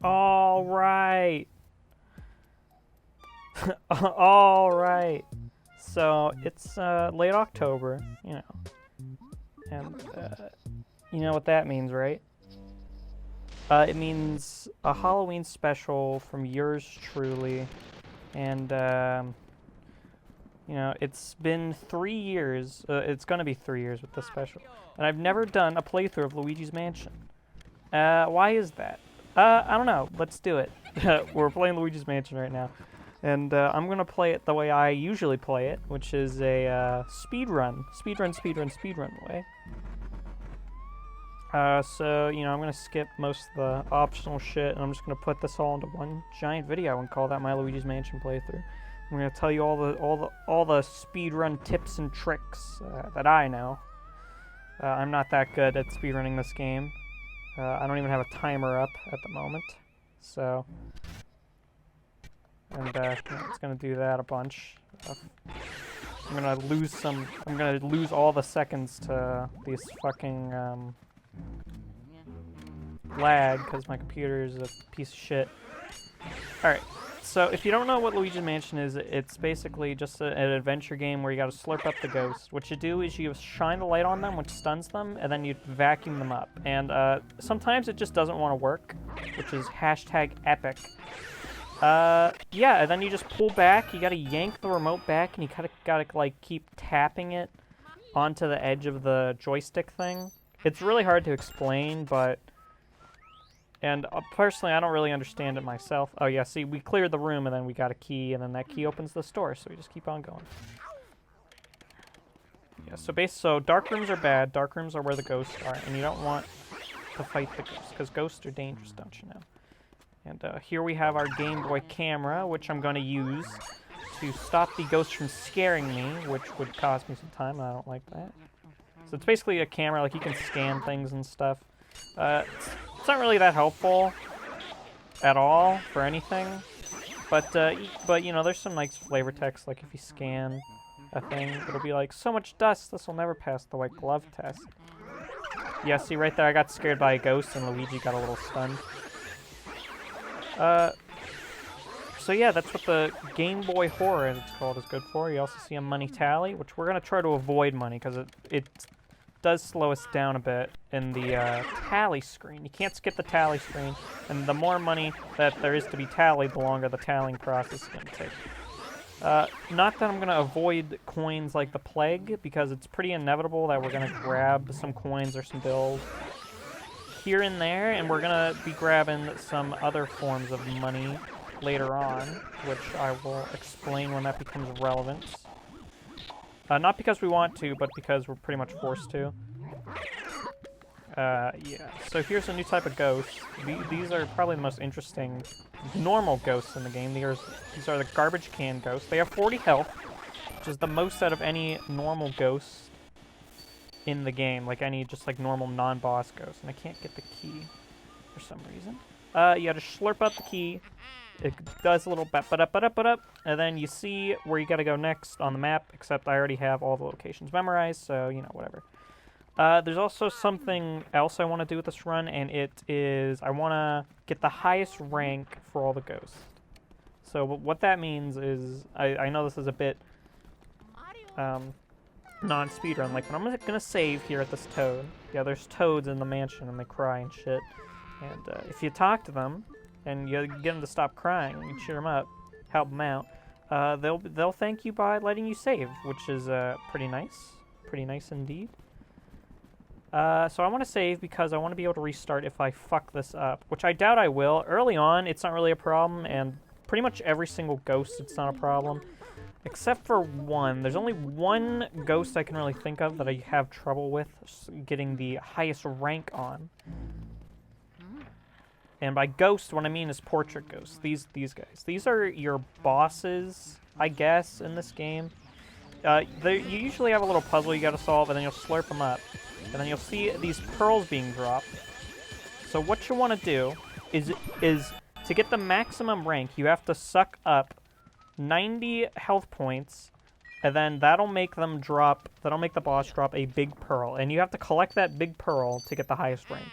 All right. All right. So it's late October, you know, and you know what that means, right? It means a Halloween special from yours truly, and you know, it's been 3 years. It's gonna be 3 years with this special, and I've never done a playthrough of Luigi's Mansion. Why is that? I don't know. Let's do it. We're playing Luigi's Mansion right now. And I'm going to play it the way I usually play it, which is a speedrun. Speedrun way. So, you know, I'm going to skip most of the optional shit, and I'm just going to put this all into one giant video and call that my Luigi's Mansion playthrough. I'm going to tell you all the speedrun tips and tricks that I know. I'm not that good at speedrunning this game. I don't even have a timer up at the moment, so, and it's gonna do that a bunch. I'm gonna lose all the seconds to these fucking lag because my computer is a piece of shit. All right. So if you don't know what Luigi's Mansion is, it's basically just an adventure game where you gotta slurp up the ghosts. What you do is you shine the light on them, which stuns them, and then you vacuum them up. And sometimes it just doesn't want to work, which is #epic. Yeah, and then you just pull back, you gotta yank the remote back, and you gotta like keep tapping it onto the edge of the joystick thing. It's really hard to explain, but... And personally, I don't really understand it myself. Oh yeah, see, we cleared the room and then we got a key, and then that key opens the store, so we just keep on going. Yeah, so dark rooms are bad. Dark rooms are where the ghosts are, and you don't want to fight the ghosts, because ghosts are dangerous, don't you know? And here we have our Game Boy camera, which I'm going to use to stop the ghosts from scaring me, which would cost me some time, and I don't like that. So it's basically a camera, like you can scan things and stuff. It's not really that helpful at all for anything, but you know, there's some nice flavor text, like if you scan a thing, it'll be like, so much dust, this will never pass the white glove test. Yeah, see right there, I got scared by a ghost and Luigi got a little stunned. So yeah, that's what the Game Boy Horror, as it's called, is good for. You also see a money tally, which we're going to try to avoid money, because it does slow us down a bit in the tally screen. You can't skip the tally screen, and the more money that there is to be tallied, the longer the tallying process is going to take. Not that I'm going to avoid coins like the plague, because it's pretty inevitable that we're going to grab some coins or some bills here and there, and we're going to be grabbing some other forms of money later on, which I will explain when that becomes relevant. Not because we want to, but because we're pretty much forced to. Yeah. So here's a new type of ghost. These are probably the most interesting normal ghosts in the game. These are the garbage can ghosts. They have 40 health, which is the most out of any normal ghost in the game. Like any just like normal non-boss ghost. And I can't get the key for some reason. You gotta slurp up the key. It does a little up, and then you see where you gotta go next on the map, except I already have all the locations memorized, so, you know, whatever. There's also something else I want to do with this run, and it is I want to get the highest rank for all the ghosts. So what that means is, I know this is a bit non-speedrun, like, but I'm going to save here at this toad. Yeah, there's toads in the mansion, and they cry and shit. And if you talk to them, and you get them to stop crying, you cheer them up, help them out, they'll thank you by letting you save, which is pretty nice indeed. So I want to save because I want to be able to restart if I fuck this up, which I doubt I will. Early on, it's not really a problem, and pretty much every single ghost, it's not a problem, except for one. There's only one ghost I can really think of that I have trouble with getting the highest rank on. And by ghost, what I mean is portrait ghosts. These guys. These are your bosses, I guess, in this game. You usually have a little puzzle you gotta solve, and then you'll slurp them up. And then you'll see these pearls being dropped. So what you want to do is to get the maximum rank, you have to suck up 90 health points, and then that'll make the boss drop a big pearl. And you have to collect that big pearl to get the highest rank.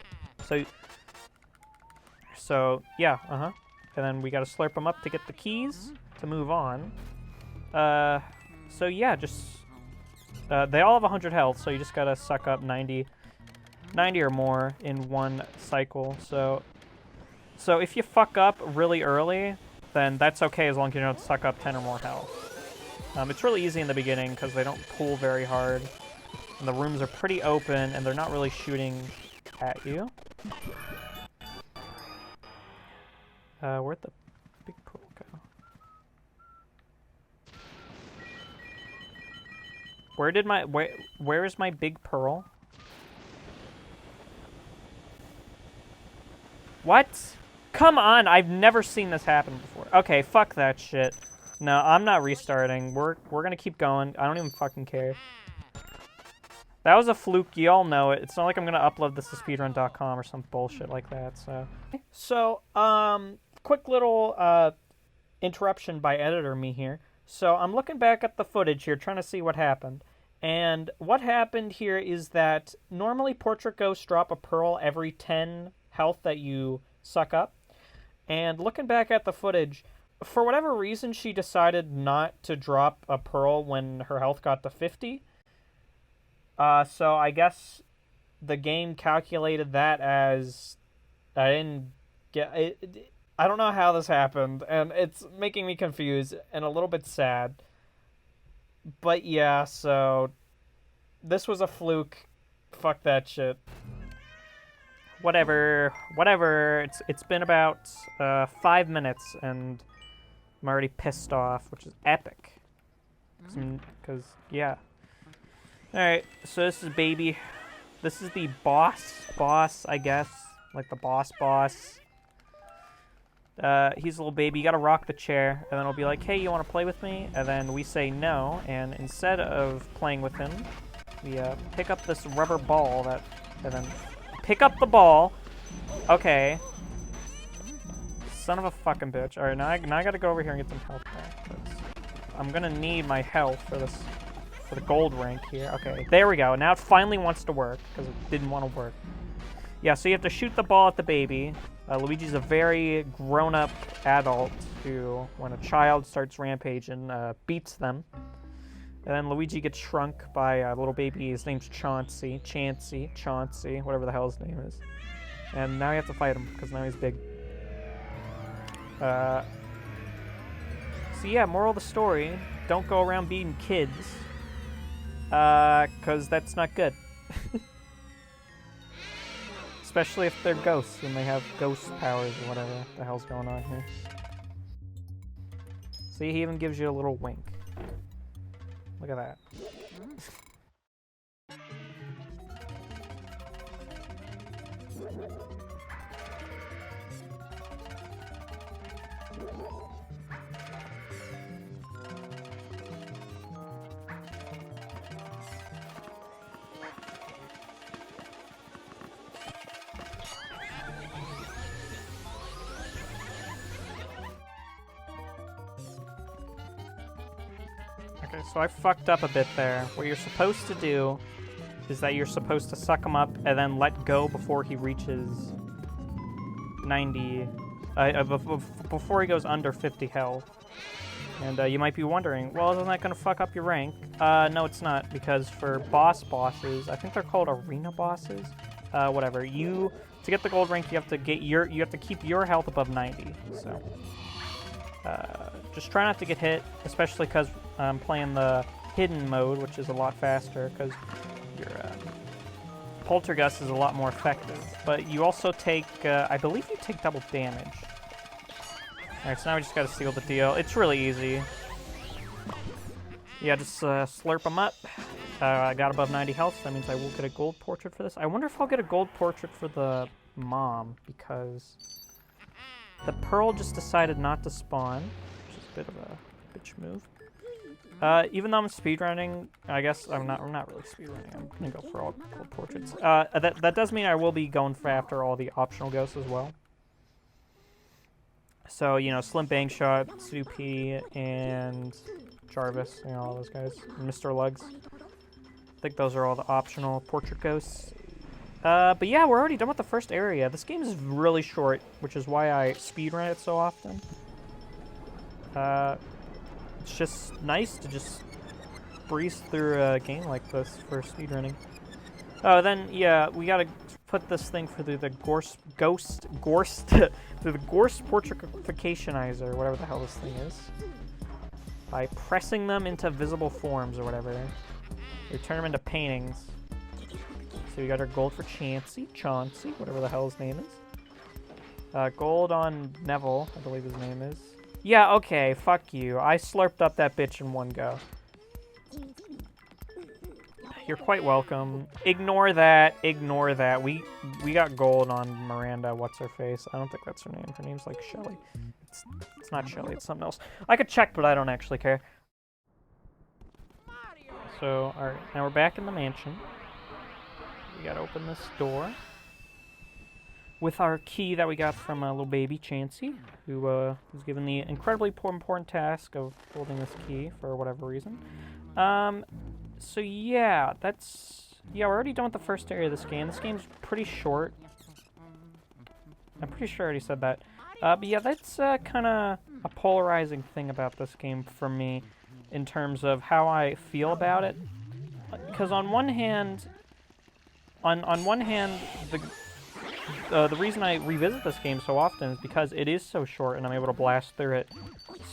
So, yeah, And then we gotta slurp them up to get the keys to move on. So yeah, just... they all have 100 health, so you just gotta suck up 90 or more in one cycle. So if you fuck up really early, then that's okay as long as you don't suck up 10 or more health. It's really easy in the beginning because they don't pull very hard. And the rooms are pretty open, and they're not really shooting at you. Where'd the big pearl go? Where is my big pearl? What? Come on, I've never seen this happen before. Okay, fuck that shit. No, I'm not restarting. We're gonna keep going. I don't even fucking care. That was a fluke. You all know it. It's not like I'm gonna upload this to speedrun.com or some bullshit like that, so. Quick little, interruption by editor me here. So I'm looking back at the footage here, trying to see what happened. And what happened here is that normally portrait ghosts drop a pearl every 10 health that you suck up. And looking back at the footage, for whatever reason, she decided not to drop a pearl when her health got to 50. So I guess the game calculated that as... I didn't get... I don't know how this happened, and it's making me confused and a little bit sad. But yeah, so... This was a fluke. Fuck that shit. Whatever. It's been about 5 minutes, and I'm already pissed off, which is epic. Because, yeah. Alright, so this is baby. This is the boss, I guess. Like the boss. He's a little baby. You gotta rock the chair, and then it'll be like, hey, you wanna play with me? And then we say no, and instead of playing with him, we pick up this rubber ball and then pick up the ball. Okay. Son of a fucking bitch. Alright, now I gotta go over here and get some health back. 'Cause I'm gonna need my health for this, for the gold rank here. Okay, there we go. Now it finally wants to work, because it didn't want to work. Yeah, so you have to shoot the ball at the baby. Luigi's a very grown-up adult who, when a child starts rampaging, beats them. And then Luigi gets shrunk by a little baby. His name's Chauncey, whatever the hell his name is. And now you have to fight him, because now he's big. So yeah, moral of the story, don't go around beating kids. Because that's not good. Especially if they're ghosts and they have ghost powers or whatever the hell's going on here. See, he even gives you a little wink. Look at that. Okay, so I fucked up a bit there. What you're supposed to do is that you're supposed to suck him up and then let go before he reaches 90, before he goes under 50 health. And you might be wondering, well, isn't that going to fuck up your rank? No, it's not, because for bosses, I think they're called arena bosses. Whatever. To get the gold rank, you have to keep your health above 90. So, just try not to get hit, especially because I'm playing the hidden mode, which is a lot faster, because your poltergust is a lot more effective. But you also take, I believe you take double damage. Alright, so now we just gotta seal the deal. It's really easy. Yeah, just slurp them up. I got above 90 health, so that means I will get a gold portrait for this. I wonder if I'll get a gold portrait for the mom, because the pearl just decided not to spawn, which is a bit of a bitch move. Even though I'm speedrunning, I guess I'm not really speedrunning. I'm gonna go for all gold portraits. That does mean I will be going for after all the optional ghosts as well. So, you know, Slim Bangshot, Soupy, and Jarvis, you know, all those guys. And Mr. Lugs. I think those are all the optional portrait ghosts. But yeah, we're already done with the first area. This game is really short, which is why I speedrun it so often. It's just nice to just breeze through a game like this for speedrunning. Oh, then, yeah, we gotta put this thing through the Gorst through the Gorst Portrificationizer, whatever the hell this thing is. By pressing them into visible forms or whatever. We turn them into paintings. So we got our gold for Chauncey, whatever the hell his name is. Gold on Neville, I believe his name is. Yeah, okay, fuck you. I slurped up that bitch in one go. You're quite welcome. Ignore that. Ignore that. We got gold on Miranda. What's her face? I don't think that's her name. Her name's like Shelly. It's not Shelly. It's something else. I could check, but I don't actually care. So, all right. Now we're back in the mansion. We gotta open this door with our key that we got from little baby Chauncey, who was given the incredibly important task of holding this key for whatever reason. So yeah, we're already done with the first area of this game. This game's pretty short. I'm pretty sure I already said that. But yeah, that's kind of a polarizing thing about this game for me in terms of how I feel about it. Because on one hand, the reason I revisit this game so often is because it is so short and I'm able to blast through it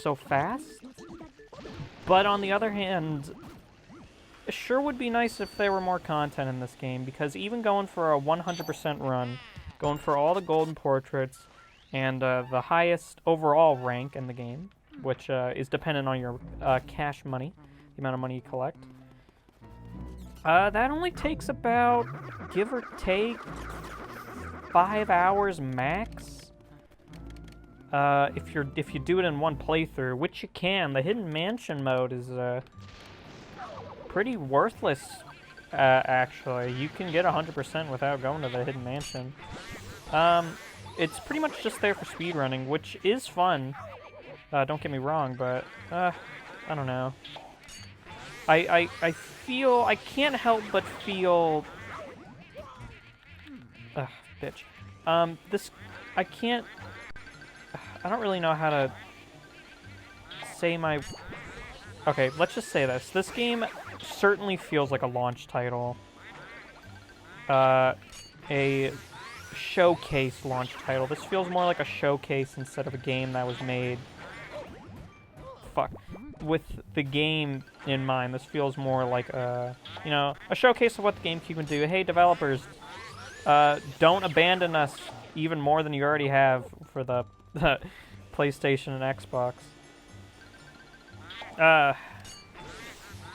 so fast. But on the other hand, it sure would be nice if there were more content in this game, because even going for a 100% run, going for all the golden portraits, and the highest overall rank in the game, which is dependent on your cash money, the amount of money you collect, that only takes about, give or take, 5 hours max. If you do it in one playthrough, which you can. The Hidden Mansion mode is pretty worthless, actually. You can get 100% without going to the Hidden Mansion. It's pretty much just there for speedrunning, which is fun. Don't get me wrong, but I don't know. I can't help but feel. Bitch. I don't really know how to say my. Okay, let's just say this. This game certainly feels like a launch title. A showcase launch title. This feels more like a showcase instead of a game that was made. Fuck. With the game in mind, this feels more like a showcase of what the GameCube can do. Hey, developers, don't abandon us even more than you already have for the PlayStation and Xbox.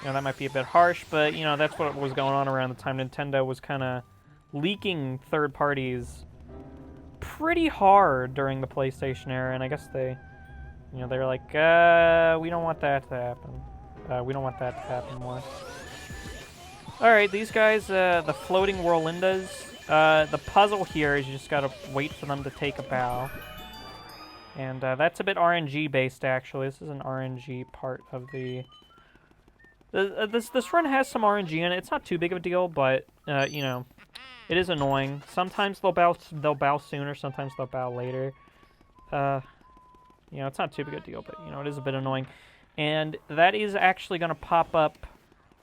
That might be a bit harsh, but, that's what was going on around the time Nintendo was kind of leaking third parties pretty hard during the PlayStation era, and I guess they were like, we don't want that to happen. We don't want that to happen more. Alright, these guys, the floating Rolindas, the puzzle here is you just gotta wait for them to take a bow. And that's a bit RNG based, actually. This is an RNG part of the... This run has some RNG in it. It's not too big of a deal, but, it is annoying. Sometimes they'll bow sooner, sometimes they'll bow later. It's not too big a deal, but, it is a bit annoying. And that is actually going to pop up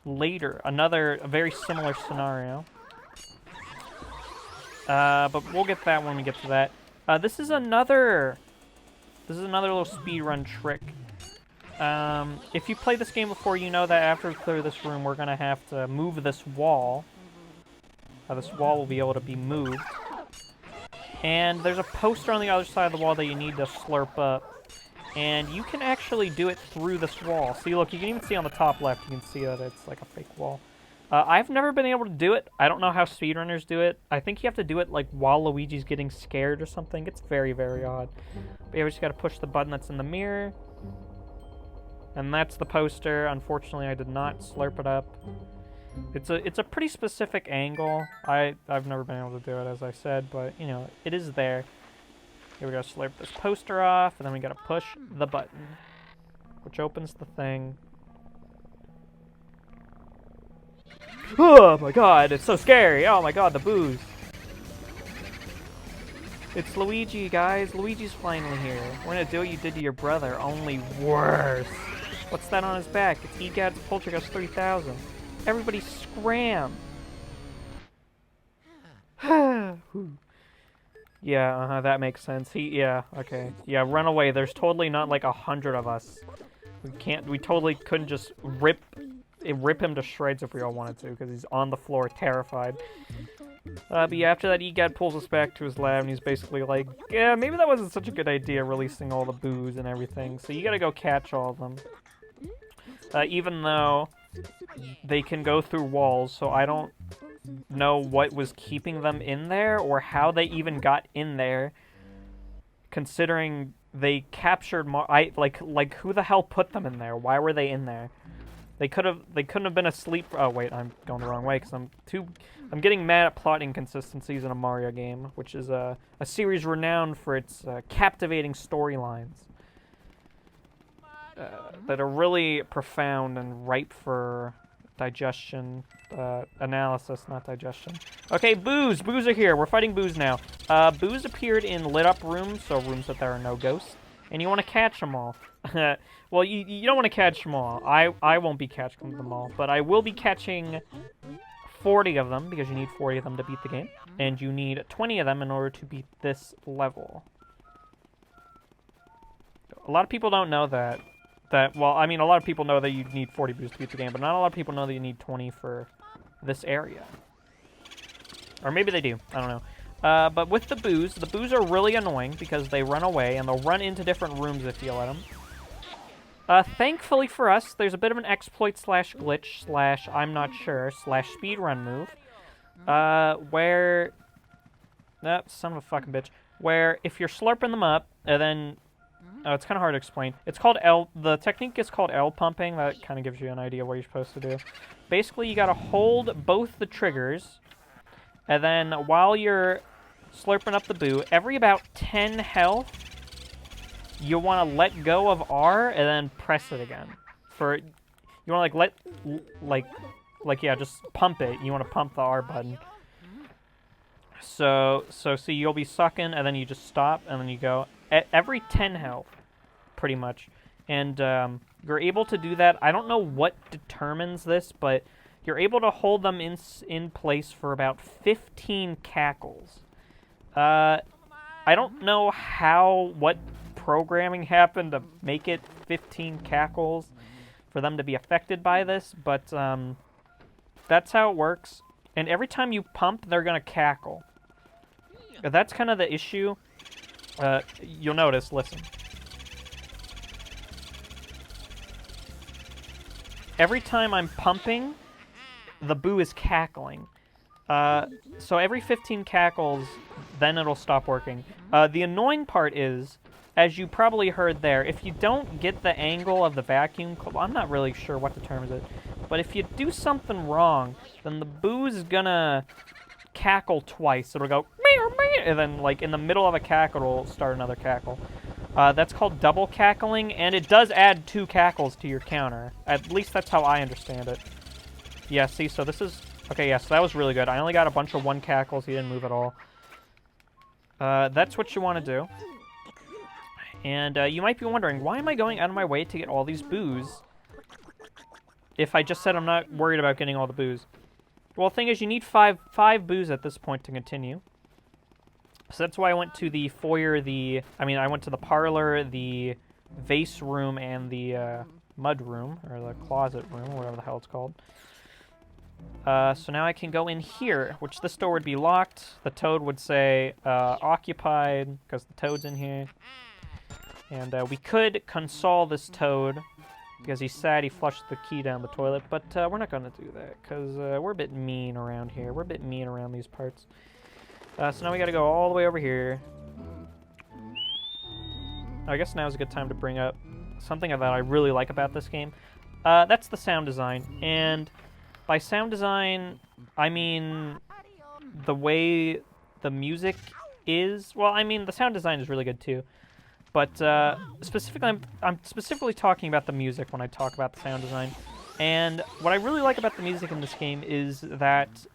later. A very similar scenario. But we'll get that when we get to that. This is another little speedrun trick. If you played this game before, you know that after we clear this room, we're going to have to move this wall. This wall will be able to be moved. And there's a poster on the other side of the wall that you need to slurp up. And you can actually do it through this wall. See, look, you can even see on the top left, you can see that it's like a fake wall. I've never been able to do it. I don't know how speedrunners do it. I think you have to do it like while Luigi's getting scared or something. It's very, very odd. But yeah, we just gotta push the button that's in the mirror. And that's the poster. Unfortunately, I did not slurp it up. It's a pretty specific angle. I've never been able to do it, as I said, but, it is there. Here we gotta slurp this poster off, and then we gotta push the button, which opens the thing. Oh my god, it's so scary! Oh my god, the booze! It's Luigi, guys. Luigi's finally here. We're gonna do what you did to your brother, only worse. What's that on his back? It's EGAD's Poltergust 3000. Everybody scram! Yeah, that makes sense. Yeah, okay. Yeah, run away. There's totally not like 100 of us. We totally couldn't just rip him to shreds if we all wanted to, because he's on the floor terrified. But yeah, after that, EGAD pulls us back to his lab, and he's basically like, yeah, maybe that wasn't such a good idea, releasing all the booze and everything, so you gotta go catch all of them. Even though they can go through walls, so I don't know what was keeping them in there, or how they even got in there, considering they captured like who the hell put them in there? Why were they in there? They couldn't have been asleep. Oh wait, I'm going the wrong way because I'm getting mad at plot inconsistencies in a Mario game, which is a series renowned for its captivating storylines that are really profound and ripe for digestion, analysis, not digestion. Okay, booze are here. We're fighting booze now. Booze appeared in lit up rooms, so rooms that there are no ghosts, and you want to catch them all. Well, you don't want to catch them all. I won't be catching them all, but I will be catching 40 of them, because you need 40 of them to beat the game, and you need 20 of them in order to beat this level. A lot of people don't know that. Well, I mean, a lot of people know that you need 40 booze to beat the game, but not a lot of people know that you need 20 for this area. Or maybe they do. I don't know. But with the booze are really annoying because they run away, and they'll run into different rooms if you let them. Thankfully for us, there's a bit of an exploit slash glitch slash I'm not sure slash speedrun move, where... son of a fucking bitch. Where if you're slurping them up, and then... Oh, it's kind of hard to explain. It's called the technique is called L pumping. That kind of gives you an idea what you're supposed to do. Basically, you gotta hold both the triggers, and then while you're slurping up the boo, every about 10 health, you want to let go of R and then press it again. You want to yeah, just pump it. You want to pump the R button. So see, you'll be sucking, and then you just stop, and then you go. Every 10 health, pretty much. And you're able to do that. I don't know what determines this, but you're able to hold them in place for about 15 cackles. I don't know what programming happened to make it 15 cackles for them to be affected by this, but that's how it works. And every time you pump, they're going to cackle. That's kind of the issue. You'll notice, listen. Every time I'm pumping, the boo is cackling. So every 15 cackles, then it'll stop working. The annoying part is, as you probably heard there, if you don't get the angle of the vacuum, I'm not really sure what determines it, but if you do something wrong, then the boo's gonna cackle twice. It'll go, and then, like, in the middle of a cackle, it'll start another cackle. That's called double cackling, and it does add 2 cackles to your counter. At least that's how I understand it. Yeah, see, so this is... Okay, yeah, so that was really good. I only got a bunch of 1 cackles. He didn't move at all. That's what you want to do. And you might be wondering, why am I going out of my way to get all these boos if I just said I'm not worried about getting all the boos? Well, the thing is, you need 5 boos at this point to continue. So that's why I went to the foyer, I went to the parlor, the vase room, and the mud room, or the closet room, or whatever the hell it's called. So now I can go in here, which this door would be locked. The toad would say occupied, because the toad's in here. And we could console this toad, because he's sad he flushed the key down the toilet, but we're not going to do that, because we're a bit mean around here. We're a bit mean around these parts. So now we got to go all the way over here. I guess now is a good time to bring up something that I really like about this game. That's the sound design, and by sound design, I mean the way the music is. Well, I mean, the sound design is really good too. But specifically, I'm specifically talking about the music when I talk about the sound design. And what I really like about the music in this game is that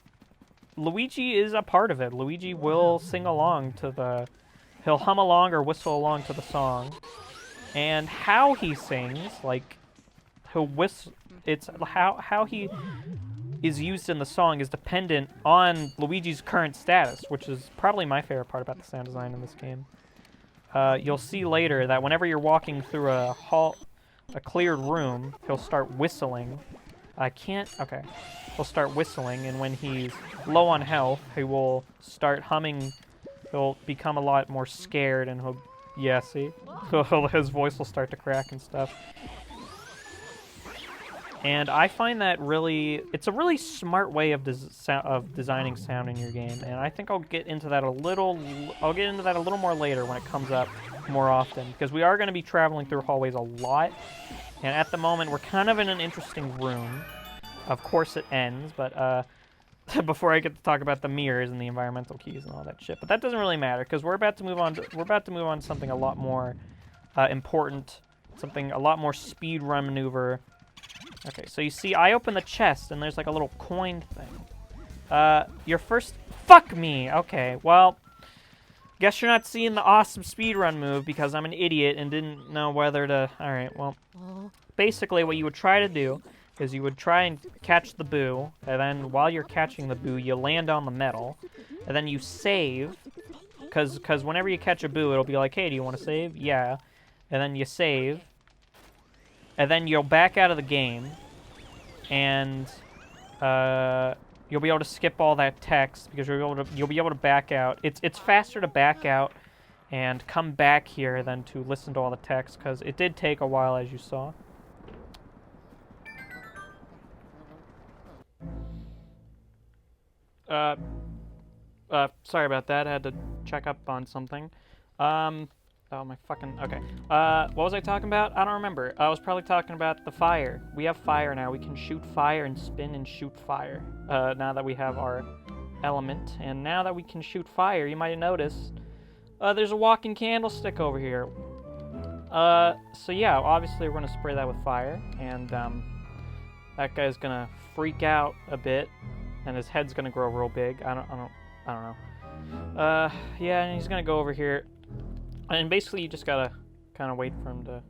Luigi is a part of it. Luigi will sing along to he'll hum along or whistle along to the song. And how he sings, like, he'll whistle, it's how he is used in the song is dependent on Luigi's current status, which is probably my favorite part about the sound design in this game. You'll see later that whenever you're walking through a cleared room, he'll start whistling. Okay. He'll start whistling, and when he's low on health, he will start humming. He'll become a lot more scared, and yeah, see? His voice will start to crack and stuff. And I find that it's a really smart way of designing sound in your game, and I think I'll get into that a little more later when it comes up more often, because we are going to be traveling through hallways a lot, and at the moment we're kind of in an interesting room. Of course it ends, but before I get to talk about the mirrors and the environmental keys and all that shit, but that doesn't really matter, because we're about to move on to something a lot more important, something a lot more speedrun maneuver. Okay, so you see, I open the chest, and there's like a little coin thing. Your first... Fuck me! Okay, well, guess you're not seeing the awesome speedrun move because I'm an idiot and didn't know whether to... Alright, well, basically what you would try to do is you would try and catch the boo, and then while you're catching the boo, you land on the metal, and then you save, because whenever you catch a boo, it'll be like, hey, do you want to save? Yeah. And then you save, and then you'll back out of the game, and you'll be able to skip all that text because you'll be able to back out. It's faster to back out and come back here than to listen to all the text, because it did take a while, as you saw. Sorry about that. I had to check up on something. Oh, my fucking... Okay. What was I talking about? I don't remember. I was probably talking about the fire. We have fire now. We can shoot fire and spin and shoot fire. Now that we have our element. And now that we can shoot fire, you might have noticed, there's a walking candlestick over here. So yeah, obviously we're gonna spray that with fire. And, that guy's gonna freak out a bit. And his head's gonna grow real big. I don't know. Yeah, and he's gonna go over here. And basically, you just gotta kind of wait for him to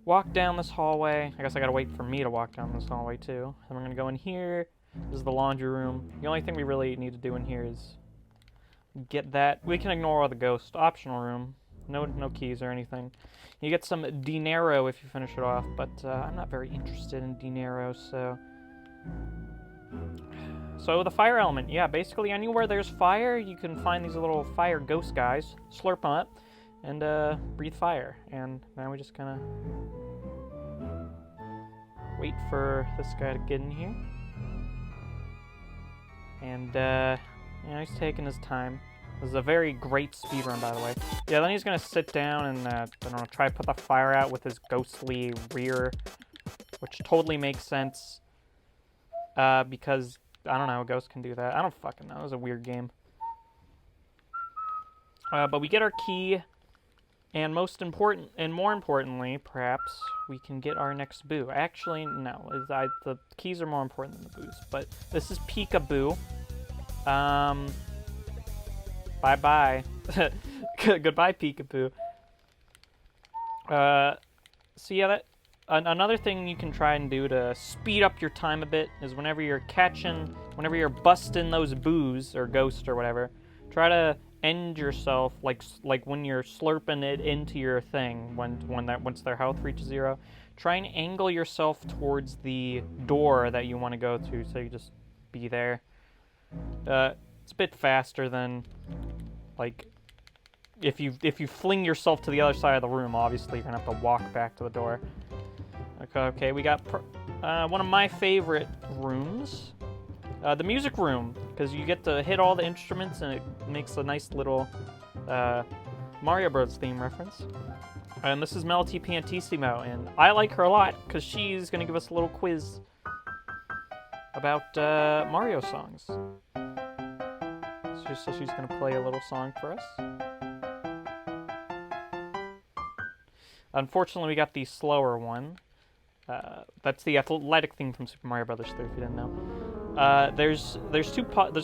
walk down this hallway. I guess I gotta wait for me to walk down this hallway, too. And we're gonna go in here. This is the laundry room. The only thing we really need to do in here is get that. We can ignore all the ghosts. Optional room. No keys or anything. You get some dinero if you finish it off, but I'm not very interested in dinero, so... So the fire element, yeah, basically anywhere there's fire, you can find these little fire ghost guys, slurp them up, and breathe fire. And now we just kind of wait for this guy to get in here. And, he's taking his time. This is a very great speedrun, by the way. Yeah, then he's gonna sit down and, I don't know, try to put the fire out with his ghostly rear, which totally makes sense, because... I don't know, a ghost can do that. I don't fucking know. It was a weird game. But we get our key, and more importantly, perhaps, we can get our next boo. Actually, no. The keys are more important than the boos. But this is Peekaboo. Bye-bye. Goodbye, Peekaboo. So yeah, another thing you can try and do to speed up your time a bit is whenever you're busting those boos or ghosts or whatever, try to end yourself like when you're slurping it into your thing once their health reaches 0. Try and angle yourself towards the door that you want to go to, so you just be there. It's a bit faster than like if you fling yourself to the other side of the room. Obviously, you're gonna have to walk back to the door. Okay, we got one of my favorite rooms, the music room, because you get to hit all the instruments and it makes a nice little Mario Bros. Theme reference. And this is Melody Piantissimo, and I like her a lot because she's going to give us a little quiz about Mario songs. So she's going to play a little song for us. Unfortunately, we got the slower one. That's the athletic theme from Super Mario Bros. 3, if you didn't know. There's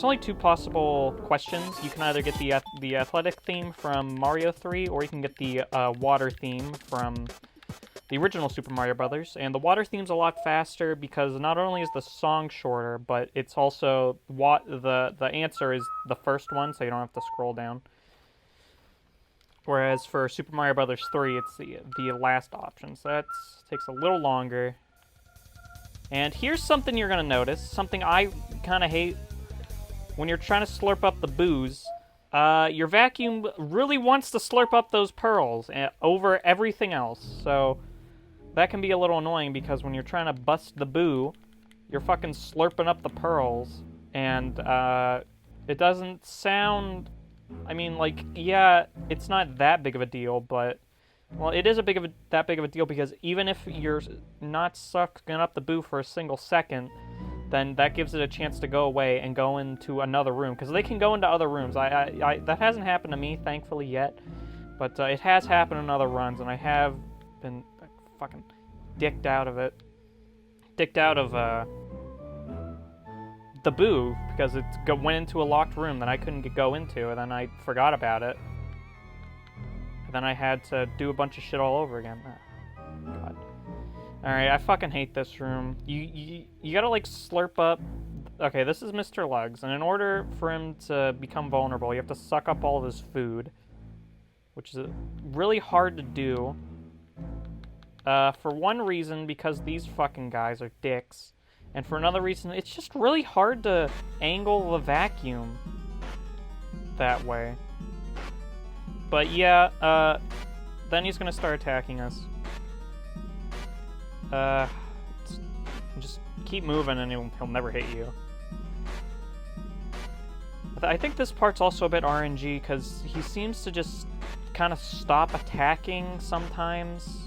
only two possible questions. You can either get the athletic theme from Mario 3, or you can get the water theme from the original Super Mario Brothers. And the water theme's a lot faster because not only is the song shorter, but it's also the answer is the first one, so you don't have to scroll down. Whereas for Super Mario Brothers 3, it's the last option, so that takes a little longer. And here's something you're gonna notice, something I kind of hate when you're trying to slurp up the booze. Your vacuum really wants to slurp up those pearls over everything else, so that can be a little annoying because when you're trying to bust the boo, you're fucking slurping up the pearls, and it doesn't sound... I mean, like, yeah, it's not that big of a deal, but... Well, it is that big of a deal because even if you're not sucking up the boo for a single second, then that gives it a chance to go away and go into another room. Because they can go into other rooms. That hasn't happened to me, thankfully, yet. But it has happened in other runs, and I have been fucking dicked out of it. Dicked out of, the boo, because it went into a locked room that I couldn't go into, and then I forgot about it. And then I had to do a bunch of shit all over again. Oh, God. Alright, I fucking hate this room. You gotta, like, slurp up... Okay, this is Mr. Lugs, and in order for him to become vulnerable, you have to suck up all of his food, which is really hard to do. For one reason, because these fucking guys are dicks. And for another reason, it's just really hard to angle the vacuum that way. But yeah, then he's gonna start attacking us. Just keep moving and he'll never hit you. I think this part's also a bit RNG, because he seems to just kind of stop attacking sometimes.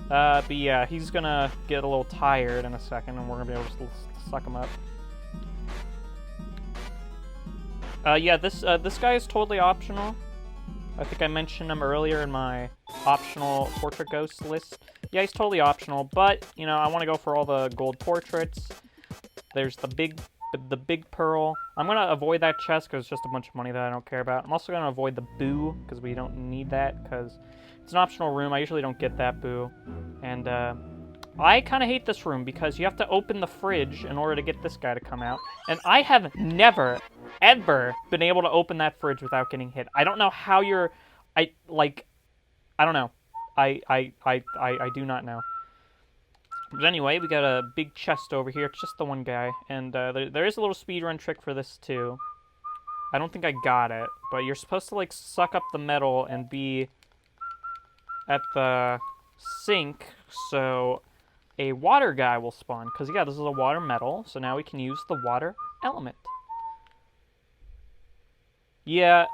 But yeah, he's gonna get a little tired in a second, and we're gonna be able to suck him up. Yeah, this guy is totally optional. I think I mentioned him earlier in my optional portrait ghost list. Yeah, he's totally optional, but, you know, I want to go for all the gold portraits. There's the big pearl. I'm going to avoid that chest because it's just a bunch of money that I don't care about. I'm also going to avoid the boo because we don't need that because it's an optional room. I usually don't get that boo. And I kind of hate this room because you have to open the fridge in order to get this guy to come out. And I have never, ever been able to open that fridge without getting hit. I don't know how you're... I don't know. I do not know. But anyway, we got a big chest over here. It's just the one guy. And there is a little speedrun trick for this, too. I don't think I got it. But you're supposed to, like, suck up the metal and be at the sink, so a water guy will spawn. Because, yeah, this is a water metal, so now we can use the water element. Yeah,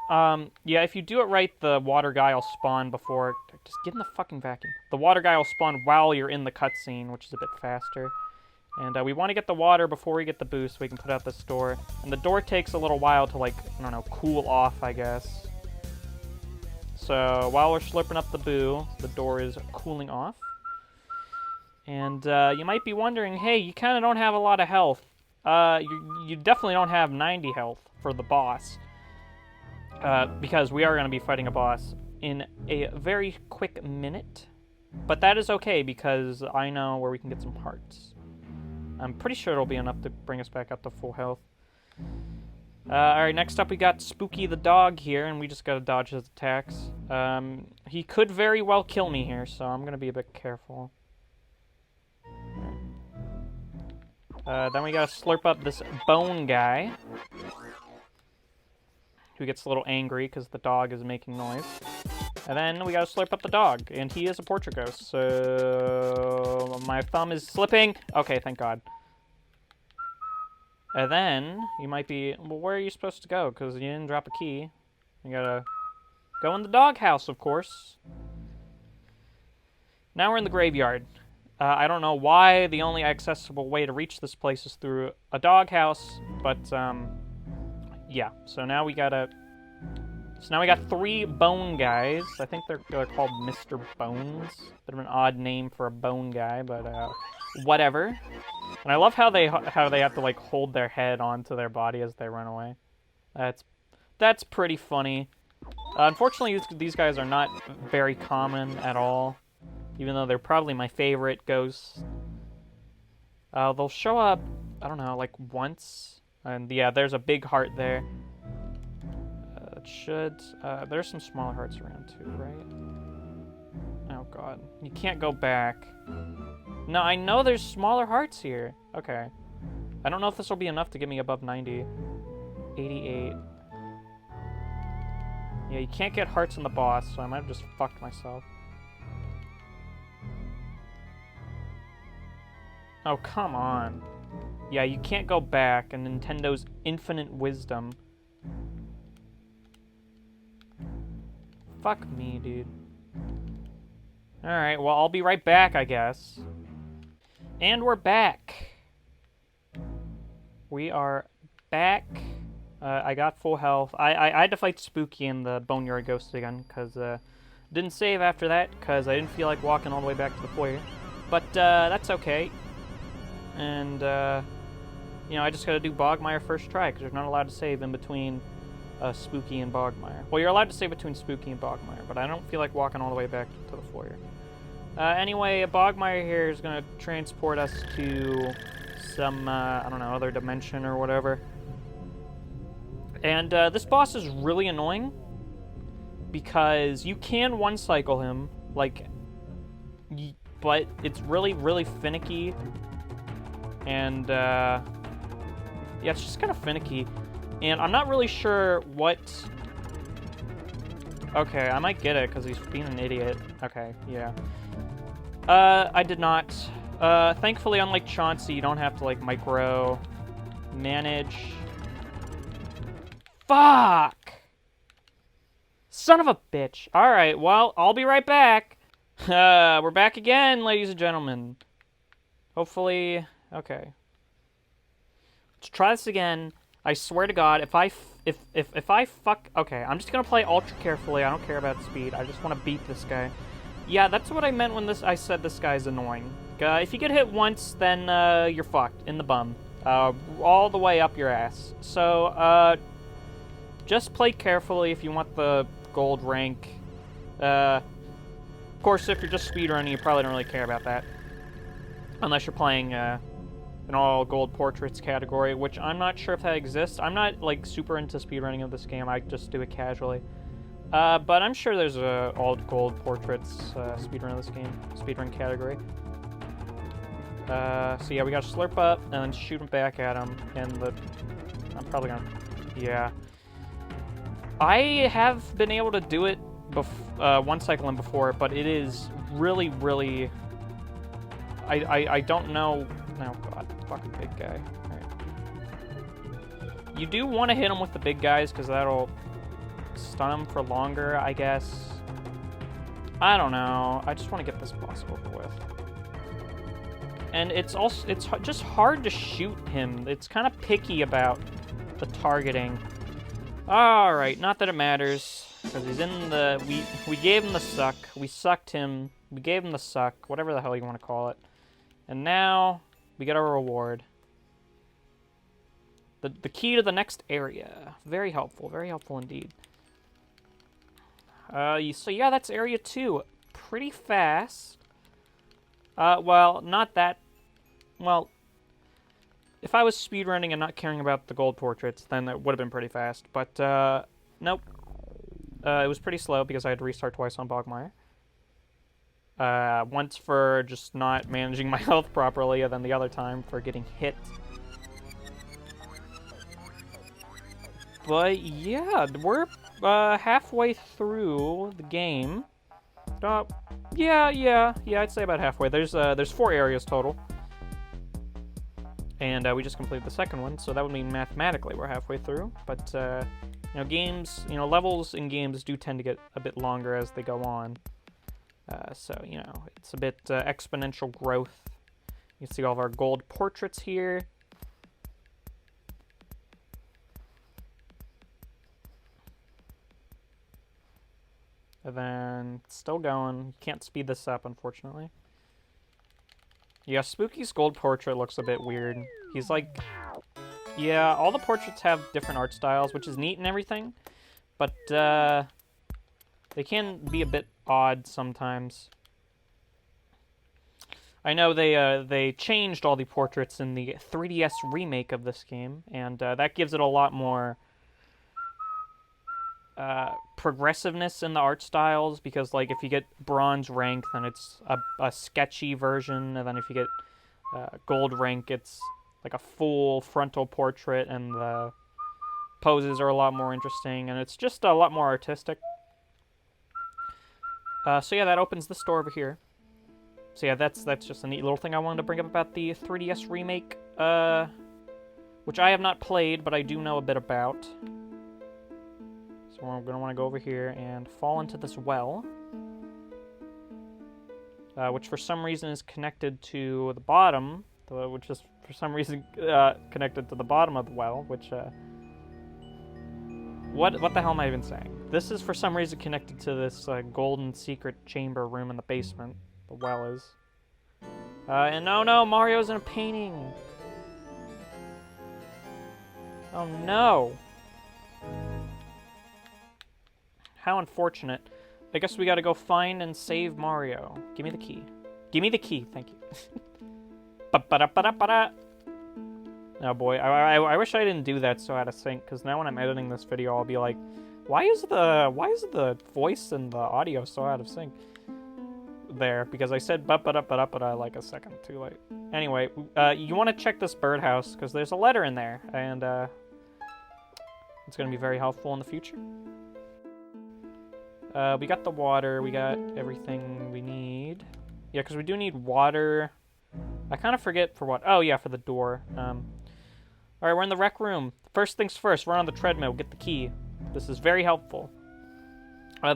yeah, if you do it right, the water guy will spawn before... Just get in the fucking vacuum. The water guy will spawn while you're in the cutscene, which is a bit faster. And we want to get the water before we get the boost so we can put out this door. And the door takes a little while to, like, I don't know, cool off, I guess. So, while we're slurping up the boo, the door is cooling off. And you might be wondering, hey, you kind of don't have a lot of health. You definitely don't have 90 health for the boss. Because we are going to be fighting a boss in a very quick minute. But that is okay, because I know where we can get some hearts. I'm pretty sure it'll be enough to bring us back up to full health. Alright, next up we got Spooky the dog here, and we just gotta dodge his attacks. He could very well kill me here, so I'm gonna be a bit careful. Then we gotta slurp up this bone guy, who gets a little angry because the dog is making noise. And then we gotta slurp up the dog, and he is a portrait ghost, so... My thumb is slipping! Okay, thank God. And then, you might be, well, where are you supposed to go? Because you didn't drop a key. You gotta go in the doghouse, of course. Now we're in the graveyard. I don't know why the only accessible way to reach this place is through a doghouse, but, yeah. So now we gotta... So now we got 3 bone guys. I think they're called Mr. Bones. Bit of an odd name for a bone guy, but, whatever. And I love how they have to like hold their head onto their body as they run away. That's pretty funny. Unfortunately, these guys are not very common at all, even though they're probably my favorite ghosts. They'll show up, I don't know, like once. And yeah, there's a big heart there. There's some smaller hearts around too, right? Oh god. You can't go back. No, I know there's smaller hearts here. Okay. I don't know if this will be enough to get me above 90. 88. Yeah, you can't get hearts in the boss, so I might have just fucked myself. Oh, come on. Yeah, you can't go back, and Nintendo's infinite wisdom. Fuck me, dude. Alright, well, I'll be right back, I guess. And we're back. We are back. I got full health. I had to fight Spooky and the Boneyard Ghost again, because didn't save after that, because I didn't feel like walking all the way back to the foyer. But that's okay. And, you know, I just gotta do Bogmire first try, because you're not allowed to save in between Spooky and Bogmire. Well, you're allowed to save between Spooky and Bogmire, but I don't feel like walking all the way back to the foyer. Anyway, a Bogmire here is gonna transport us to some, I don't know, other dimension or whatever. And this boss is really annoying because you can one-cycle him, like, but it's really, really finicky. And, yeah, it's just kind of finicky. And I'm not really sure what... Okay, I might get it because he's being an idiot. Okay, yeah. I did not. Thankfully, unlike Chauncey, you don't have to, like, micro manage. Fuck! Son of a bitch. Alright, well, I'll be right back. We're back again, ladies and gentlemen. Hopefully... Okay. Let's try this again. I swear to God, if I fuck... Okay, I'm just gonna play ultra carefully. I don't care about speed. I just want to beat this guy. Yeah, that's what I meant when I said this guy's annoying. If you get hit once, then you're fucked in the bum. All the way up your ass. So, just play carefully if you want the gold rank. Of course, if you're just speedrunning, you probably don't really care about that. Unless you're playing an all gold portraits category, which I'm not sure if that exists. I'm not, like, super into speedrunning of this game. I just do it casually. But I'm sure there's a all gold portraits speedrun of this game. Speedrun category. So yeah, we gotta slurp up and then shoot him back at him. And I'm probably gonna... Yeah. I have been able to do it one cycle in before, but it is really, really... I don't know... Oh god, fucking big guy. Alright. You do want to hit him with the big guys, because that'll stun him for longer, I guess. I don't know. I just want to get this boss over with. And it's just hard to shoot him. It's kind of picky about the targeting. Alright, not that it matters, because he's in the... We gave him the suck. We sucked him. We gave him the suck. Whatever the hell you want to call it. And now... we get our reward. The key to the next area. Very helpful indeed. So yeah, that's area 2. Pretty fast. Well, not that... Well, if I was speedrunning and not caring about the gold portraits, then it would have been pretty fast. But, nope. It was pretty slow because I had to restart twice on Bogmire. Once for just not managing my health properly, and then the other time for getting hit. But yeah, we're halfway through the game. Yeah, I'd say about halfway. There's 4 areas total. And we just completed the second one, so that would mean mathematically we're halfway through. But, you know, levels in games do tend to get a bit longer as they go on. So, you know, it's a bit exponential growth. You can see all of our gold portraits here. And then, it's still going. You can't speed this up, unfortunately. Yeah, Spooky's gold portrait looks a bit weird. He's like... Yeah, all the portraits have different art styles, which is neat and everything. But, they can be a bit odd sometimes. I know they changed all the portraits in the 3DS remake of this game, and that gives it a lot more progressiveness in the art styles, because, like, if you get bronze rank, then it's a sketchy version, and then if you get gold rank, it's like a full frontal portrait, and the poses are a lot more interesting, and it's just a lot more artistic. So yeah, that opens this door over here. So yeah, that's just a neat little thing I wanted to bring up about the 3DS remake, which I have not played, but I do know a bit about. So we're going to want to go over here and fall into this well, which for some reason is connected to the bottom, which is for some reason connected to the bottom of the well, which, what the hell am I even saying? This is for some reason connected to this golden secret chamber room in the basement. The well is. And no, Mario's in a painting. Oh no. How unfortunate. I guess we gotta go find and save Mario. Give me the key. Give me the key, thank you. Ba-ba-da-ba-da-ba-da. Oh boy, I wish I didn't do that so out of sync, because now when I'm editing this video, I'll be like, why is the voice and the audio so out of sync? There, because I said ba-ba-da-ba-da-ba-da like a second too late. Anyway, you want to check this birdhouse, because there's a letter in there, and it's going to be very helpful in the future. We got the water, we got everything we need. Yeah, because we do need water. I kind of forget for what. Oh, yeah, for the door. Alright, we're in the rec room. First things first, run on the treadmill, get the key. This is very helpful.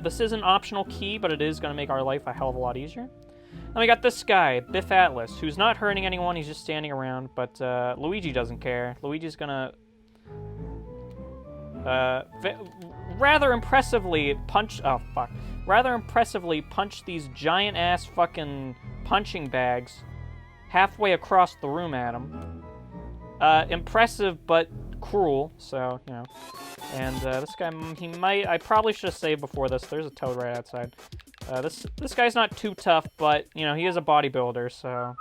This is an optional key, but it is going to make our life a hell of a lot easier. Then we got this guy, Biff Atlas, who's not hurting anyone, he's just standing around, but Luigi doesn't care. Luigi's gonna rather impressively punch these giant-ass fucking punching bags halfway across the room at him. Impressive, but cruel, so, you know. And this guy, I probably should have saved before this. There's a toad right outside. This guy's not too tough, but, you know, he is a bodybuilder, so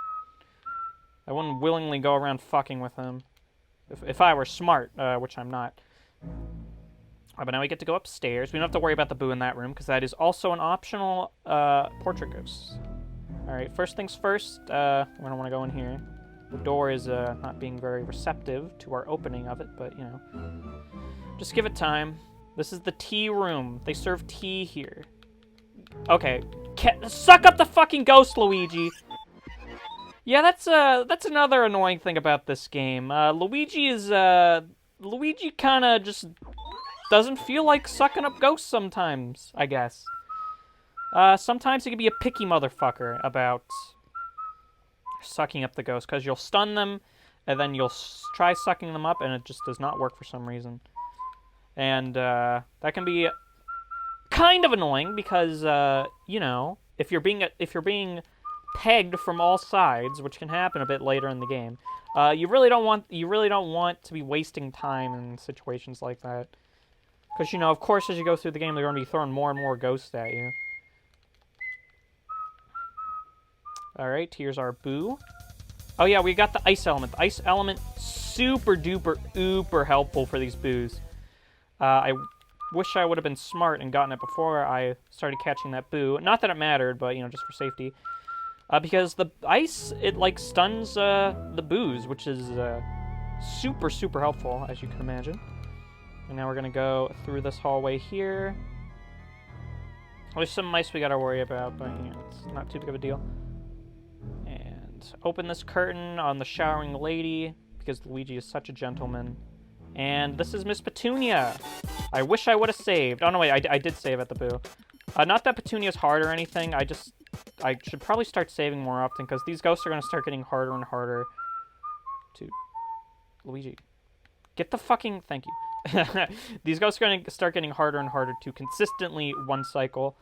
I wouldn't willingly go around fucking with him. If I were smart, which I'm not. But now we get to go upstairs. We don't have to worry about the boo in that room, because that is also an optional portrait ghost. Alright, first things first, we don't want to go in here. The door is not being very receptive to our opening of it, but, you know. Just give it time. This is the tea room. They serve tea here. Okay. Suck up the fucking ghost, Luigi! Yeah, that's another annoying thing about this game. Luigi kinda just doesn't feel like sucking up ghosts sometimes, I guess. Sometimes he can be a picky motherfucker about sucking up the ghost, because you'll stun them, and then you'll try sucking them up, and it just does not work for some reason. And that can be kind of annoying, because you know, if you're being pegged from all sides, which can happen a bit later in the game, you really don't want to be wasting time in situations like that, because, you know, of course, as you go through the game, they're going to be throwing more and more ghosts at you. Alright, here's our boo. Oh yeah, we got the ice element. The ice element, super duper ooper helpful for these boos. I wish I would have been smart and gotten it before I started catching that boo. Not that it mattered, but, you know, just for safety. Because the ice, it, like, stuns the boos, which is super, super helpful, as you can imagine. And now we're going to go through this hallway here. There's some mice we got to worry about, but, you know, it's not too big of a deal. Open this curtain on the showering lady, because Luigi is such a gentleman. And this is Miss Petunia. I wish I would have saved. Oh, no, wait, I did save at the boo. Not that Petunia's hard or anything, I should probably start saving more often, because these ghosts are going to start getting harder and harder to... Luigi. Get the fucking... Thank you. These ghosts are going to start getting harder and harder to consistently one cycle.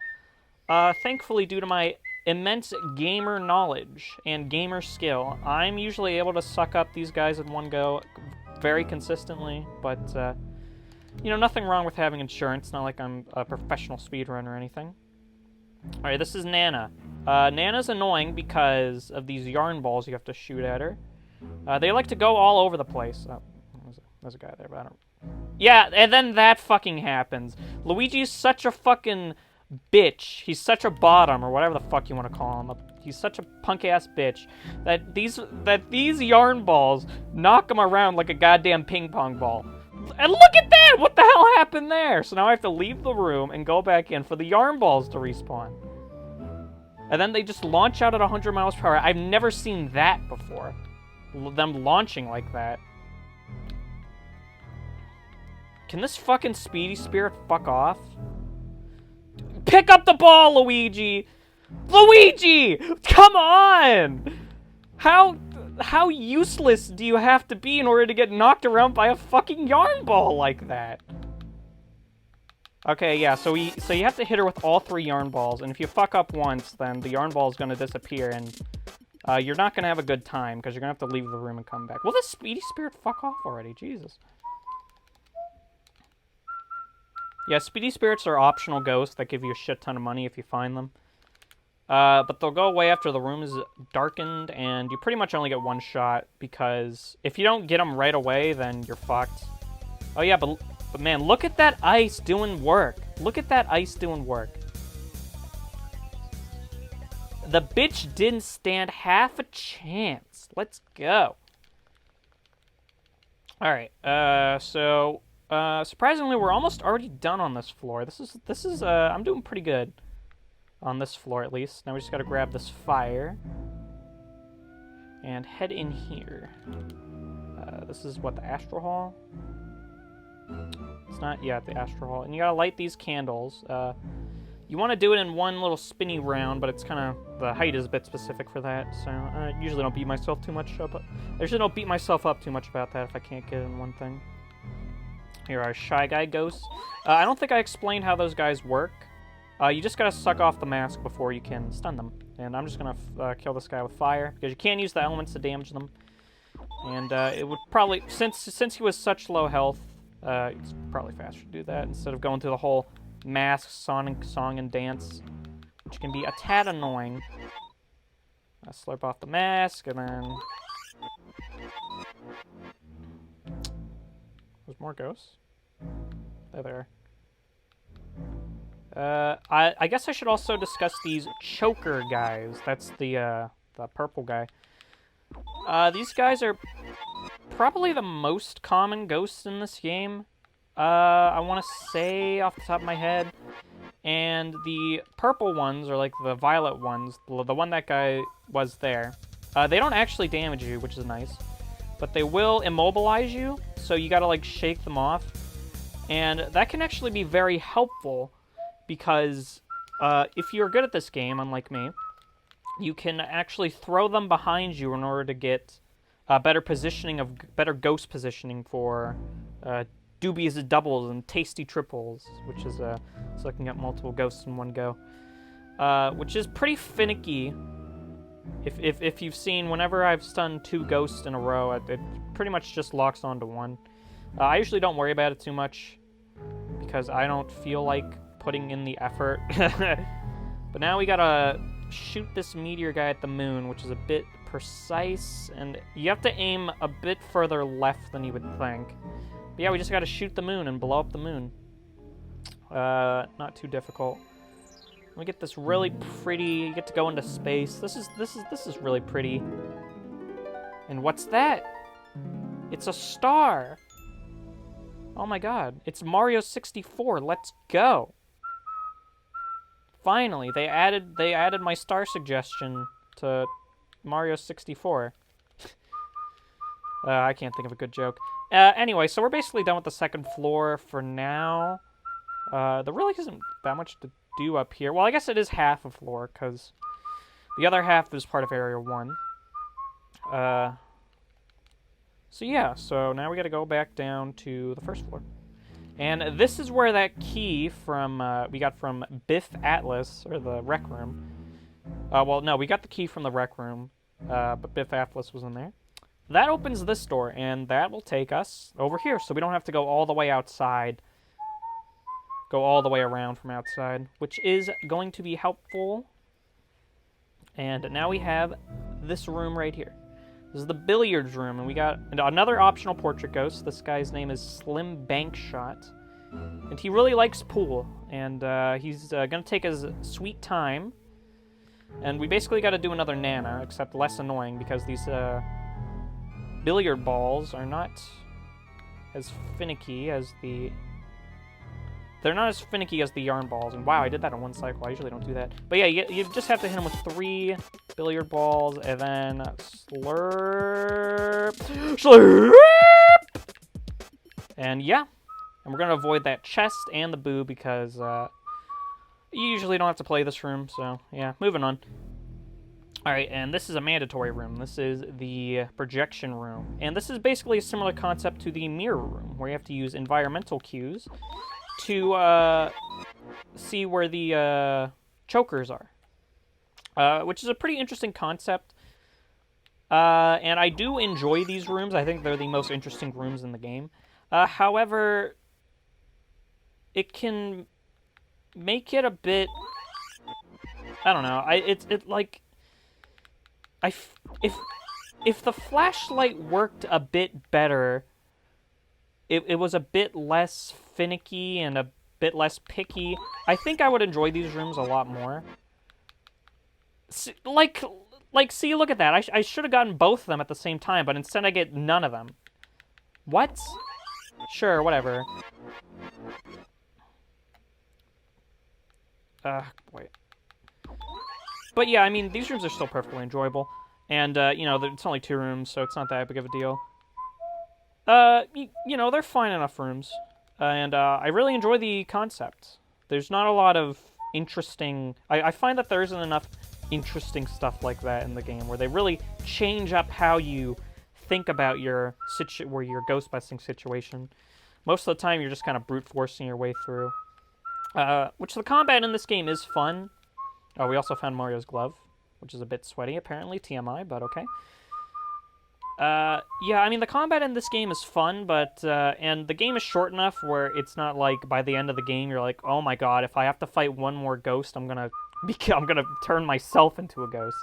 Thankfully, due to my immense gamer knowledge and gamer skill. I'm usually able to suck up these guys in one go very consistently, but, you know, nothing wrong with having insurance. Not like I'm a professional speedrunner or anything. Alright, this is Nana. Nana's annoying because of these yarn balls you have to shoot at her. They like to go all over the place. Oh, there's a guy there, but I don't... Yeah, and then that fucking happens. Luigi's such a fucking bitch. He's such a bottom, or whatever the fuck you want to call him. He's such a punk-ass bitch that these yarn balls knock him around like a goddamn ping pong ball. And look at that! What the hell happened there? So now I have to leave the room and go back in for the yarn balls to respawn. And then they just launch out at 100 miles per hour. I've never seen that before. Them launching like that. Can this fucking Speedy Spirit fuck off? Pick up the ball, Luigi! Luigi! Come on! How useless do you have to be in order to get knocked around by a fucking yarn ball like that? Okay, yeah, so you have to hit her with all 3 yarn balls, and if you fuck up once, then the yarn ball is going to disappear, and you're not going to have a good time, because you're going to have to leave the room and come back. Will this Speedy Spirit fuck off already? Jesus. Yeah, Speedy Spirits are optional ghosts that give you a shit ton of money if you find them. But they'll go away after the room is darkened, and you pretty much only get 1 shot, because if you don't get them right away, then you're fucked. Oh yeah, but man, look at that ice doing work. Look at that ice doing work. The bitch didn't stand half a chance. Let's go. Alright, surprisingly, we're almost already done on this floor. This is, I'm doing pretty good. On this floor, at least. Now we just gotta grab this fire. And head in here. This is, what, the Astral Hall? It's not yet the Astral Hall. And you gotta light these candles. You want to do it in one little spinny round, but it's kind of... The height is a bit specific for that, so I usually don't beat myself too much up. I usually don't beat myself up too much about that if I can't get it in one thing. Here are Shy Guy Ghosts. I don't think I explained how those guys work. You just gotta suck off the mask before you can stun them. And I'm just gonna kill this guy with fire, because you can't use the elements to damage them. And it would probably, since he was such low health, it's probably faster to do that instead of going through the whole mask, song and dance, which can be a tad annoying. Slurp off the mask, and then... There's more ghosts? There they are. I guess I should also discuss these choker guys. That's the purple guy. These guys are probably the most common ghosts in this game. I want to say off the top of my head. And the purple ones, or like the violet ones, the one that guy was there, they don't actually damage you, which is nice. But they will immobilize you, so you gotta like shake them off. And that can actually be very helpful, because if you're good at this game, unlike me, you can actually throw them behind you in order to get better ghost positioning for dubious doubles and tasty triples, which is so I can get multiple ghosts in one go, which is pretty finicky. If you've seen, whenever I've stunned 2 ghosts in a row, it pretty much just locks onto one. I usually don't worry about it too much, because I don't feel like putting in the effort. But now we gotta shoot this meteor guy at the moon, which is a bit precise, and you have to aim a bit further left than you would think. But yeah, we just gotta shoot the moon and blow up the moon. Not too difficult. We get this really pretty, you get to go into space. This is really pretty. And what's that? It's a star. Oh my god, it's Mario 64. Let's go. Finally, they added my star suggestion to Mario 64. I can't think of a good joke. Anyway, so we're basically done with the second floor for now. There really isn't that much to do up here. Well, I guess it is half a floor, because the other half is part of Area 1. So yeah, so now we gotta go back down to the first floor. And this is where that key from we got from Biff Atlas, or the rec room, Well, no, we got the key from the rec room, but Biff Atlas was in there. That opens this door, and that will take us over here, so we don't have to go all the way outside. Go all the way around from outside, which is going to be helpful. And now we have this room right here. This is the billiards room, and we got another optional portrait ghost. This guy's name is Slim Bankshot, and he really likes pool, and he's going to take his sweet time. And we basically got to do another Nana, except less annoying, because these billiard balls are not as finicky as the... They're not as finicky as the yarn balls. And wow, I did that in one cycle. I usually don't do that. But yeah, you just have to hit them with 3 billiard balls, and then slurp. Slurp! And yeah. And we're going to avoid that chest and the boo, because you usually don't have to play this room. So yeah, moving on. Alright, and this is a mandatory room. This is the projection room. And this is basically a similar concept to the mirror room, where you have to use environmental cues to see where the chokers are, which is a pretty interesting concept. And I do enjoy these rooms. I think they're the most interesting rooms in the game. However, it can make it a bit... I don't know. If the flashlight worked a bit better, it was a bit less finicky and a bit less picky, I think I would enjoy these rooms a lot more. See, see, look at that. I should have gotten both of them at the same time, but instead I get none of them. What? Sure, whatever. Wait. But yeah, I mean, these rooms are still perfectly enjoyable. And, you know, it's only 2 rooms, so it's not that big of a deal. You know, they're fine enough rooms. And I really enjoy the concept. There's not a lot of interesting... I find that there isn't enough interesting stuff like that in the game, where they really change up how you think about your ghost busting situation. Most of the time, you're just kind of brute forcing your way through. Which the combat in this game is fun. Oh, we also found Mario's glove, which is a bit sweaty, apparently. TMI, but okay. Yeah, I mean, the combat in this game is fun, but, and the game is short enough where it's not like, by the end of the game, you're like, oh my god, if I have to fight one more ghost, I'm gonna turn myself into a ghost.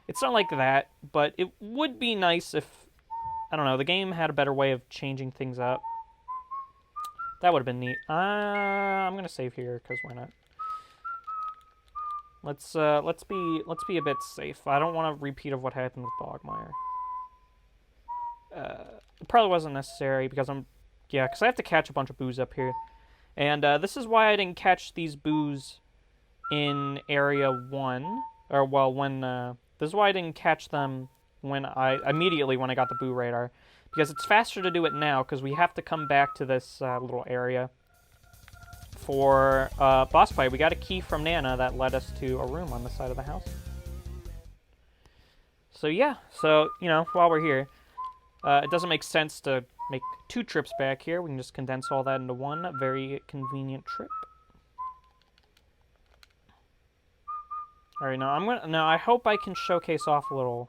It's not like that, but it would be nice if, I don't know, the game had a better way of changing things up. That would have been neat. I'm gonna save here, because why not? Let's be a bit safe. I don't want a repeat of what happened with Bogmire. It probably wasn't necessary, because because I have to catch a bunch of boos up here. And, this is why I didn't catch these boos in Area 1. Or, well, this is why I didn't catch them immediately when I got the boo radar. Because it's faster to do it now, because we have to come back to this, little area for, boss fight. We got a key from Nana that led us to a room on the side of the house. So, yeah. So, you know, while we're here... it doesn't make sense to make 2 trips back here. We can just condense all that into one very convenient trip. Alright, now I hope I can showcase off a little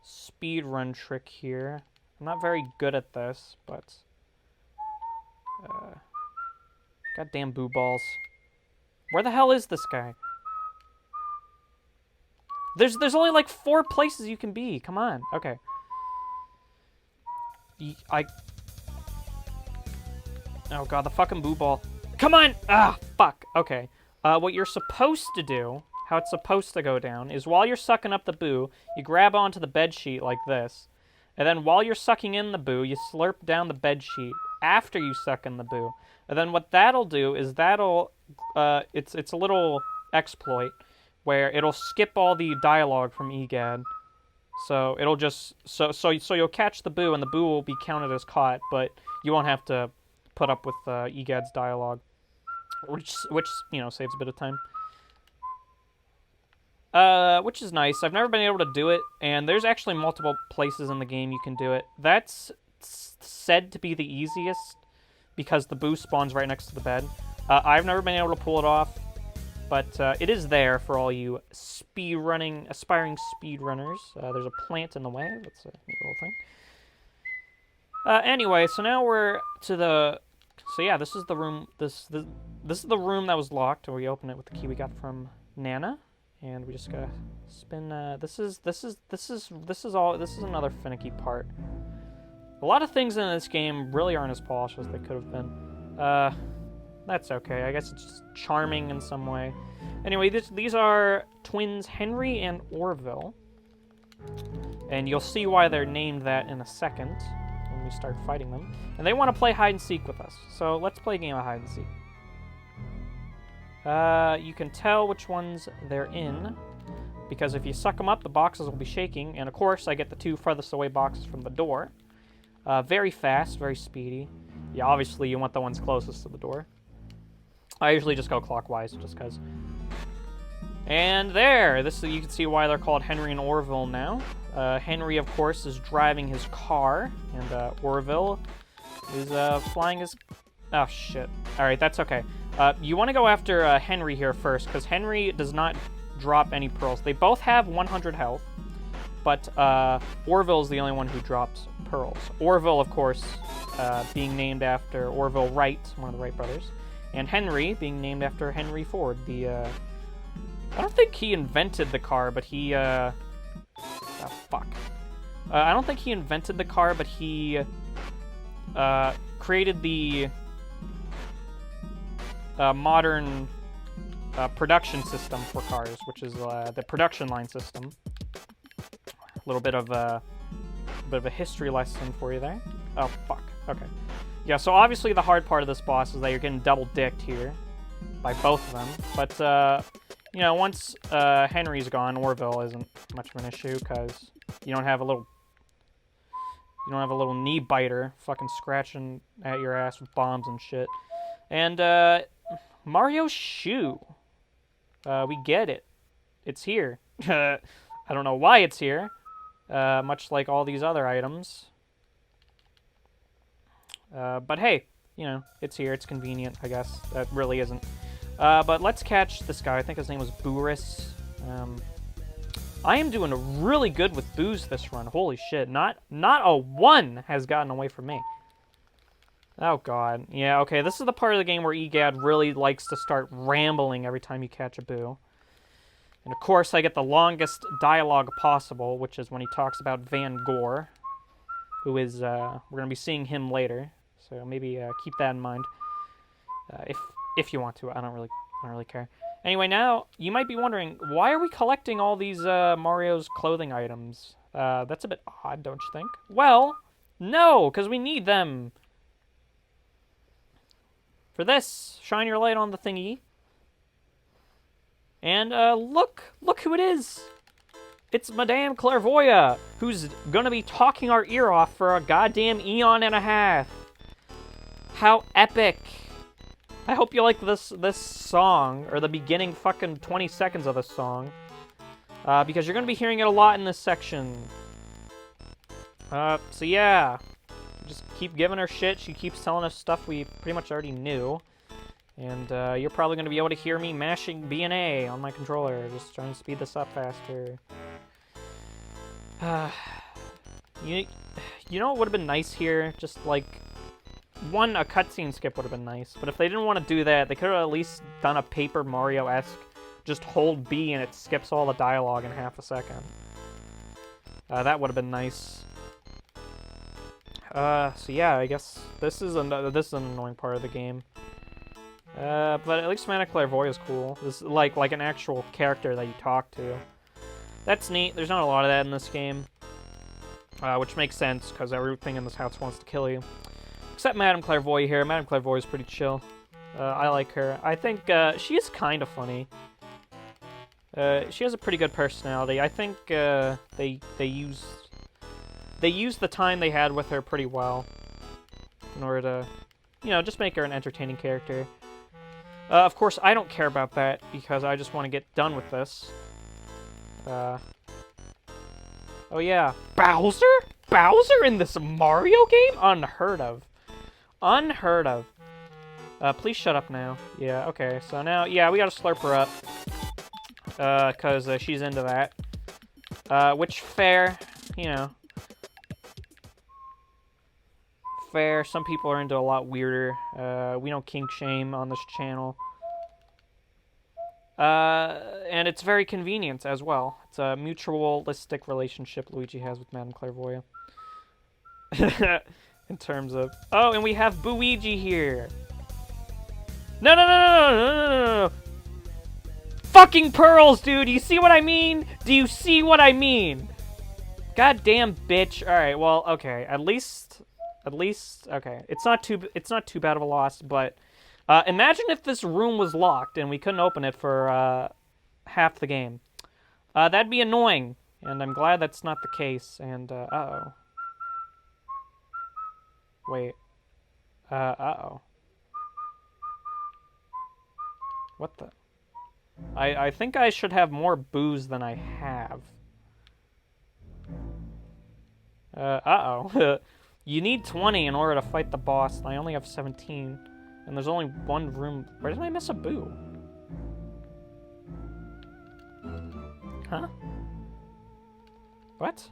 speedrun trick here. I'm not very good at this, but... goddamn boo balls. Where the hell is this guy? There's only like 4 places you can be. Come on. Okay. Oh god, the fucking boo ball. Come on! Ah, fuck. Okay. What you're supposed to do, how it's supposed to go down, is while you're sucking up the boo, you grab onto the bed sheet like this. And then while you're sucking in the boo, you slurp down the bed sheet after you suck in the boo. And then what that'll do is it's a little exploit where it'll skip all the dialogue from EGAD. So it'll just so you'll catch the boo, and the boo will be counted as caught, but you won't have to put up with EGAD's dialogue, which you know, saves a bit of time. Which is nice. I've never been able to do it, and there's actually multiple places in the game you can do it. That's said to be the easiest because the boo spawns right next to the bed. I've never been able to pull it off. but it is there for all you aspiring speedrunners. There's a plant in the way. That's a neat little thing. Anyway, so now we're to the... So yeah, this is the room. This is the room that was locked, and we open it with the key we got from Nana, and we just gotta spin. This is another finicky part. A lot of things in this game really aren't as polished as they could have been. That's okay. I guess it's just charming in some way. Anyway, these are twins Henry and Orville, and you'll see why they're named that in a second when we start fighting them. And they want to play hide and seek with us, so let's play a game of hide and seek. You can tell which ones they're in, because if you suck them up, the boxes will be shaking, and of course I get the 2 farthest away boxes from the door. Very fast, very speedy. Yeah, obviously you want the ones closest to the door. I usually just go clockwise, just because. And there! You can see why they're called Henry and Orville now. Henry, of course, is driving his car, and Orville is flying his... Oh, shit. Alright, that's okay. You want to go after Henry here first, because Henry does not drop any pearls. They both have 100 health, but Orville is the only one who drops pearls. Orville, of course, being named after Orville Wright, one of the Wright brothers, and Henry being named after Henry Ford, the... I don't think he invented the car, but he... Oh, fuck. I don't think he invented the car, but he created the modern production system for cars, which is the production line system. A little bit of a history lesson for you there. Oh, fuck. Okay. Yeah, so obviously the hard part of this boss is that you're getting double-dicked here by both of them. But, you know, once Henry's gone, Orville isn't much of an issue, because you don't have a little knee biter fucking scratching at your ass with bombs and shit. And, Mario's shoe. We get it. It's here. I don't know why it's here. Much like all these other items. But hey, you know, it's here. It's convenient, I guess. That really isn't. But let's catch this guy. I think his name was Boris. I am doing really good with booze this run. Holy shit. Not a 1 has gotten away from me. Oh, God. Yeah, okay, this is the part of the game where EGAD really likes to start rambling every time you catch a boo. And, of course, I get the longest dialogue possible, which is when he talks about Van Gore, who is, we're going to be seeing him later. So maybe keep that in mind. If you want to. I don't really care. Anyway, now, you might be wondering, why are we collecting all these Mario's clothing items? That's a bit odd, don't you think? Well, no, because we need them. For this, shine your light on the thingy. And, look who it is! It's Madame Clairvoyant, who's gonna be talking our ear off for a goddamn eon and a half. How epic! I hope you like this song, or the beginning fucking 20 seconds of this song. Because you're gonna be hearing it a lot in this section. So yeah. Just keep giving her shit. She keeps telling us stuff we pretty much already knew. And you're probably going to be able to hear me mashing B and A on my controller, just trying to speed this up faster. You know what would have been nice here? Just like, a cutscene skip would have been nice. But if they didn't want to do that, they could have at least done a Paper Mario-esque, just hold B and it skips all the dialogue in half a second. That would have been nice. So yeah, I guess this is an annoying part of the game. But at least Madame Clairvoyant is cool. This is like an actual character that you talk to. That's neat. There's not a lot of that in this game. Which makes sense, because everything in this house wants to kill you. Except Madame Clairvoyant here. Madame Clairvoyant is pretty chill. I like her. I think she is kind of funny. She has a pretty good personality. I think they used the time they had with her pretty well in order to, you know, just make her an entertaining character. Of course, I don't care about that because I just want to get done with this. Oh yeah, Bowser? Bowser in this Mario game? Unheard of. Unheard of. Please shut up now. Yeah, okay. So now, yeah, we gotta slurp her up. Cause she's into that. Which, fair, you know. Fair. Some people are into a lot weirder. We don't kink shame on this channel. And it's very convenient as well. It's a mutualistic relationship Luigi has with Madame Clairvoyant. In terms of... Oh, and we have Luigi here. No, no, no, no, no, no, no, no. Fucking pearls, dude. You see what I mean? Do you see what I mean? Goddamn bitch. All right, well, okay. At least, okay. It's not too bad of a loss, but imagine if this room was locked and we couldn't open it for half the game. That'd be annoying, and I'm glad that's not the case. And uh-oh. Wait. Uh-oh. What the? I think I should have more booze than I have. Uh-oh. You need 20 in order to fight the boss, and I only have 17. And there's only one room. Where did I miss a boo? Huh? What?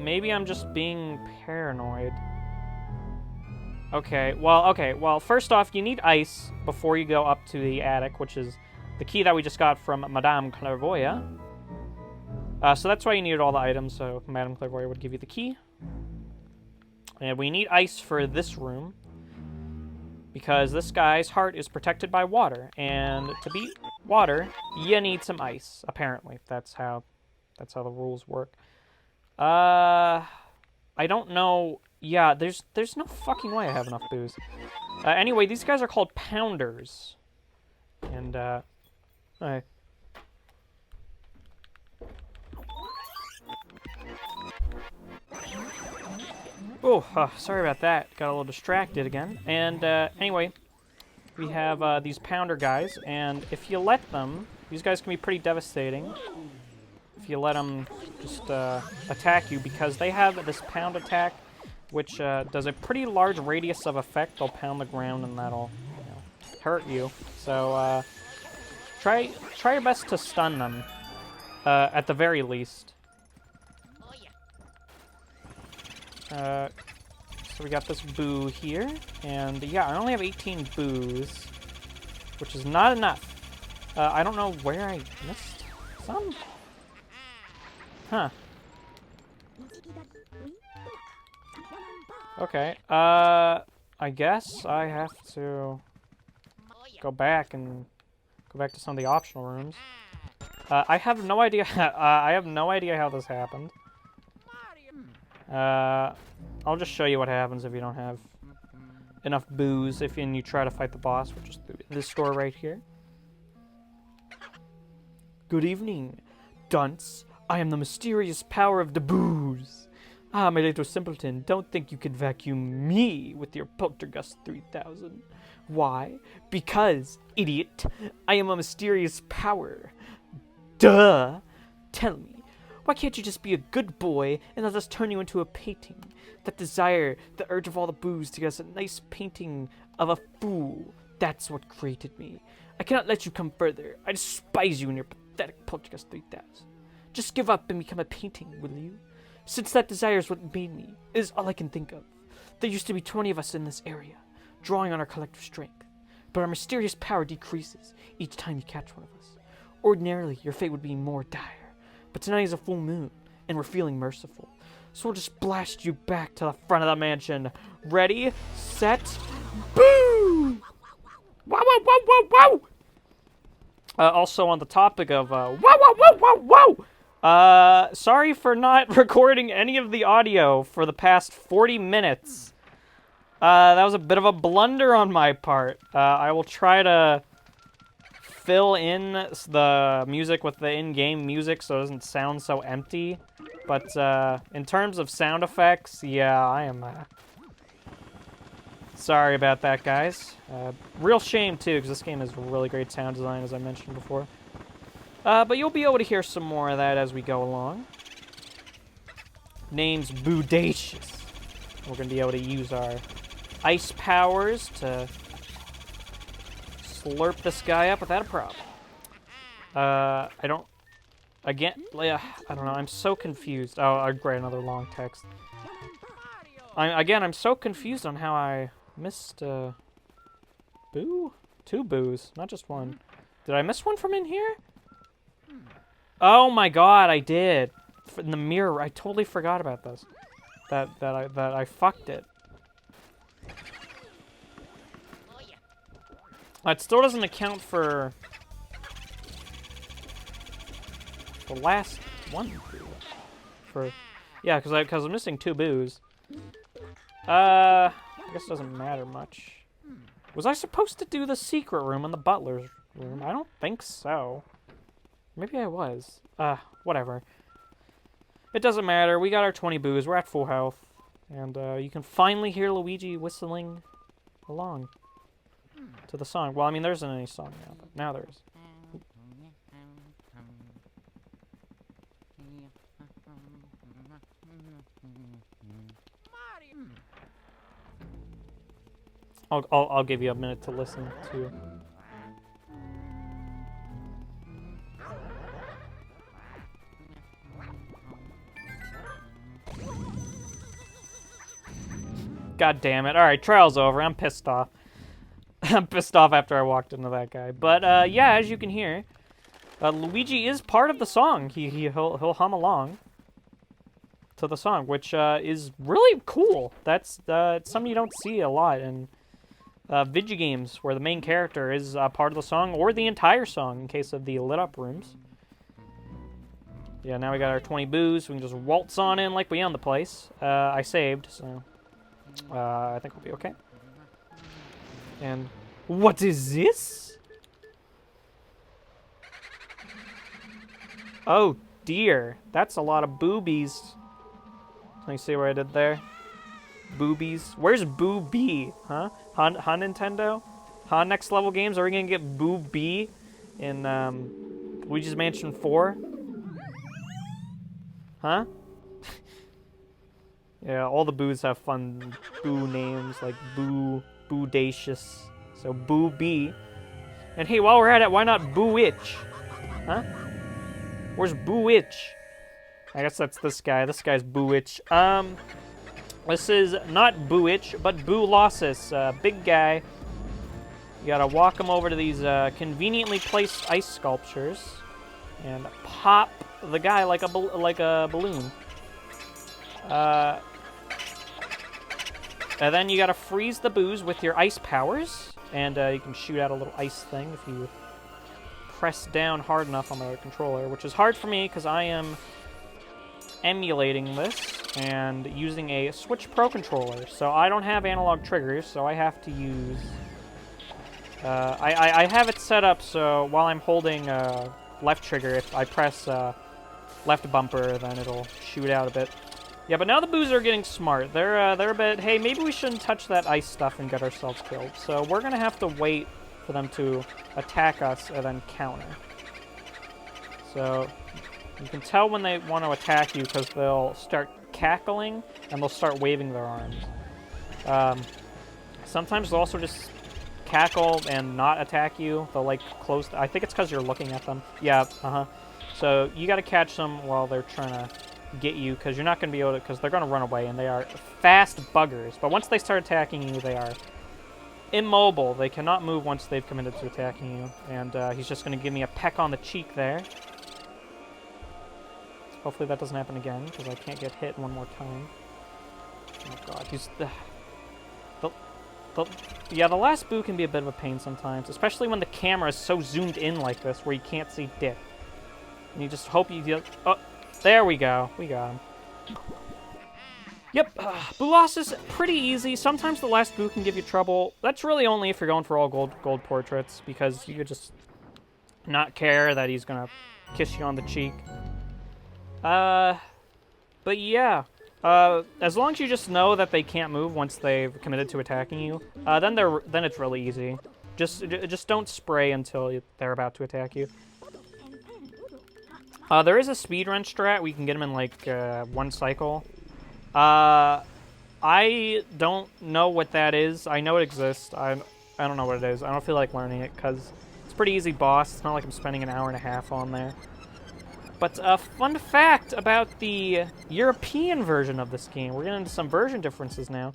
Maybe I'm just being paranoid. Okay, well, first off, you need ice before you go up to the attic, which is the key that we just got from Madame Clairvoyant. So that's why you needed all the items, so Madame Clairvoyant would give you the key. And we need ice for this room, because this guy's heart is protected by water, and to beat water, you need some ice, apparently. That's how the rules work. I don't know. Yeah, there's no fucking way I have enough booze. Anyway, these guys are called pounders. And, alright. Oh, sorry about that. Got a little distracted again. And, anyway, we have, these pounder guys, and if you let them, these guys can be pretty devastating. If you let them just, attack you, because they have this pound attack, which does a pretty large radius of effect. They'll pound the ground, and that'll, you know, hurt you. So try your best to stun them, at the very least. So we got this boo here, and yeah, I only have 18 boos, which is not enough. I don't know where I missed some. Huh. Okay, I guess I have to go back to some of the optional rooms. I have no idea. I have no idea how this happened. I'll just show you what happens if you don't have enough booze. If you try to fight the boss, which is through this door right here. Good evening, dunce. I am the mysterious power of the booze. Ah, my little simpleton, don't think you could vacuum me with your Poltergust 3000. Why? Because, idiot, I am a mysterious power. Duh! Tell me, why can't you just be a good boy and let us turn you into a painting? That desire, the urge of all the booze to get us a nice painting of a fool, that's what created me. I cannot let you come further. I despise you and your pathetic Poltergust 3000. Just give up and become a painting, will you? Since that desire is what made me, it is all I can think of. There used to be 20 of us in this area, drawing on our collective strength. But our mysterious power decreases each time you catch one of us. Ordinarily, your fate would be more dire. But tonight is a full moon, and we're feeling merciful. So we'll just blast you back to the front of the mansion. Ready, set, boom! Wow, wow, wow, wow, wow! Also on the topic of, wow, wow, wow, wow, wow! Sorry for not recording any of the audio for the past 40 minutes. That was a bit of a blunder on my part. I will try to fill in the music with the in-game music so it doesn't sound so empty. But, in terms of sound effects, yeah, I am, sorry about that, guys. Real shame, too, because this game has really great sound design, as I mentioned before. But you'll be able to hear some more of that as we go along. Name's Boodacious. We're going to be able to use our ice powers to slurp this guy up without a problem. I don't... Again, I don't know, I'm so confused. Oh, great, another long text. I'm so confused on how I missed, Boo? 2 boos, not just one. Did I miss one from in here? Oh my god, I did. In the mirror, I totally forgot about this. That I fucked it. That still doesn't account for the last one. Yeah, because I'm missing 2 boos. I guess it doesn't matter much. Was I supposed to do the secret room in the butler's room? I don't think so. Maybe I was. Whatever. It doesn't matter. We got our 20 boos. We're at full health. And you can finally hear Luigi whistling along to the song. Well, I mean, there isn't any song now, but now there is. I'll give you a minute to listen to. God damn it. Alright, trial's over. I'm pissed off. I'm pissed off after I walked into that guy. But, yeah, as you can hear, Luigi is part of the song. He'll hum along to the song, which is really cool. That's it's something you don't see a lot in video games, where the main character is part of the song, or the entire song, in case of the lit-up rooms. Yeah, now we got our 20 boos. We can just waltz on in like we own the place. I saved, so I think we'll be okay. And what is this? Oh dear, that's a lot of boobies. Let me see what I did there. Boobies. Where's Boo B? Huh? Nintendo? Next level games? Are we gonna get Boo B in Luigi's Mansion 4? Huh? Yeah, all the Boos have fun Boo names, like Boodacious. So Boo B. And hey, while we're at it, why not Boo Itch? Huh? Where's Boo Itch? I guess that's this guy. This guy's Boo Itch. This is not Boo Itch, but Boo Lossus. Big guy. You gotta walk him over to these conveniently placed ice sculptures and pop the guy like a balloon. And then you gotta freeze the Boos with your ice powers, and you can shoot out a little ice thing if you press down hard enough on the controller, which is hard for me because I am emulating this and using a Switch Pro controller, so I don't have analog triggers, so I have to use... I have it set up so while I'm holding left trigger, if I press left bumper, then it'll shoot out a bit. Yeah, but now the Boos are getting smart. They're a bit, hey, maybe we shouldn't touch that ice stuff and get ourselves killed. So we're gonna have to wait for them to attack us and then counter. So you can tell when they want to attack you because they'll start cackling and they'll start waving their arms. Sometimes they'll also just cackle and not attack you. They'll like close. I think it's because you're looking at them. Yeah, So you got to catch them while they're trying to get you, because you're not going to be able to, because they're going to run away, and they are fast buggers. But once they start attacking you, they are immobile. They cannot move once they've committed to attacking you. And he's just going to give me a peck on the cheek there. Hopefully that doesn't happen again, because I can't get hit one more time. Oh god, he's... Yeah, the last Boo can be a bit of a pain sometimes, especially when the camera is so zoomed in like this, where you can't see dick. And you just hope you... Oh, there we go. We got him. Yep, Boo loss is pretty easy. Sometimes the last Boo can give you trouble. That's really only if you're going for all gold portraits, because you could just not care that he's gonna kiss you on the cheek. But yeah. As long as you just know that they can't move once they've committed to attacking you, then it's really easy. Just don't spray until they're about to attack you. There is a speedrun strat. We can get them in like one cycle. I don't know what that is. I know it exists. I don't know what it is. I don't feel like learning it because it's a pretty easy boss. It's not like I'm spending an hour and a half on there. But a fun fact about the European version of this game. We're getting into some version differences now.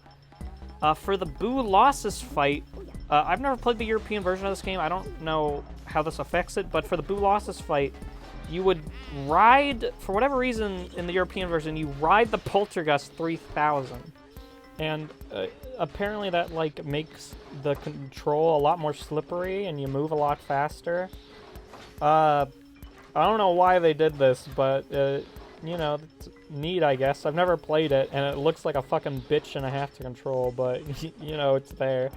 For the Boo Losses fight, I've never played the European version of this game. I don't know how this affects it, but for the Boo Losses fight, you would ride, for whatever reason in the European version, you ride the Poltergust 3000. And apparently that, like, makes the control a lot more slippery and you move a lot faster. I don't know why they did this, but, you know, it's neat, I guess. I've never played it, and it looks like a fucking bitch and a half to control, but, you know, it's there.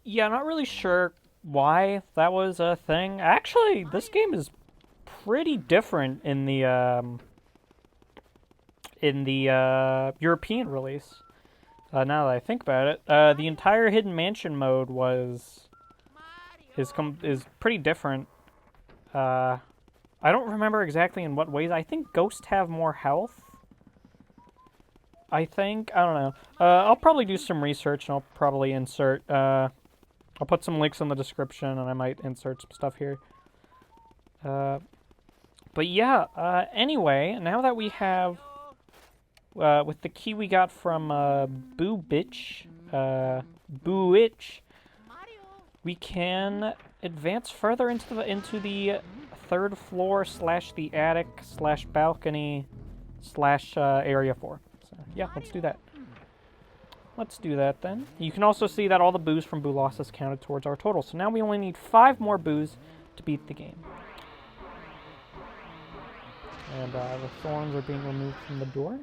Yeah, not really sure why that was a thing. Actually, this game is pretty different in the European release. Now that I think about it, the entire Hidden Mansion mode is pretty different. I don't remember exactly in what ways. I think ghosts have more health. I think. I don't know. I'll probably do some research, and I'll probably insert... I'll put some links in the description, and I might insert some stuff here. But yeah, anyway, now that we have... with the key we got from Boo Bitch, we can advance further into the third floor / the attic / balcony / area 4. So yeah, let's do that. Let's do that then. You can also see that all the boos from Boo Losses counted towards our total. So now we only need 5 more boos to beat the game. And the thorns are being removed from the door,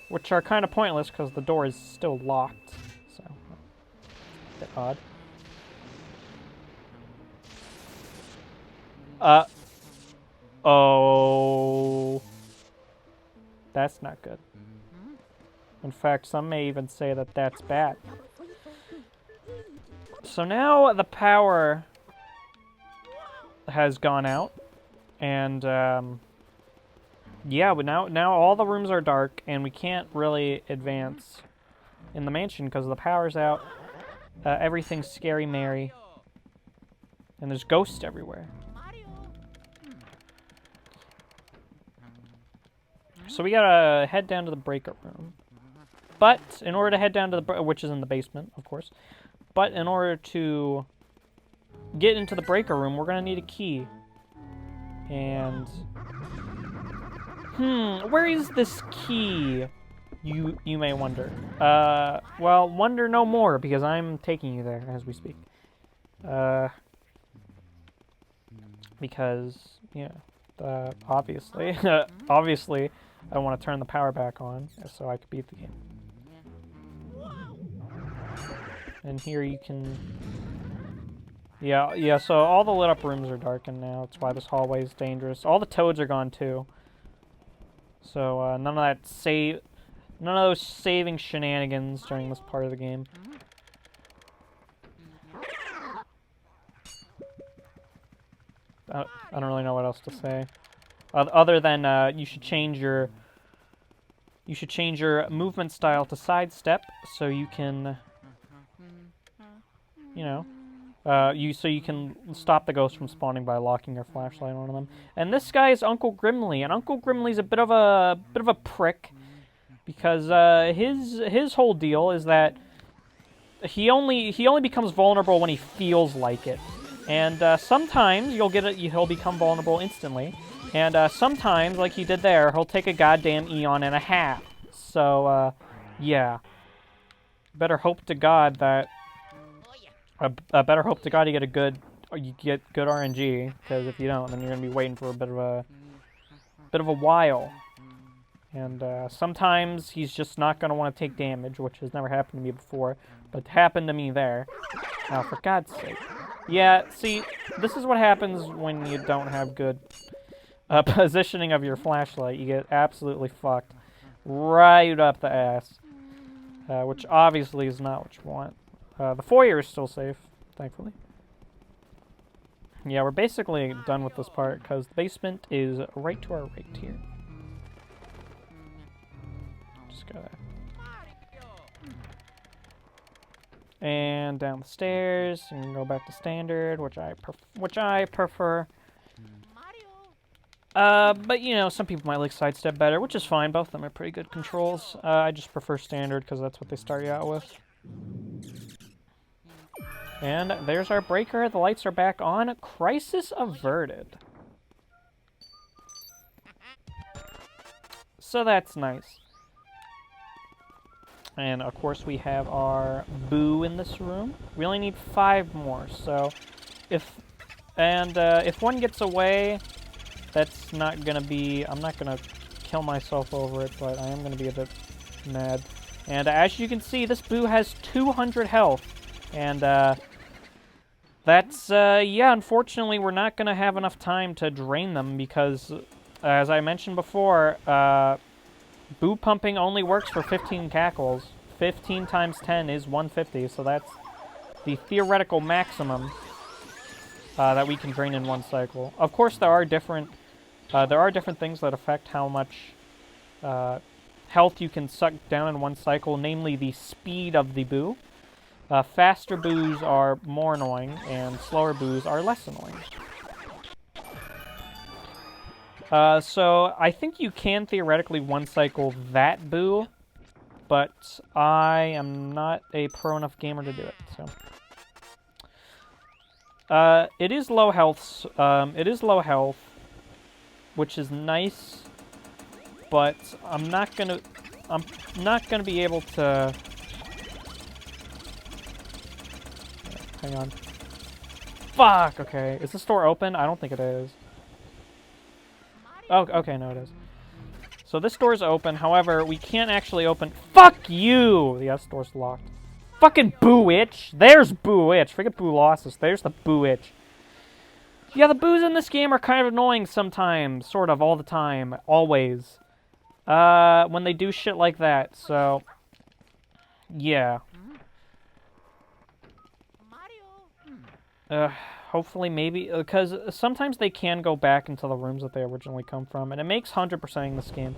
which are kind of pointless because the door is still locked. So, a bit odd. Oh. That's not good. In fact, some may even say that that's bad. So now the power has gone out, and yeah, but now all the rooms are dark, and we can't really advance in the mansion because the power's out. Everything's scary Mary, and there's ghosts everywhere. So we gotta head down to the breakout room. But in order to head down to the which is in the basement, of course. But in order to get into the breaker room, we're gonna need a key. And where is this key? You may wonder. Well, wonder no more because I'm taking you there as we speak. Because obviously, obviously, I want to turn the power back on so I can beat the game. And here you can... Yeah, so all the lit up rooms are darkened now. That's why this hallway is dangerous. All the toads are gone too. So none of those saving shenanigans during this part of the game. I don't really know what else to say. Other than you should change your movement style to sidestep so you can, you know, so you can stop the ghosts from spawning by locking your flashlight on them. And this guy is Uncle Grimly, and Uncle Grimly's a bit of a prick because his whole deal is that he only becomes vulnerable when he feels like it. And sometimes he'll become vulnerable instantly. And sometimes, like he did there, he'll take a goddamn eon and a half. So, yeah. Better hope to God that... better hope to God you get good RNG, because if you don't, then you're gonna be waiting for a bit of a while. And sometimes he's just not gonna want to take damage, which has never happened to me before, but happened to me there. Now, for God's sake. Yeah, see, this is what happens when you don't have good positioning of your flashlight, you get absolutely fucked right up the ass, which obviously is not what you want. The foyer is still safe, thankfully. Yeah, we're basically done with this part because the basement is right to our right here. Just gotta... And down the stairs, and go back to standard, which I prefer. But you know, some people might like sidestep better, which is fine. Both of them are pretty good controls. I just prefer standard because that's what they start you out with. And there's our breaker. The lights are back on. Crisis averted. So that's nice. And of course we have our boo in this room. We only need 5 more, so if one gets away, that's not gonna be, I'm not gonna kill myself over it, but I am gonna be a bit mad. And as you can see, this boo has 200 health. And that's, yeah, unfortunately we're not gonna have enough time to drain them because, as I mentioned before, boo pumping only works for 15 cackles. 15 times 10 is 150, so that's the theoretical maximum that we can drain in one cycle. Of course, there are different things that affect how much health you can suck down in one cycle, namely the speed of the boo. Faster boos are more annoying, and slower boos are less annoying. So I think you can theoretically one-cycle that boo, but I am not a pro enough gamer to do it, so. It is low health, which is nice, but I'm not gonna be able to... Hang on. Fuck, okay. Is this door open? I don't think it is. Oh, okay, no it is. So this door's open, however, we can't actually open... Fuck you! Yeah, this door's locked. Fucking Boo Itch! There's Boo Itch! Forget Boo Losses. There's the Boo Itch. Yeah, the boos in this game are kind of annoying sometimes. Sort of, all the time. Always. When they do shit like that, so... Yeah. Hopefully, maybe, because sometimes they can go back into the rooms that they originally come from, and it makes 100%ing this game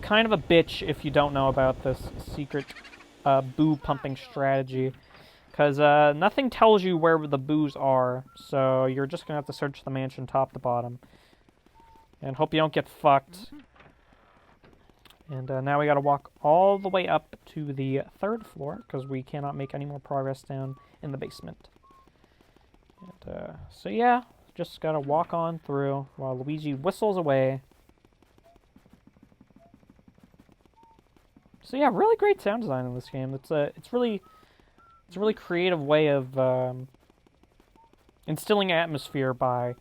kind of a bitch if you don't know about this secret boo pumping strategy, because nothing tells you where the boos are, so you're just gonna have to search the mansion top to bottom, and hope you don't get fucked. And now we gotta walk all the way up to the 3rd floor, because we cannot make any more progress down in the basement. And, so yeah, just gotta walk on through while Luigi whistles away. So yeah, really great sound design in this game. It's a really creative way of instilling atmosphere by,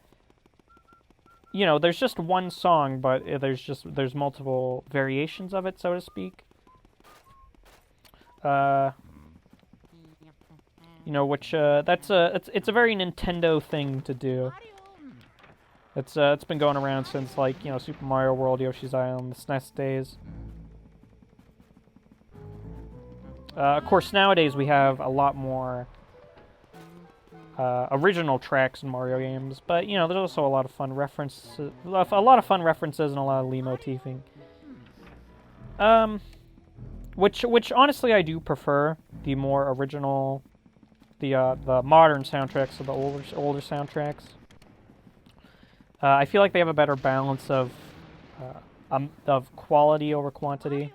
you know, there's just one song, but there's multiple variations of it, so to speak. You know, which it's a very Nintendo thing to do. It's been going around since, like, you know, Super Mario World, Yoshi's Island, the SNES days. Of course, nowadays we have a lot more original tracks in Mario games, but you know, there's also a lot of fun references, and a lot of Lee motifing. Which honestly I do prefer the more original. The modern soundtracks of the older soundtracks. I feel like they have a better balance of quality over quantity.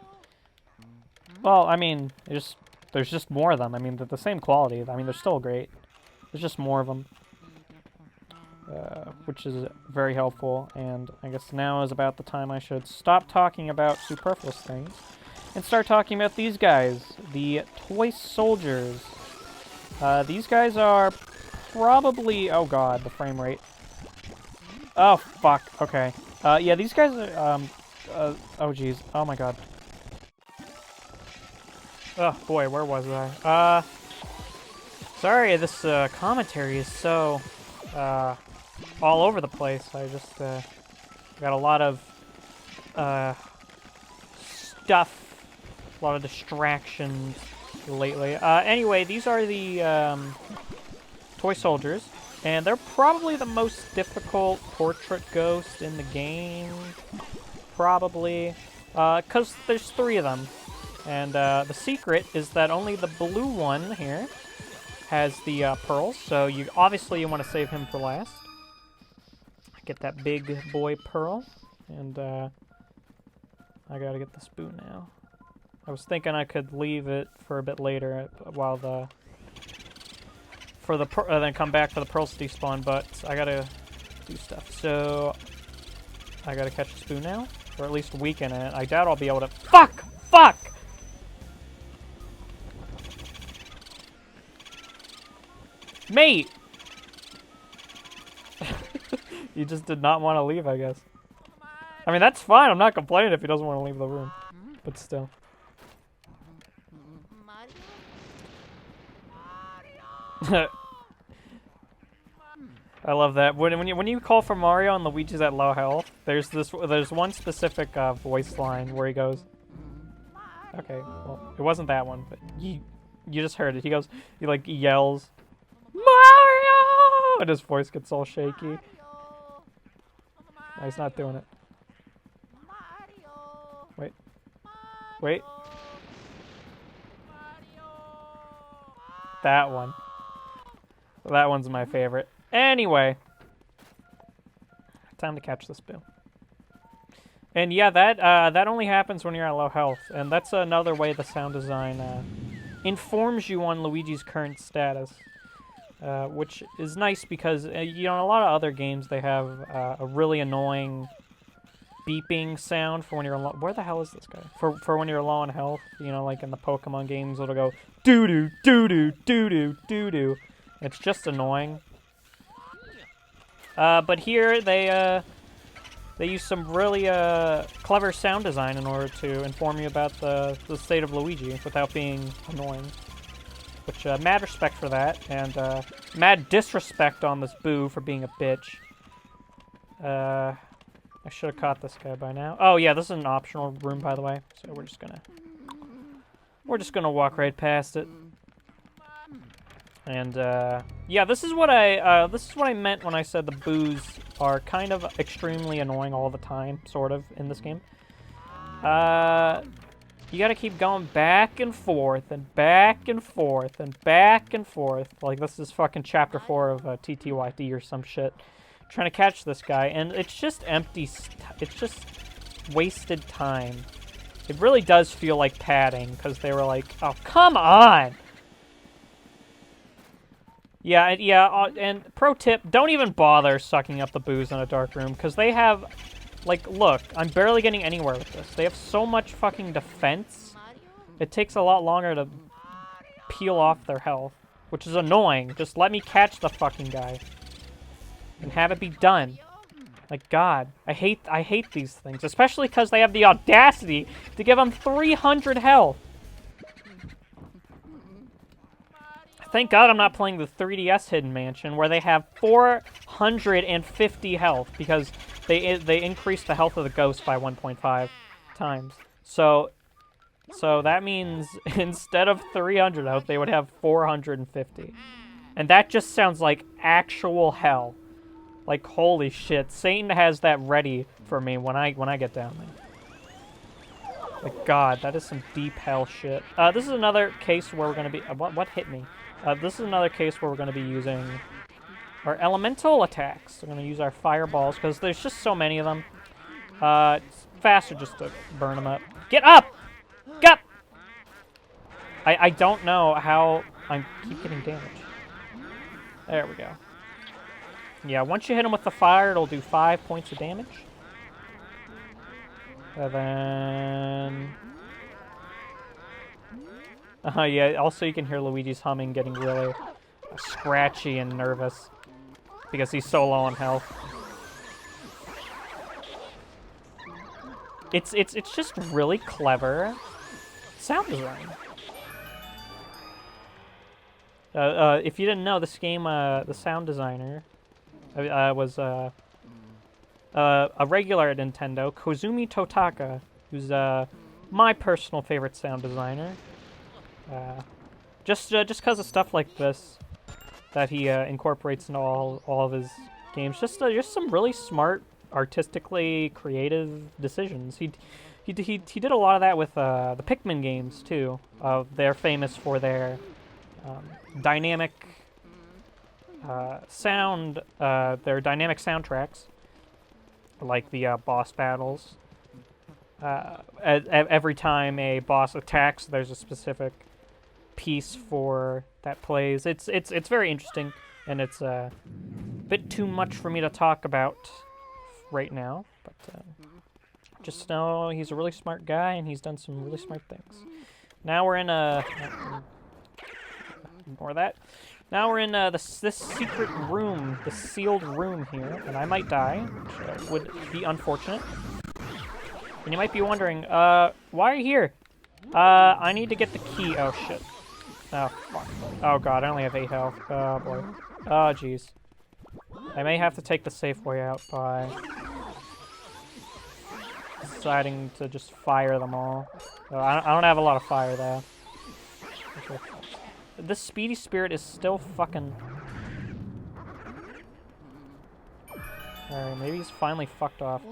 Well, I mean, there's just more of them. I mean, they're the same quality. I mean, they're still great. There's just more of them, which is very helpful. And I guess now is about the time I should stop talking about superfluous things and start talking about these guys, the toy soldiers. These guys are probably... Oh god, the frame rate. Oh, fuck. Okay. Yeah, these guys are... oh, jeez. Oh, my god. Oh, boy, where was I? Sorry, this commentary is so all over the place. I just Got a lot of stuff, a lot of distractions lately. Anyway, these are the toy soldiers, and they're probably the most difficult portrait ghost in the game. Probably, because there's 3 of them. And the secret is that only the blue one here has the pearls, so obviously you want to save him for last. Get that big boy pearl, and I gotta get the spoon now. I was thinking I could leave it for a bit later while then come back for the pearls to despawn, but I gotta do stuff. So I gotta catch the spoon now, or at least weaken it. I doubt I'll be able to. Fuck! Mate! You just did not want to leave, I guess. I mean, that's fine. I'm not complaining if he doesn't want to leave the room. But still. I love that. When you call for Mario and Luigi's at low health, there's one specific voice line where he goes. Okay, well, it wasn't that one, but you just heard it. He yells, Mario! And his voice gets all shaky. No, he's not doing it. Wait. That one. That one's my favorite. Anyway. Time to catch this bill. And yeah, that only happens when you're at low health. And that's another way the sound design informs you on Luigi's current status. Which is nice because, in a lot of other games they have a really annoying beeping sound for when you're low. Where the hell is this guy? For when you're low on health, like in the Pokemon games, it'll go doo-doo, doo-doo, doo-doo, doo-doo. It's just annoying. But here they use some really clever sound design in order to inform you about the state of Luigi without being annoying. Which, mad respect for that, and mad disrespect on this Boo for being a bitch. I should have caught this guy by now. Oh yeah, this is an optional room, by the way, so we're just gonna walk right past it. And yeah, this is what I meant when I said the Boos are kind of extremely annoying all the time, sort of, in this game. You gotta keep going back and forth, and back and forth, and back and forth. Like, this is fucking Chapter 4 of TTYD or some shit. Trying to catch this guy, and it's just empty, it's just wasted time. It really does feel like padding, because they were like, oh, come on! Yeah, and pro tip, don't even bother sucking up the Boos in a dark room, because they have... Like, look, I'm barely getting anywhere with this. They have so much fucking defense. It takes a lot longer to peel off their health, which is annoying. Just let me catch the fucking guy and have it be done. Like, God, I hate these things, especially because they have the audacity to give them 300 health. Thank God I'm not playing the 3DS Hidden Mansion, where they have 450 health, because they increased the health of the ghost by 1.5 times. So that means instead of 300 health, they would have 450. And that just sounds like actual hell. Like, holy shit. Satan has that ready for me when I get down there. Like, God, that is some deep hell shit. This is another case where we're going to be... What hit me? This is another case where we're going to be using our elemental attacks. We're going to use our fireballs, because there's just so many of them. It's faster just to burn them up. Get up! Get up! I don't know how I keep getting damage. There we go. Yeah, once you hit them with the fire, it'll do 5 points of damage. And then... yeah, also you can hear Luigi's humming getting really scratchy and nervous because he's so low on health. It's just really clever sound design. If you didn't know, this game, the sound designer was a regular at Nintendo, Kozumi Totaka, who's my personal favorite sound designer. Just because of stuff like this that he incorporates into all of his games. Just some really smart, artistically creative decisions. He did a lot of that with the Pikmin games too. They're famous for their dynamic sound, their dynamic soundtracks, like the boss battles. Every time a boss attacks, there's a specific piece for that plays. It's very interesting, and it's a bit too much for me to talk about right now. But just know he's a really smart guy, and he's done some really smart things. Now we're in ignore that. Now we're in this secret room, the sealed room here, and I might die, which would be unfortunate. And you might be wondering, why are you here? I need to get the key. Oh, shit. Oh, fuck. Oh, God, I only have 8 health. Oh, boy. Oh, jeez. I may have to take the safe way out by deciding to just fire them all. Oh, I don't have a lot of fire, though. Okay. This Speedy Spirit is still fucking... Alright, maybe he's finally fucked off.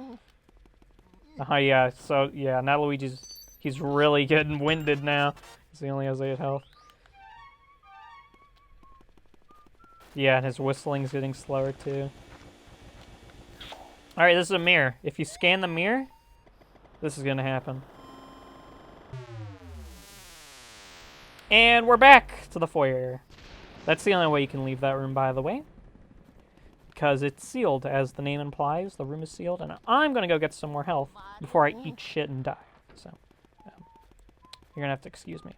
Oh, yeah, so, yeah, now he's really getting winded now, because he only has 8 health. Yeah, and his whistling's getting slower, too. Alright, this is a mirror. If you scan the mirror, this is gonna happen. And we're back to the foyer. That's the only way you can leave that room, by the way. Because it's sealed, as the name implies. The room is sealed, and I'm gonna go get some more health before I eat shit and die. So, you're gonna have to excuse me.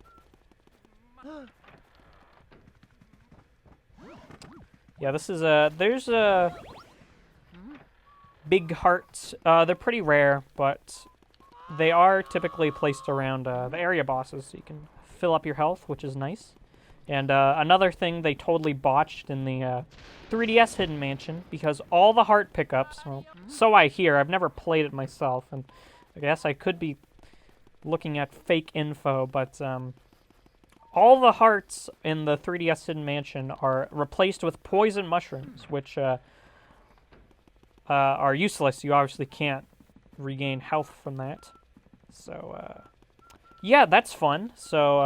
Yeah, this is there's big hearts. They're pretty rare, but they are typically placed around the area bosses, so you can fill up your health, which is nice. And another thing they totally botched in the 3DS Hidden Mansion, because all the heart pickups, well, so I hear, I've never played it myself, and I guess I could be looking at fake info, but all the hearts in the 3DS Hidden Mansion are replaced with poison mushrooms, which are useless. You obviously can't regain health from that. So, yeah, that's fun. So,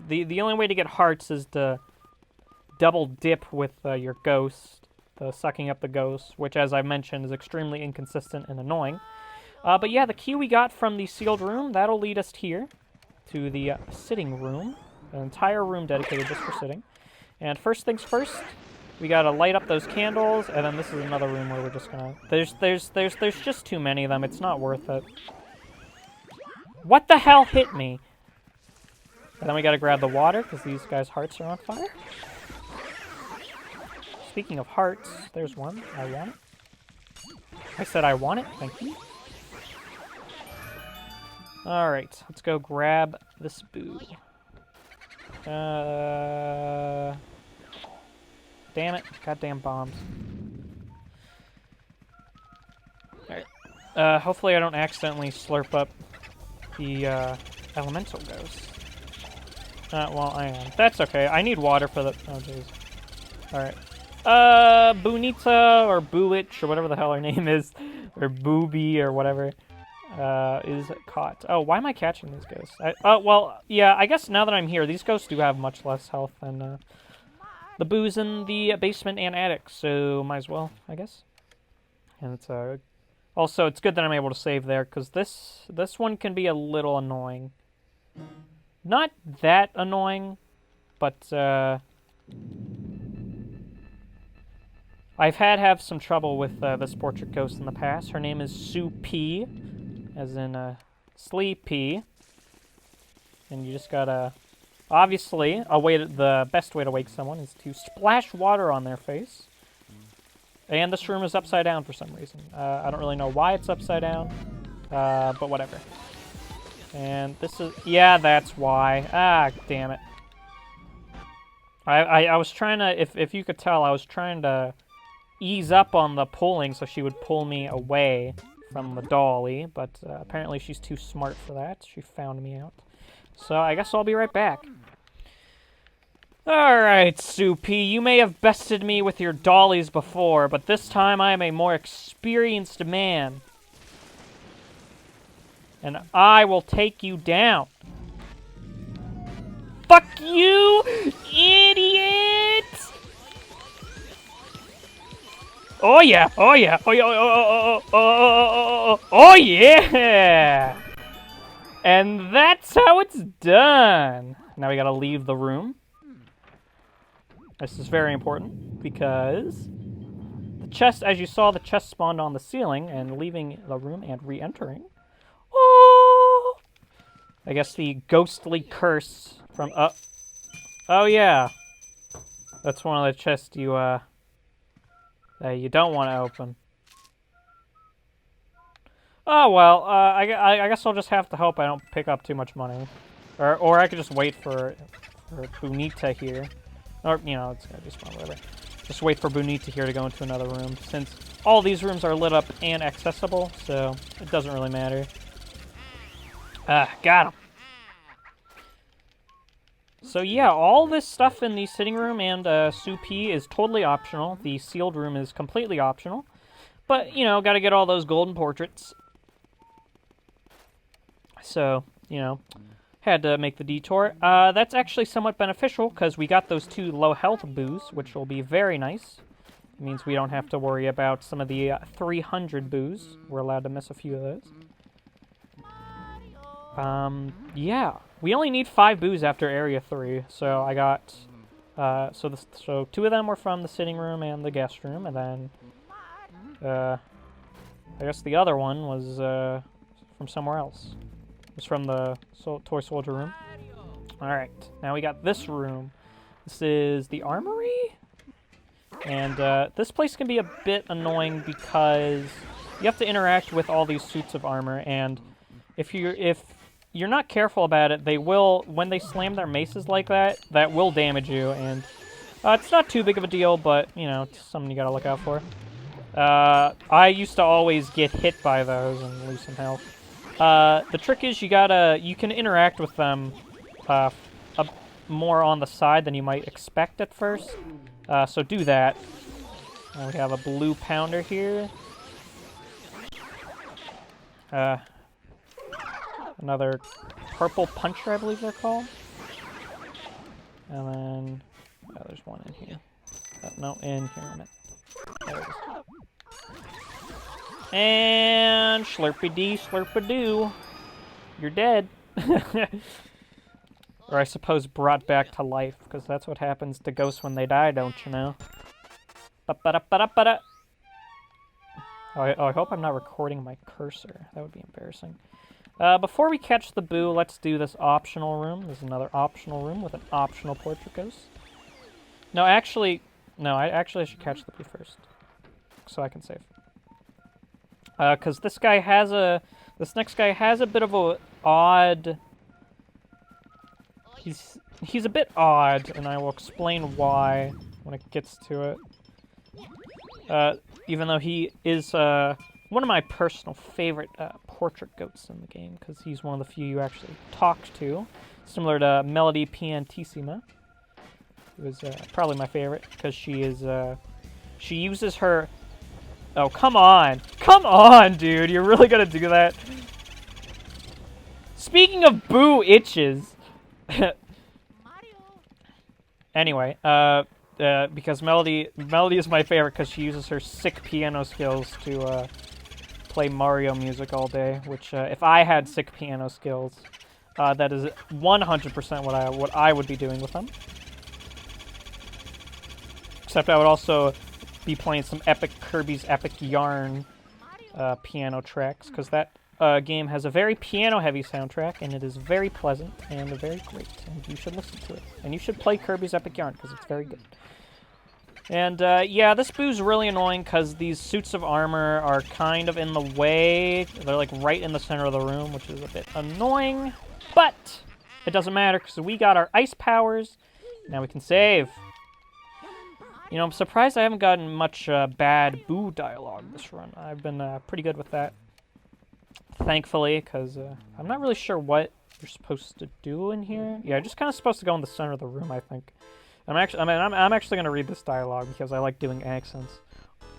the only way to get hearts is to double dip with your ghost, the sucking up the ghost, which, as I mentioned, is extremely inconsistent and annoying. But yeah, the key we got from the sealed room, that'll lead us here to the sitting room, an entire room dedicated just for sitting. And first things first, we gotta light up those candles, and then this is another room where we're just gonna... There's just too many of them. It's not worth it. What the hell hit me? And then we gotta grab the water, because these guys' hearts are on fire. Speaking of hearts, there's one. I want it. I said I want it. Thank you. Alright, let's go grab this boob. Damn it. Goddamn bombs. Alright. Hopefully I don't accidentally slurp up the elemental ghost. Well, I am. That's okay. I need water for the... Oh, jeez. Alright. Bunita, or Bulich, or whatever the hell her name is, or Booby, or whatever, is caught. Oh, why am I catching these ghosts? Well, yeah, I guess now that I'm here, these ghosts do have much less health than, the boos in the basement and attic, so might as well, I guess. And it's, also, it's good that I'm able to save there, because this one can be a little annoying. Not that annoying, but, I've have some trouble with this portrait ghost in the past. Her name is Sue P, as in Sleepy. And you just gotta... Obviously, the best way to wake someone is to splash water on their face. And this room is upside down for some reason. I don't really know why it's upside down, but whatever. And this is... Yeah, that's why. Ah, damn it. I was trying to... If you could tell, I was trying to ease up on the pulling so she would pull me away from the dolly, but apparently she's too smart for that. She found me out. So I guess I'll be right back. Alright, Soupy, you may have bested me with your dollies before, but this time I am a more experienced man. And I will take you down. Fuck you, idiot! Oh yeah, oh yeah, oh yeah, oh yeah! And that's how it's done. Now we gotta leave the room. This is very important because the chest, as you saw, the chest spawned on the ceiling, and leaving the room and re-entering. Oh! I guess the ghostly curse from oh yeah, that's one of the chests you that you don't want to open. Oh well, I guess I'll just have to hope I don't pick up too much money, or I could just wait for Bonita here, or you know it's gonna be small, whatever. Just wait for Bonita here to go into another room, since all these rooms are lit up and accessible, so it doesn't really matter. Got him. So yeah, all this stuff in the sitting room and Soupy is totally optional. The sealed room is completely optional. But, you know, gotta get all those golden portraits. So, you know, had to make the detour. That's actually somewhat beneficial, because we got those 2 low health boos, which will be very nice. It means we don't have to worry about some of the 300 boos. We're allowed to miss a few of those. Yeah. We only need 5 boos after Area 3, so I got, so 2 of them were from the sitting room and the guest room, and then, I guess the other one was, from somewhere else. It was from the toy soldier room. Alright, now we got this room. This is the Armory? And, this place can be a bit annoying because you have to interact with all these suits of armor, and if you're not careful about it, they will, when they slam their maces like that, that will damage you, and it's not too big of a deal, but, you know, it's something you gotta look out for. I used to always get hit by those and lose some health. The trick is you can interact with them more on the side than you might expect at first, so do that. We have a blue pounder here. Another purple puncher, I believe they're called. And then, oh, there's one in here. No, in here. There it is. And slurpy-dee, slurpy-doo. You're dead. Or I suppose brought back to life, because that's what happens to ghosts when they die, don't you know? Ba-ba-da-ba-da-ba-da. I hope I'm not recording my cursor. That would be embarrassing. Before we catch the boo, let's do this optional room. There's another optional room with an optional portrait ghost. No, actually, I should catch the boo first, so I can save. Because this next guy has a bit of a odd. He's a bit odd, and I will explain why when it gets to it. Even though he is one of my personal favorite portrait ghosts in the game, because he's one of the few you actually talk to, similar to Melody Piantissima, who is probably my favorite, because she uses her... Oh, come on! Come on, dude! You're really gonna do that? Speaking of boo itches... Anyway, because Melody is my favorite because she uses her sick piano skills to play Mario music all day, which if I had sick piano skills, that is 100% what I would be doing with them. Except I would also be playing some epic Kirby's Epic Yarn piano tracks, because that game has a very piano-heavy soundtrack, and it is very pleasant and very great, and you should listen to it. And you should play Kirby's Epic Yarn, because it's very good. And, yeah, this boo's really annoying, because these suits of armor are kind of in the way. They're, like, right in the center of the room, which is a bit annoying. But it doesn't matter, because we got our ice powers. Now we can save. You know, I'm surprised I haven't gotten much bad boo dialogue this run. I've been pretty good with that, thankfully, because I'm not really sure what you're supposed to do in here. Yeah, you're just kind of supposed to go in the center of the room, I think. I'm actually gonna read this dialogue because I like doing accents.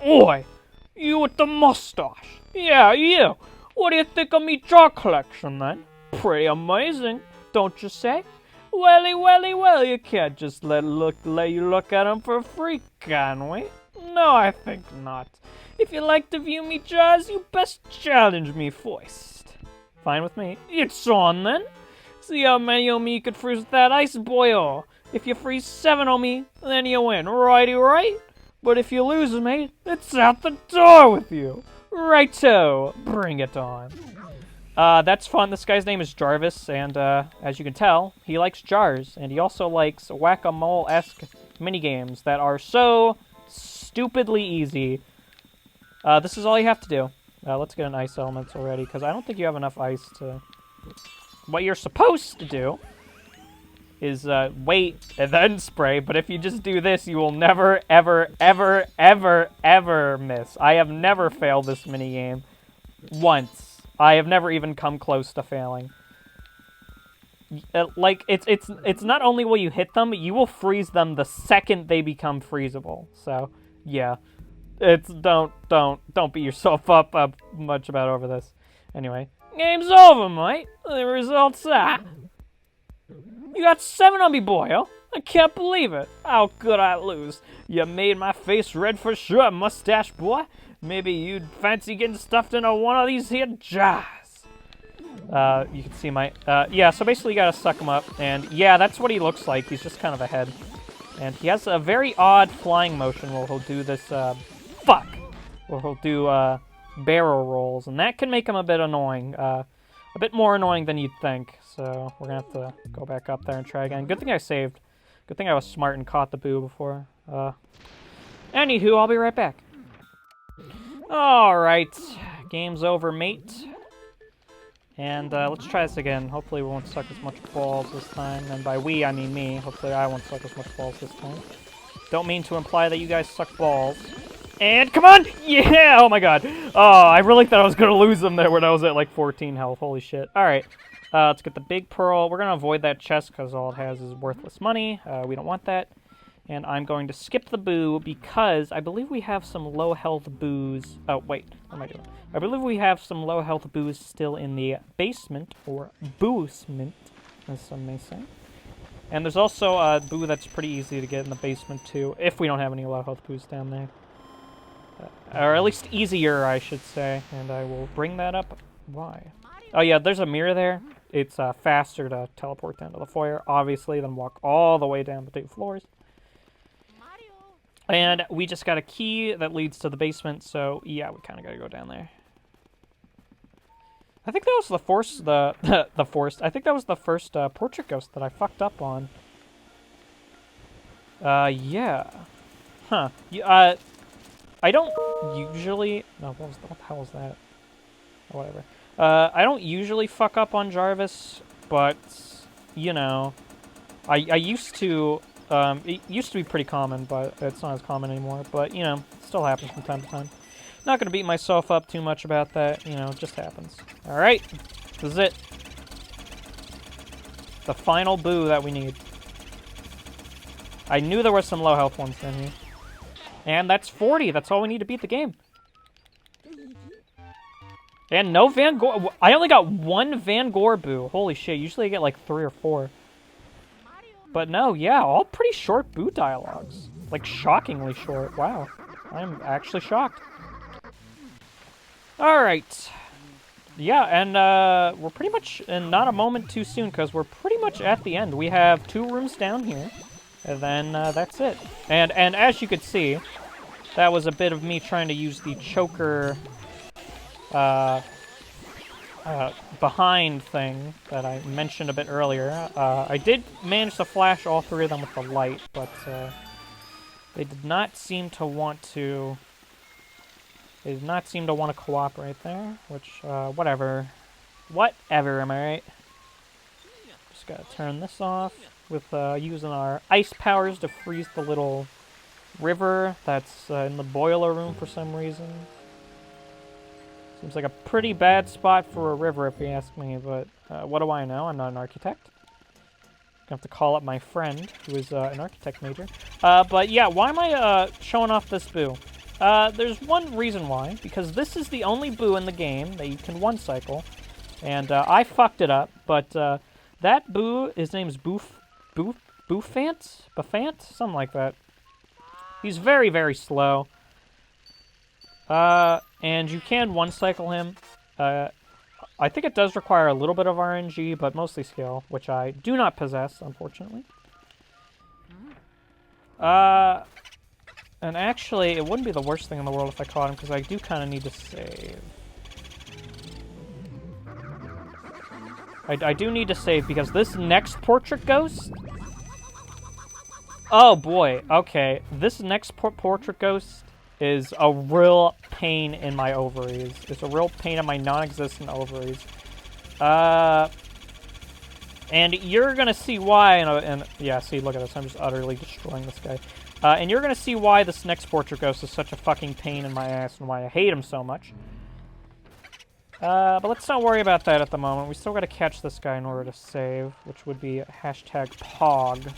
Oi, you with the mustache? Yeah, you. What do you think of me jar collection then? Pretty amazing, don't you say? Welly, welly, well, you can't just let you look at 'em for free, can we? No, I think not. If you like to view me jars, you best challenge me first. Fine with me. It's on then. See how many of me you could freeze with that ice, boy. If you freeze 7 on me, then you win. Righty, right? But if you lose, mate, it's out the door with you. Righto, bring it on. That's fun. This guy's name is Jarvis, and as you can tell, he likes jars, and he also likes whack-a-mole-esque minigames that are so stupidly easy. This is all you have to do. Let's get an ice elements already, because I don't think you have enough ice to... What you're supposed to do is wait and then spray, but if you just do this, you will never, ever, ever, ever, ever miss. I have never failed this minigame once. I have never even come close to failing. Like, it's not only will you hit them, you will freeze them the second they become freezable. So, yeah. Don't beat yourself up much about over this. Anyway, game's over, mate. The results are... You got 7 on me, boyo. I can't believe it. How could I lose? You made my face red for sure, mustache boy. Maybe you'd fancy getting stuffed into one of these here jars. You can see my... yeah, so basically you gotta suck him up. And yeah, that's what he looks like. He's just kind of a head. And he has a very odd flying motion where he'll do this, fuck! Where he'll do, barrel rolls. And that can make him a bit annoying. A bit more annoying than you'd think. So we're gonna have to go back up there and try again. Good thing I saved. Good thing I was smart and caught the boo before. Anywho, I'll be right back. Alright. Game's over, mate. And let's try this again. Hopefully we won't suck as much balls this time. And by we, I mean me. Hopefully I won't suck as much balls this time. Don't mean to imply that you guys suck balls. And come on! Yeah! Oh my god. Oh, I really thought I was gonna lose them there when I was at like 14 health. Holy shit. Alright. Let's get the big pearl. We're gonna avoid that chest because all it has is worthless money. We don't want that. And I'm going to skip the boo because I believe we have some low health boos. Oh, wait. What am I doing? I believe we have some low health boos still in the basement, or boosement, as some may say. And there's also a boo that's pretty easy to get in the basement too, if we don't have any low health boos down there. Or at least easier, I should say. And I will bring that up. Why? Oh yeah, there's a mirror there. It's faster to teleport down to the foyer, obviously, than walk all the way down the 2 floors. And we just got a key that leads to the basement, so yeah, we kind of gotta go down there. I think that was I think that was the first portrait ghost that I fucked up on. Yeah. Huh. I don't usually... No, what the hell was that? Oh, whatever. I don't usually fuck up on Jarvis, but, you know, I used to... it used to be pretty common, but it's not as common anymore. But, you know, it still happens from time to time. Not gonna beat myself up too much about that. You know, it just happens. Alright. This is it. The final boo that we need. I knew there were some low health ones in here. And that's 40. That's all we need to beat the game. And no Van Gore. I only got 1 Van Gore boo. Holy shit. Usually I get like 3 or 4. But no, yeah, all pretty short boo dialogues. Like, shockingly short. Wow. I'm actually shocked. Alright. Yeah, and we're pretty much not a moment too soon, because we're pretty much at the end. We have 2 rooms down here, and then that's it. And as you could see, that was a bit of me trying to use the choker behind thing that I mentioned a bit earlier. I did manage to flash all 3 of them with the light, but they did not seem to want to... They did not seem to want to cooperate there, which, whatever. Whatever, am I right? Just gotta turn this off with using our ice powers to freeze the little river that's in the boiler room for some reason. Seems like a pretty bad spot for a river, if you ask me, but what do I know? I'm not an architect. Gonna have to call up my friend, who is an architect major. But yeah, why am I showing off this boo? There's one reason why, because this is the only boo in the game that you can one-cycle, and I fucked it up, but that boo, his name's Bufant? Something like that. He's very, very slow. And you can one-cycle him. I think it does require a little bit of RNG, but mostly skill, which I do not possess, unfortunately. And actually, it wouldn't be the worst thing in the world if I caught him, because I do kind of need to save. I do need to save, because this next portrait ghost... Oh, boy. Okay. This next portrait ghost is a real pain in my ovaries. It's a real pain in my non-existent ovaries. And you're gonna see why, and yeah, see, look at this. I'm just utterly destroying this guy. And you're gonna see why this next portrait ghost is such a fucking pain in my ass and why I hate him so much. But let's not worry about that at the moment. We still gotta catch this guy in order to save, which would be #POG.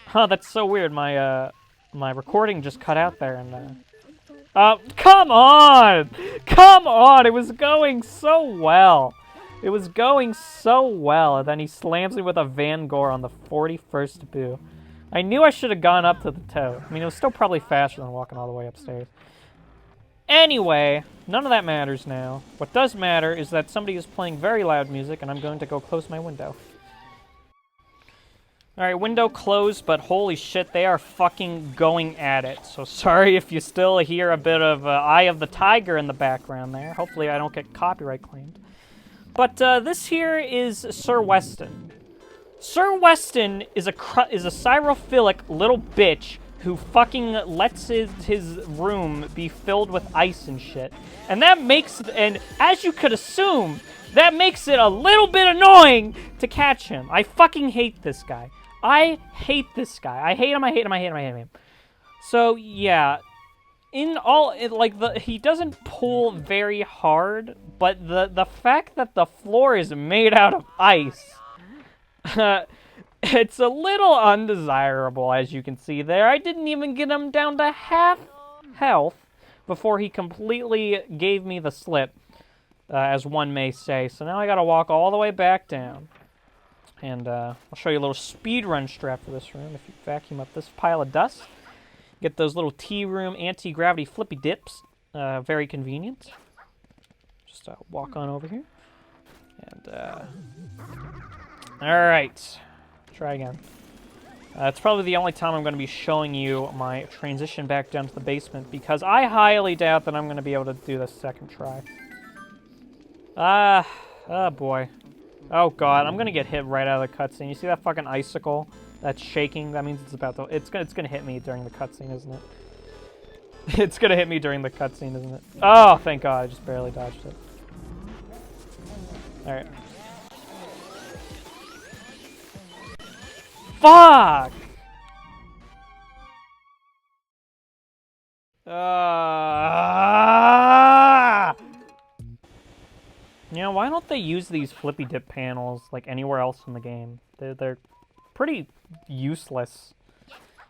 Huh, that's so weird. My recording just cut out there, and come on! Come on! It was going so well. It was going so well, and then he slams me with a Van Gogh on the 41st boo. I knew I should have gone up to the toe. I mean, it was still probably faster than walking all the way upstairs. Anyway, none of that matters now. What does matter is that somebody is playing very loud music, and I'm going to go close my window. Alright, window closed, but holy shit, they are fucking going at it. So sorry if you still hear a bit of Eye of the Tiger in the background there. Hopefully I don't get copyright claimed. But this here is Sir Weston. Sir Weston is a cyrophilic little bitch who fucking lets his room be filled with ice and shit. And that makes, and as you could assume, that makes it a little bit annoying to catch him. I fucking hate this guy. I hate this guy. I hate him, I hate him, I hate him, I hate him. So, yeah. He doesn't pull very hard, but the fact that the floor is made out of ice, it's a little undesirable, as you can see there. I didn't even get him down to half health before he completely gave me the slip, as one may say. So now I gotta walk all the way back down. And I'll show you a little speedrun strap for this room. If you vacuum up this pile of dust, get those little tea-room anti-gravity flippy dips. Very convenient. Just walk on over here. And, alright. Try again. It's probably the only time I'm going to be showing you my transition back down to the basement, because I highly doubt that I'm going to be able to do this second try. Oh boy. Oh god, I'm gonna get hit right out of the cutscene. You see that fucking icicle that's shaking? That means it's about to... It's gonna hit me during the cutscene, isn't it? It's gonna hit me during the cutscene, isn't it? Oh, thank god, I just barely dodged it. Alright. Fuck! You know, why don't they use these flippy dip panels like anywhere else in the game? They're pretty useless.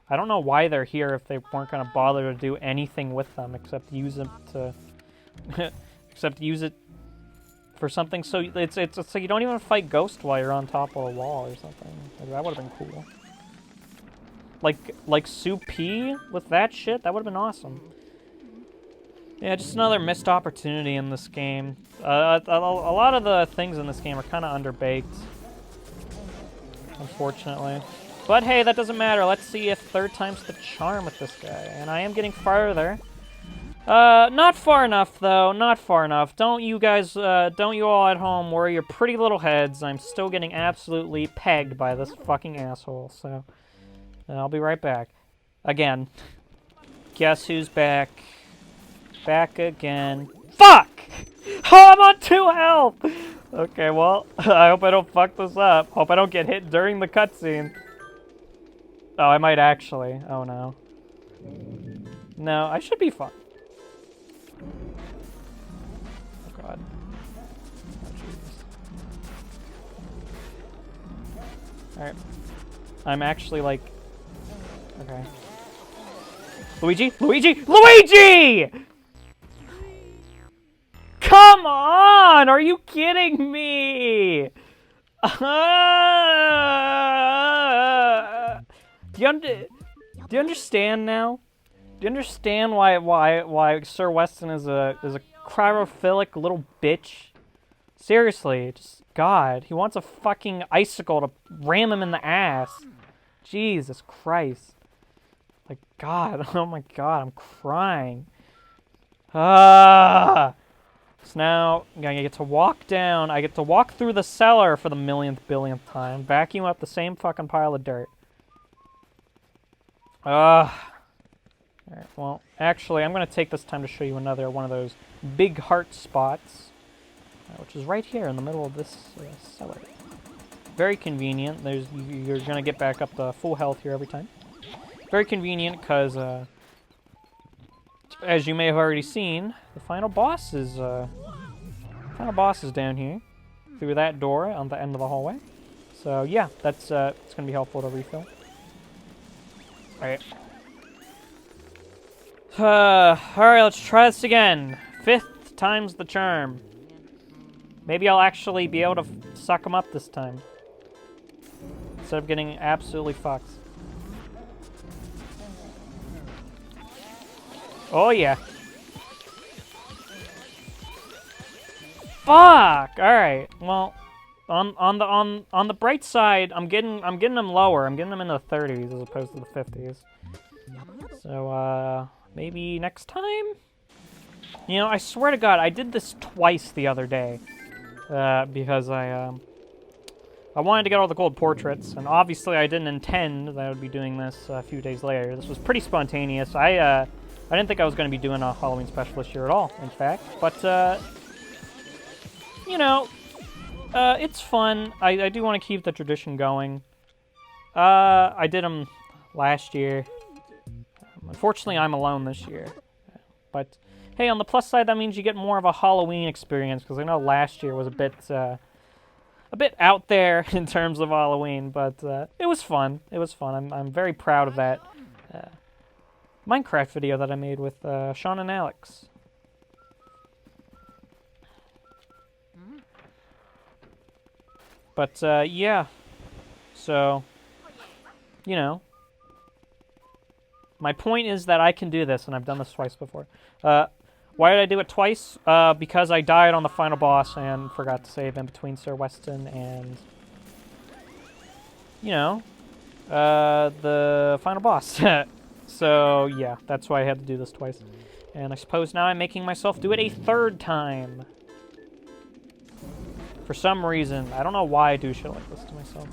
I don't know why they're here if they weren't going to bother to do anything with them except use them to... except use it for something so... It's so you don't even fight ghosts while you're on top of a wall or something. Like, that would have been cool. Like Soup P with that shit? That would have been awesome. Yeah, just another missed opportunity in this game. A lot of the things in this game are kind of underbaked, unfortunately. But hey, that doesn't matter. Let's see if third time's the charm with this guy. And I am getting farther. Not far enough, though. Not far enough. Don't you guys, don't you all at home worry your pretty little heads. I'm still getting absolutely pegged by this fucking asshole, so... I'll be right back. Again. Guess who's back? Back again. Fuck! Oh, I'm on 2 health! Okay, well, I hope I don't fuck this up. Hope I don't get hit during the cutscene. Oh, I might actually. Oh, no. No, I should be fine. Oh, God. Oh, Jesus. Alright. I'm actually, like... Okay. Luigi? Luigi? Luigi! Come on! Are you kidding me? Do you understand now? Do you understand why Sir Weston is a cryophilic little bitch? Seriously, just God, he wants a fucking icicle to ram him in the ass. Jesus Christ. Like God, oh my God, I'm crying. Ah. So now I get to walk down. I get to walk through the cellar for the billionth time. Vacuum up the same fucking pile of dirt. Alright, well, actually, I'm going to take this time to show you another one of those big heart spots, which is right here in the middle of this cellar. Very convenient. You're going to get back up to full health here every time. Very convenient because, as you may have already seen, the final boss is down here through that door on the end of the hallway. So yeah, that's it's going to be helpful to refill. Alright. Alright, let's try this again. 5th time's the charm. Maybe I'll actually be able to suck him up this time. Instead of getting absolutely fucked. Oh yeah. Fuck! Alright, well, on the bright side, I'm getting them lower. I'm getting them into the 30s as opposed to the 50s. So maybe next time? You know, I swear to God, I did this twice the other day. Because I wanted to get all the gold portraits, and obviously I didn't intend that I would be doing this a few days later. This was pretty spontaneous. I didn't think I was going to be doing a Halloween special this year at all, in fact. But, you know, it's fun. I do want to keep the tradition going. I did them last year. Unfortunately, I'm alone this year. But, hey, on the plus side, that means you get more of a Halloween experience, because I know last year was a bit out there in terms of Halloween, but it was fun. It was fun. I'm very proud of that Minecraft video that I made with Sean and Alex. But, yeah. So, you know. My point is that I can do this, and I've done this twice before. Why did I do it twice? Because I died on the final boss and forgot to save in between Sir Weston and, you know, the final boss. So, yeah, that's why I had to do this twice. And I suppose now I'm making myself do it a 3rd time. For some reason. I don't know why I do shit like this to myself.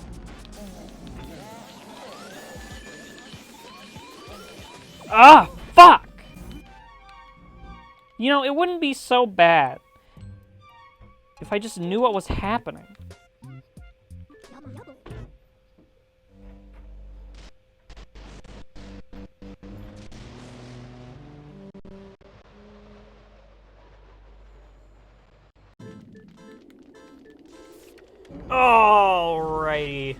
Ah, fuck! You know, it wouldn't be so bad if I just knew what was happening. Alrighty.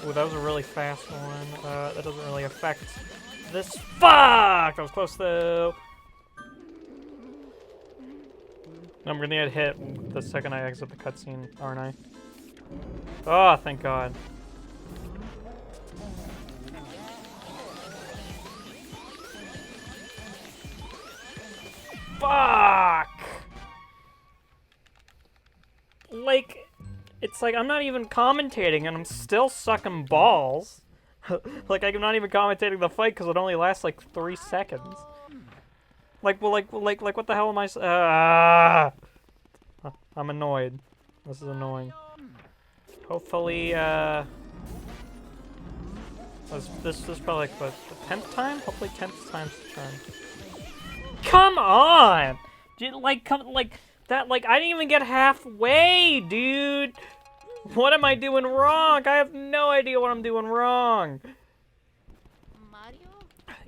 Ooh, that was a really fast one. That doesn't really affect this. Fuck! That was close though. I'm gonna get hit the second I exit the cutscene, aren't I? Oh, thank God. Fuck! Like, it's like I'm not even commentating and I'm still sucking balls. Like, I'm not even commentating the fight because it only lasts like 3 seconds. Like, well, like, what the hell am I? I'm annoyed. This is annoying. Hopefully, this is probably like the 10th time. Hopefully, 10th time's the turn. Come on, dude, like, that. Like, I didn't even get halfway, dude. What am I doing wrong? I have no idea what I'm doing wrong.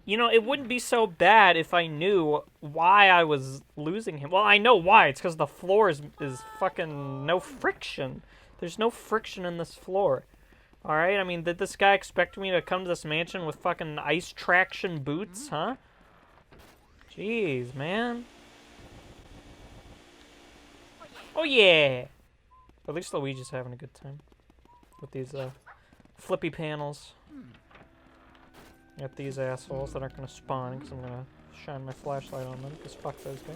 You know, it wouldn't be so bad if I knew why I was losing him. Well, I know why. It's because the floor is fucking no friction. There's no friction in this floor. Alright, I mean, did this guy expect me to come to this mansion with fucking ice traction boots, huh? Jeez, man. Oh, yeah! At least Luigi's having a good time with these, flippy panels. Got these assholes that aren't gonna spawn because I'm gonna shine my flashlight on them because fuck those guys.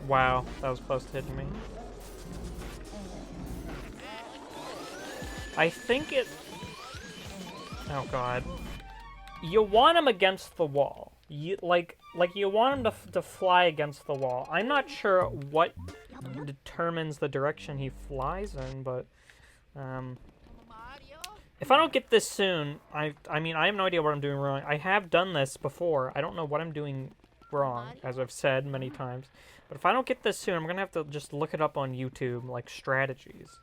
Wow, that was close to hitting me. I think it... Oh god. You want him against the wall. You, like you want him to fly against the wall. I'm not sure what determines the direction he flies in, but if I don't get this soon, I mean, I have no idea what I'm doing wrong. I have done this before. I don't know what I'm doing wrong, as I've said many times. But if I don't get this soon, I'm gonna have to just look it up on YouTube, like strategies.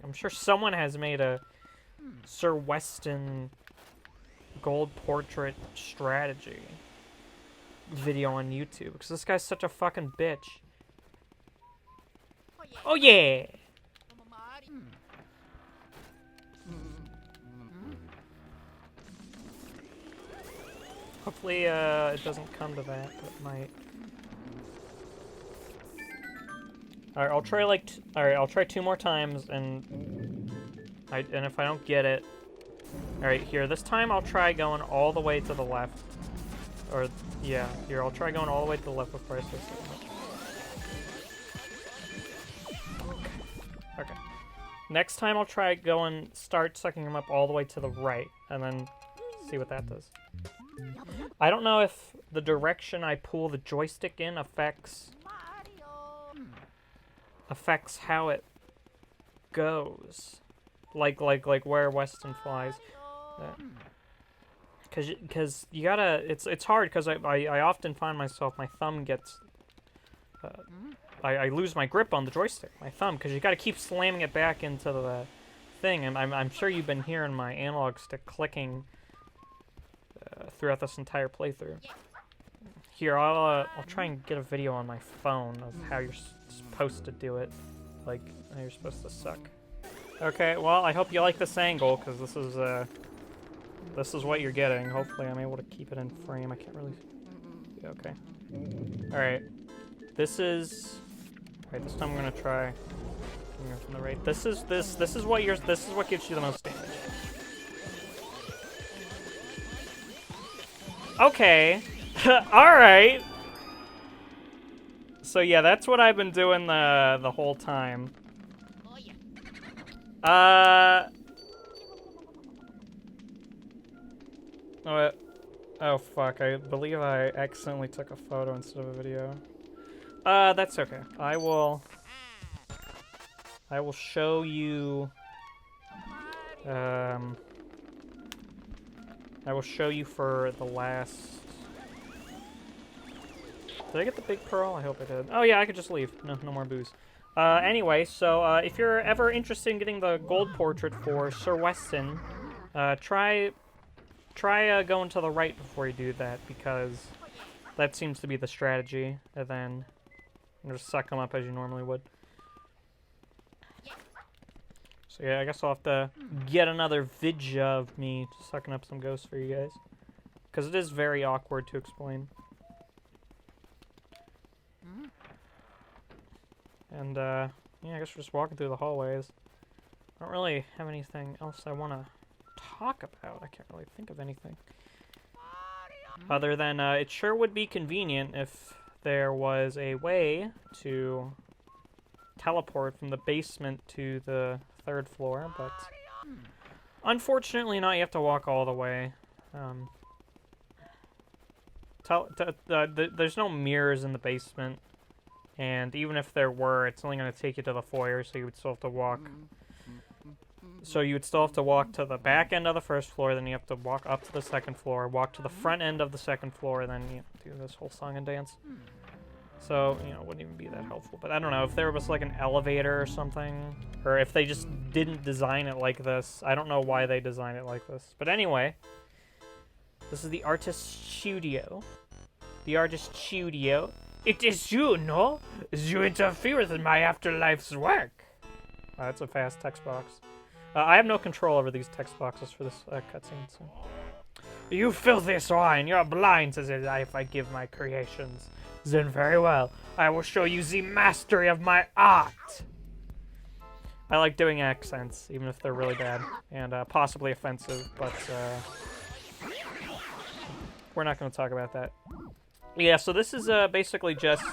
I'm sure someone has made a Sir Weston gold portrait strategy video on YouTube, because this guy's such a fucking bitch. Oh yeah! Hopefully it doesn't come to that, but it might. Alright, I'll try like I'll try 2 more times, and if I don't get it, alright, here, this time I'll try going all the way to the left. Or, yeah, here, I'll try going all the way to the left before I say so much. Okay. Next time I'll try start sucking him up all the way to the right, and then see what that does. I don't know if the direction I pull the joystick in affects how it goes. Like where Weston flies. Because you gotta, it's hard because I often find myself, my thumb gets, I lose my grip on the joystick, my thumb, because you gotta keep slamming it back into the thing, and I'm sure you've been hearing my analog stick clicking throughout this entire playthrough. Here, I'll try and get a video on my phone of how you're supposed to do it, like how you're supposed to suck. Okay, well, I hope you like this angle, because this is what you're getting. Hopefully I'm able to keep it in frame. I can't really... Yeah, okay. Alright. This is... Alright, this time I'm gonna try... From the right. This is what gives you the most damage. Okay. Alright. So yeah, that's what I've been doing the whole time. Oh fuck, I believe I accidentally took a photo instead of a video. That's okay. I will show you, I will show you for the last... Did I get the big pearl? I hope I did. Oh yeah, I could just leave. No more booze. Anyway, so, if you're ever interested in getting the gold portrait for Sir Weston, try going to the right before you do that, because that seems to be the strategy, and then just suck them up as you normally would. So yeah, I guess I'll have to get another video of me sucking up some ghosts for you guys, because it is very awkward to explain. And, yeah, I guess we're just walking through the hallways. I don't really have anything else I want to talk about. I can't really think of anything. Other than, it sure would be convenient if there was a way to teleport from the basement to the 3rd floor, but unfortunately not. You have to walk all the way. There's no mirrors in the basement. And even if there were, it's only going to take you to the foyer, so you would still have to walk So you would still have to walk to the back end of the first floor, then you have to walk up to the second floor, walk to the front end of the second floor, and then you do this whole song and dance. So, you know, it wouldn't even be that helpful. But I don't know, if there was like an elevator or something, or if they just didn't design it like this. I don't know why they designed it like this. But anyway, this is the artist's studio. The artist's studio. It is you, no? You interfere with my afterlife's work. That's a fast text box. I have no control over these text boxes for this cutscene. So. You filthy swine, you're blind to the life I give my creations. Then very well, I will show you the mastery of my art. I like doing accents, even if they're really bad and possibly offensive, but we're not going to talk about that. Yeah, so this is basically just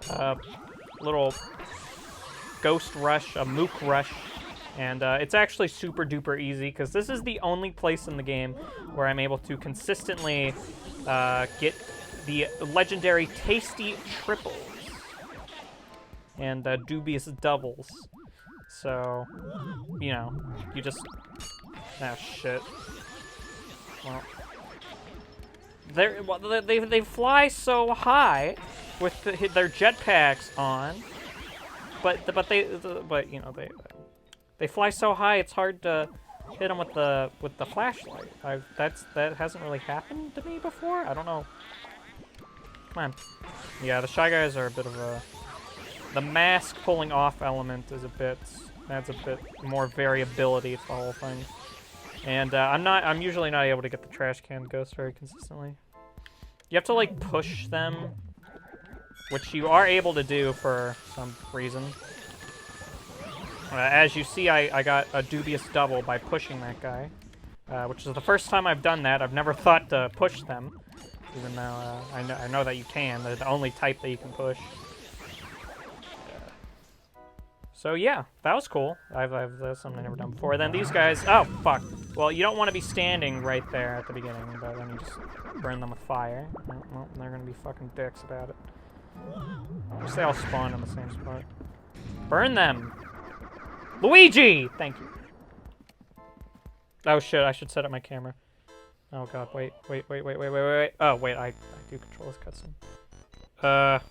a little ghost rush, a mook rush, and it's actually super duper easy because this is the only place in the game where I'm able to consistently get the legendary tasty triples and dubious doubles. So, you know, you just... Ah, shit. Well... They fly so high with their jetpacks on, but you know they fly so high it's hard to hit them with the flashlight. That hasn't really happened to me before. I don't know. Come on. Yeah, the Shy Guys are a bit of a... The mask pulling off element is adds a bit more variability to the whole thing. And I'm usually not able to get the trash can ghosts very consistently. You have to like push them, which you are able to do for some reason. As you see, I got a dubious double by pushing that guy, which is the first time I've done that. I've never thought to push them, even though I know that you can. They're the only type that you can push. So yeah, that was cool. That's something I've never done before. Then these guys, oh fuck. Well, you don't want to be standing right there at the beginning, but then you just burn them with fire. Well, they're gonna be fucking dicks about it. Just they all spawn in the same spot. Burn them! Luigi! Thank you. Oh shit, I should set up my camera. Oh god, wait. Oh wait, I do control this cutscene.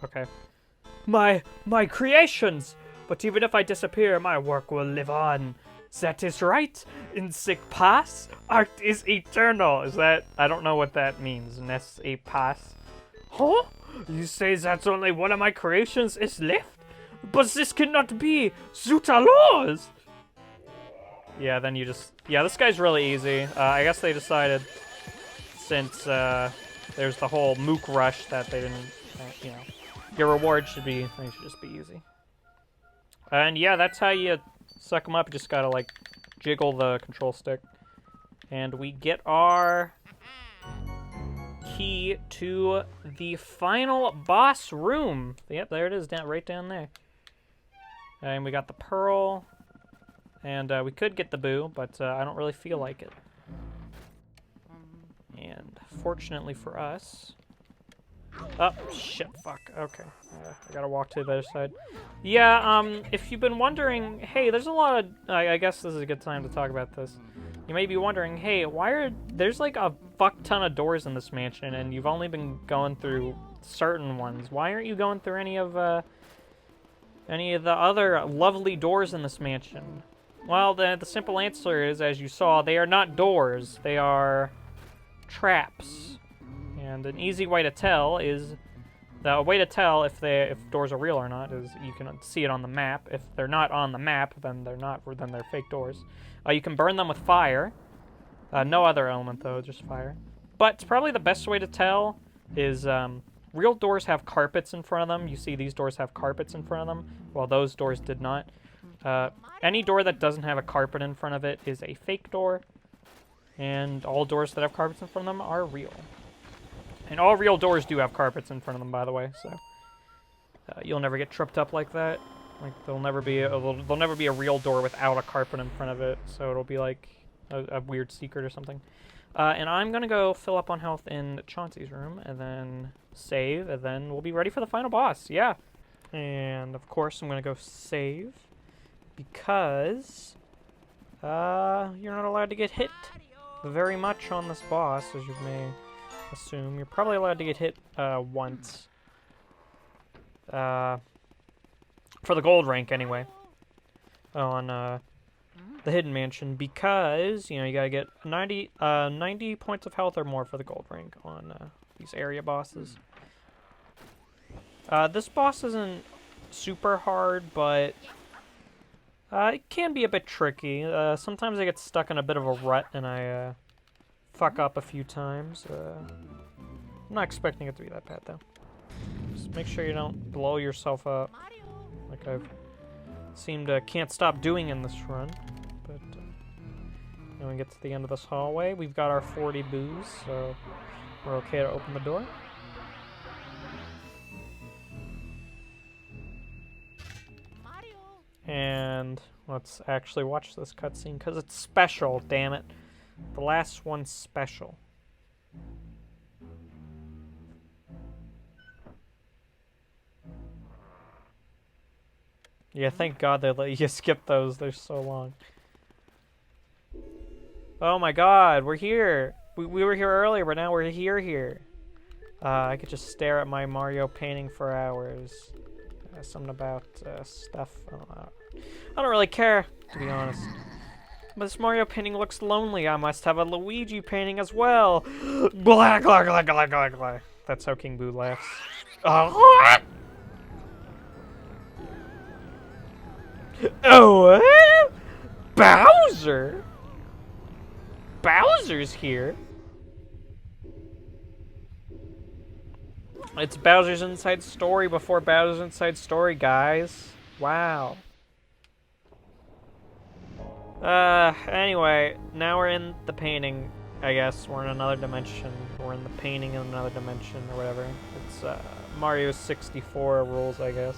Okay. My creations! But even if I disappear, my work will live on. That is right. In sick past, art is eternal. Is that... I don't know what that means. Ness a pass. Huh? You say that only one of my creations is left? But this cannot be. Zuta laws! Yeah, then you just... Yeah, this guy's really easy. I guess they decided, since there's the whole mook rush, that they didn't... you know, your reward should be... They should just be easy. And yeah, that's how you suck them up. You just gotta, like, jiggle the control stick. And we get our key to the final boss room. Yep, there it is, right down there. And we got the pearl. And we could get the boo, but I don't really feel like it. And fortunately for us... Oh, shit, fuck. Okay. I gotta walk to the other side. Yeah, if you've been wondering, hey, there's a lot of... I guess this is a good time to talk about this. You may be wondering, hey, why are... There's like a fuck ton of doors in this mansion, and you've only been going through certain ones. Why aren't you going through any of the other lovely doors in this mansion? Well, the simple answer is, as you saw, they are not doors. They are traps. And an easy way to tell is... The way to tell if doors are real or not is you can see it on the map. If they're not on the map, then they're not. Then they're fake doors. You can burn them with fire. No other element though, just fire. But probably the best way to tell is real doors have carpets in front of them. You see these doors have carpets in front of them, while those doors did not. Any door that doesn't have a carpet in front of it is a fake door, and all doors that have carpets in front of them are real. And all real doors do have carpets in front of them, by the way, so you'll never get tripped up like that. Like there'll never be a real door without a carpet in front of it, so it'll be like a weird secret or something. And I'm gonna go fill up on health in Chauncey's room, and then save, and then we'll be ready for the final boss. Yeah. And of course, I'm gonna go save, because you're not allowed to get hit very much on this boss, as you may assume. You're probably allowed to get hit once. For the gold rank, anyway. On the Hidden Mansion, because, you know, you gotta get 90 points of health or more for the gold rank on these area bosses. This boss isn't super hard, but it can be a bit tricky. Sometimes I get stuck in a bit of a rut and I fuck up a few times. I'm not expecting it to be that bad, though. Just make sure you don't blow yourself up, like I've seemed to can't stop doing in this run. But when we get to the end of this hallway, we've got our 40 boos, so we're okay to open the door. And let's actually watch this cutscene, because it's special, damn it. The last one's special. Yeah, thank God they let you skip those. They're so long. Oh my God, we're here. We were here earlier, but now we're here. I could just stare at my Mario painting for hours. Something about stuff. I don't really care, to be honest. But this Mario painting looks lonely. I must have a Luigi painting as well. Black, black. That's how King Boo laughs. Oh, what? Bowser? Bowser's here? It's Bowser's Inside Story before Bowser's Inside Story, guys. Wow. Anyway, now we're in the painting, I guess. We're in another dimension. We're in the painting in another dimension, or whatever. It's, Mario 64 rules, I guess.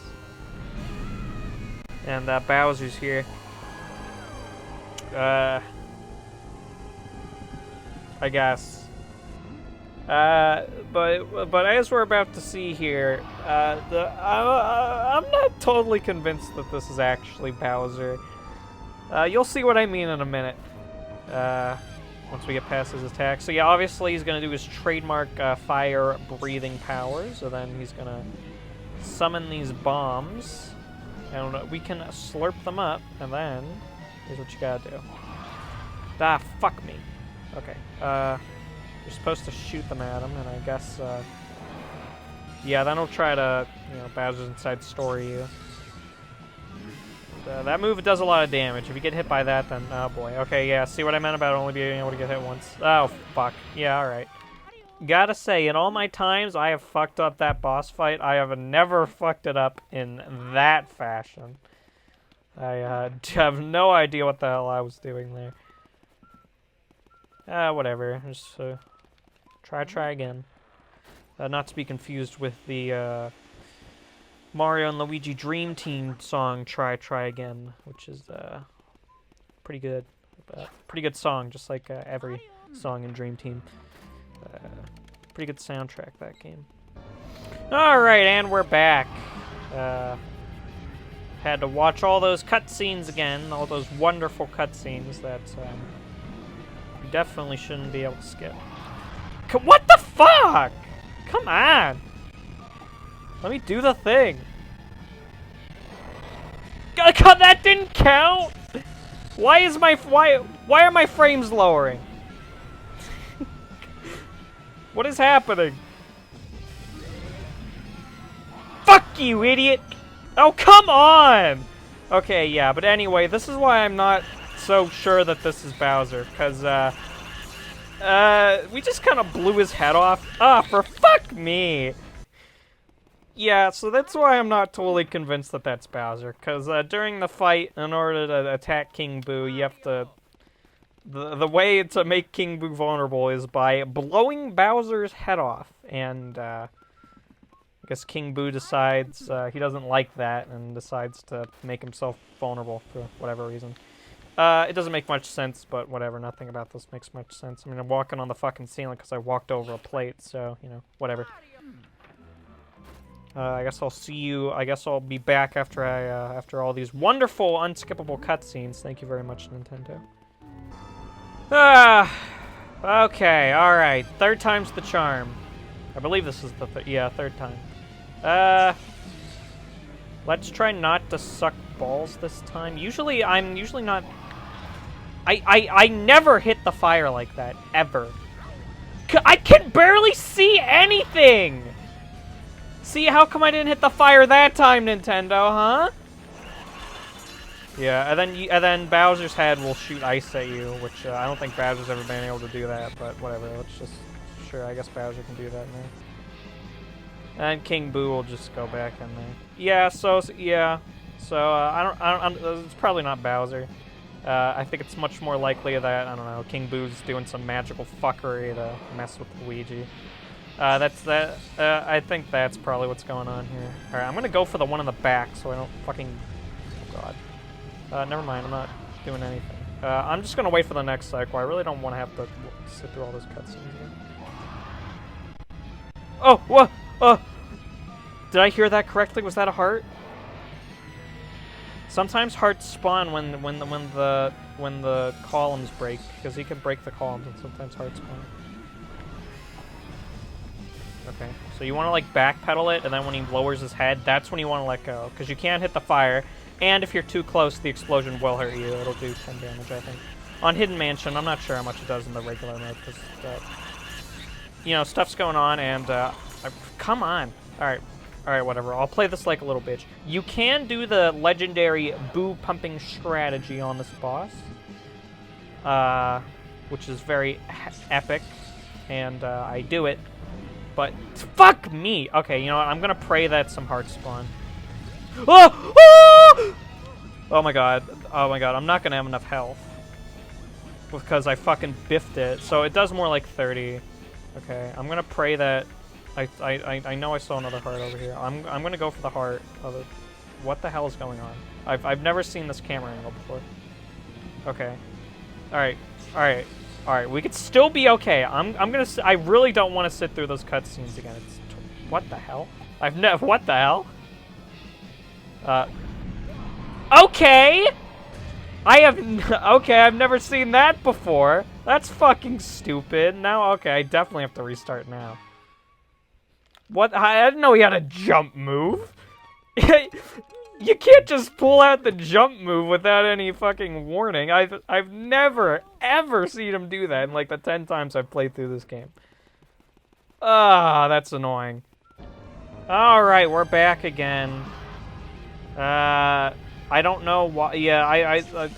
And, Bowser's here. I guess. But as we're about to see here, I'm not totally convinced that this is actually Bowser. You'll see what I mean in a minute. Once we get past his attack. So yeah, obviously he's gonna do his trademark fire breathing powers. So then he's gonna summon these bombs, and we can slurp them up. And then here's what you gotta do. Ah, fuck me. Okay. You're supposed to shoot them at him, and I guess, yeah, then he'll try to, you know, Bowser's Inside Story you. That move does a lot of damage. If you get hit by that, then, oh boy. Okay, yeah, see what I meant about only being able to get hit once? Oh, fuck. Yeah, alright. Gotta say, in all my times I have fucked up that boss fight, I have never fucked it up in that fashion. I have no idea what the hell I was doing there. Whatever. Just try again. Not to be confused with the Mario and Luigi Dream Team song "Try Again," which is pretty good. Pretty good song, just like every song in Dream Team. Pretty good soundtrack, that game. All right, and we're back. Had to watch all those cutscenes again, all those wonderful cutscenes that. Definitely shouldn't be able to skip. What the fuck? Come on. Let me do the thing. God, that didn't count. Why are my frames lowering? What is happening? Fuck you, idiot. Oh, come on. Okay, yeah, but anyway, this is why I'm not so sure that this is Bowser, because we just kind of blew his head off. Ah, for fuck me. Yeah, so that's why I'm not totally convinced that that's Bowser, because during the fight, in order to attack King Boo, you have to... The way to make King Boo vulnerable is by blowing Bowser's head off, and I guess King Boo decides he doesn't like that and decides to make himself vulnerable for whatever reason. It doesn't make much sense, but whatever. Nothing about this makes much sense. I mean, I'm walking on the fucking ceiling because I walked over a plate, so, you know, whatever. I guess I'll see you. I guess I'll be back after after all these wonderful, unskippable cutscenes. Thank you very much, Nintendo. Okay, all right. Third time's the charm. I believe this is the third time. Let's try not to suck balls this time. I'm usually not. I never hit the fire like that ever. I can barely see anything. See, how come I didn't hit the fire that time, Nintendo, huh? Yeah, and then Bowser's head will shoot ice at you, which I don't think Bowser's ever been able to do that, but whatever. Let's just, sure, I guess Bowser can do that now. And King Boo will just go back in there. Yeah, so I don't, it's probably not Bowser. I think it's much more likely that, I don't know, King Boo's doing some magical fuckery to mess with Luigi. I think that's probably what's going on here. Alright, I'm gonna go for the one in the back so I don't fucking... Oh god. Never mind, I'm not doing anything. I'm just gonna wait for the next cycle. I really don't want to have to sit through all those cutscenes again. Oh, what? Did I hear that correctly? Was that a heart? Sometimes hearts spawn when the columns break, because he can break the columns, and sometimes hearts spawn. Okay, so you want to like backpedal it, and then when he lowers his head, that's when you want to let go, because you can't hit the fire, and if you're too close, the explosion will hurt you. It'll do 10 damage, I think. On Hidden Mansion, I'm not sure how much it does in the regular mode, because you know, stuff's going on, and come on. Alright, whatever. I'll play this like a little bitch. You can do the legendary boo pumping strategy on this boss, which is very epic, and I do it. But fuck me. Okay, you know what? I'm gonna pray that some hearts spawn. Oh! Oh! Oh my god. Oh my god. I'm not gonna have enough health because I fucking biffed it. So it does more like 30. Okay, I'm gonna pray that. I know I saw another heart over here. I'm gonna go for the heart. What the hell is going on? I've never seen this camera angle before. Okay. All right. We could still be okay. I really don't want to sit through those cutscenes again. What the hell? What the hell? Okay. Okay, I've never seen that before. That's fucking stupid. Now, okay, I definitely have to restart now. What? I didn't know he had a jump move. You can't just pull out the jump move without any fucking warning. I've never, ever seen him do that in like the 10 times I've played through this game. Ah, that's annoying. Alright, we're back again. I don't know why. Yeah,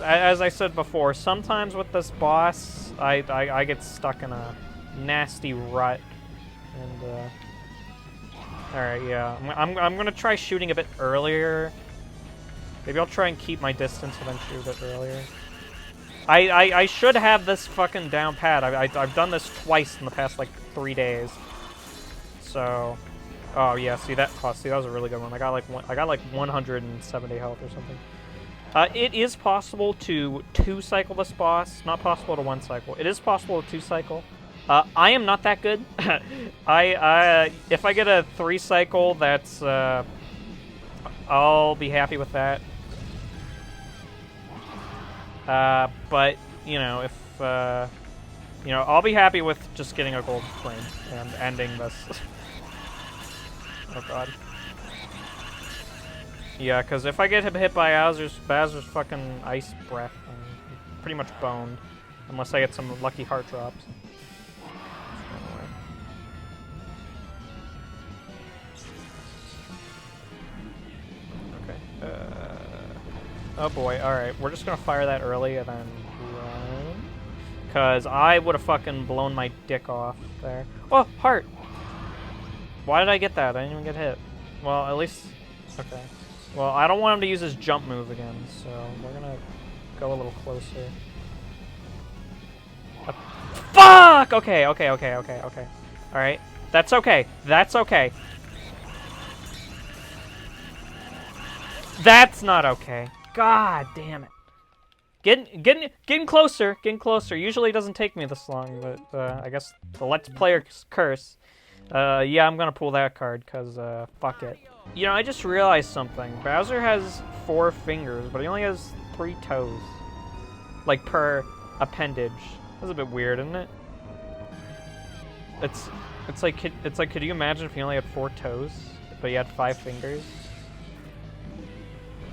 as I said before, sometimes with this boss, I get stuck in a nasty rut. And, alright, yeah. I'm gonna try shooting a bit earlier. Maybe I'll try and keep my distance and then shoot a bit earlier. I should have this fucking down pat. I've done this twice in the past, like, 3 days. So... Oh, yeah, see, that was a really good one. I got like 170 health or something. It is possible to 2-cycle this boss. Not possible to 1-cycle. It is possible to 2-cycle. I am not that good. If I get a 3-cycle, that's, I'll be happy with that. But, you know, if, you know, I'll be happy with just getting a gold flame and ending this. Oh god. Yeah, because if I get hit by Bowser's fucking ice breath, I'm pretty much boned. Unless I get some lucky heart drops. Okay. Oh boy, alright. We're just gonna fire that early and then run. Because I would have fucking blown my dick off there. Oh, heart! Why did I get that? I didn't even get hit. Well, at least... Okay. Well, I don't want him to use his jump move again, so we're gonna go a little closer. Fuck! Okay. Alright. That's okay. That's okay. That's not okay. God damn it. Getting closer. Usually it doesn't take me this long, but I guess the Let's Player's curse. Yeah, I'm gonna pull that card, because, fuck it. You know, I just realized something. Bowser has 4 fingers, but he only has 3 toes. Like, per appendage. That's a bit weird, isn't it? It's like, could you imagine if he only had 4 toes, but he had 5 fingers?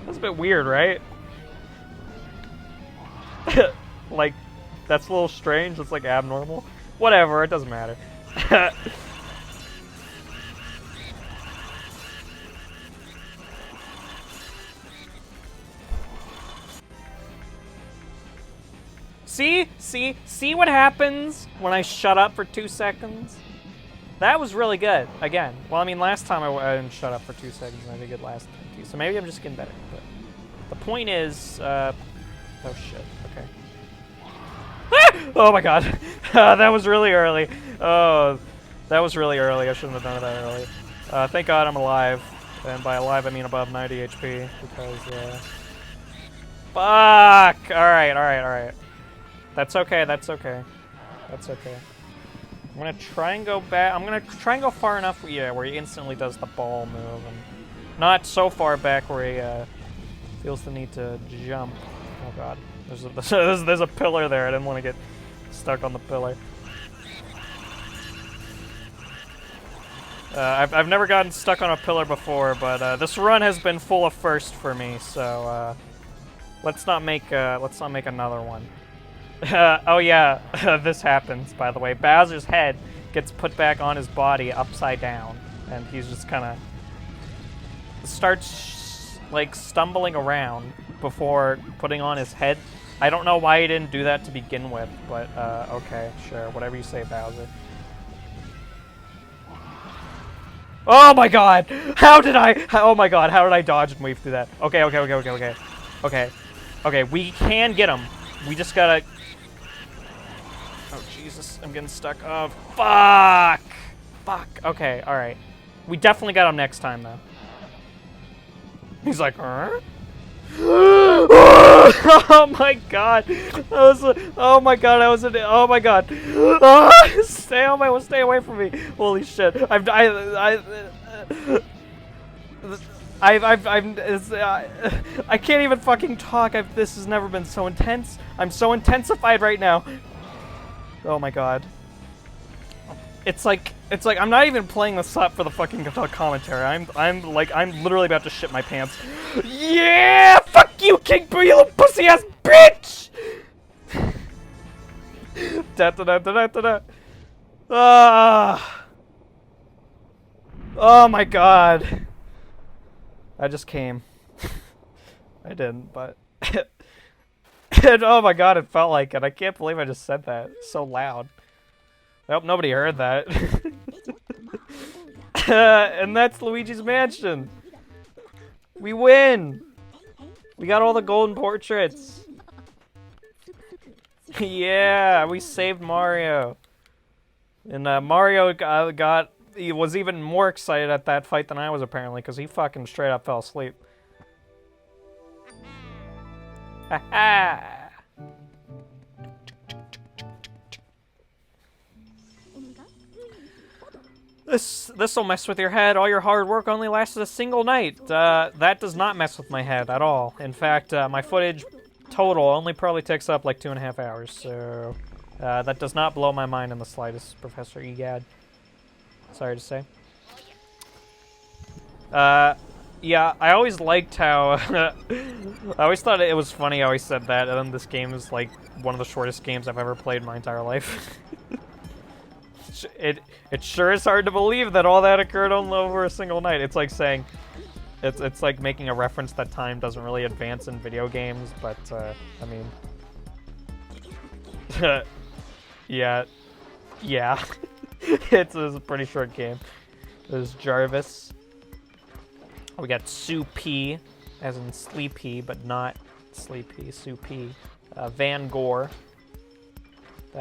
That's a bit weird, right? Like, that's a little strange, it's like abnormal. Whatever, it doesn't matter. See what happens when I shut up for 2 seconds? That was really good, again. Well, I mean, last time I didn't shut up for 2 seconds, and I did good last time too, so maybe I'm just getting better, but... The point is, oh shit, okay. Oh my god, that was really early. Oh, that was really early, I shouldn't have done it that early. Thank god I'm alive, and by alive I mean above 90 HP, because, fuck! Alright. That's okay. That's okay. I'm gonna try and go back. I'm gonna try and go far enough, where he instantly does the ball move, and not so far back where he feels the need to jump. Oh god, there's a pillar there. I didn't want to get stuck on the pillar. I've never gotten stuck on a pillar before, but this run has been full of firsts for me. So let's not make another one. Oh yeah, this happens, by the way. Bowser's head gets put back on his body upside down, and he's just kind of starts like stumbling around before putting on his head. I don't know why he didn't do that to begin with, but okay, sure, whatever you say, Bowser. Oh my god! How did I dodge and weave through that? Okay. Okay, we can get him. We just gotta... Oh, Jesus, I'm getting stuck. Oh, fuck! Fuck. Okay, alright. We definitely got him next time, though. He's like, huh? Oh my god! Oh my god! Stay away from me! Holy shit! I can't even fucking talk. This has never been so intense. I'm so intensified right now. Oh my god. It's like I'm not even playing this up for the fucking commentary. I'm literally about to shit my pants. Yeah! Fuck you, King Boo, you little pussy ass bitch! Oh my god. I just came. I didn't, but... And, oh my god, it felt like it. I can't believe I just said that. It's so loud. I hope nobody heard that. And that's Luigi's Mansion. We win! We got all the golden portraits. Yeah, we saved Mario. And Mario he was even more excited at that fight than I was, apparently, because he fucking straight up fell asleep. Haha! This'll mess with your head. All your hard work only lasted a single night. That does not mess with my head at all. In fact, my footage total only probably takes up like 2.5 hours, so that does not blow my mind in the slightest, Professor Egad. Sorry to say. Yeah, I always liked how... I always thought it was funny how he said that, and then this game is like one of the shortest games I've ever played in my entire life. It sure is hard to believe that all that occurred only over a single night. It's like saying... It's like making a reference that time doesn't really advance in video games, but, I mean... Yeah. It's a pretty short game. There's Jarvis. We got Sue P, as in Sleepy, but not Sleepy. Sue P. Van Gore.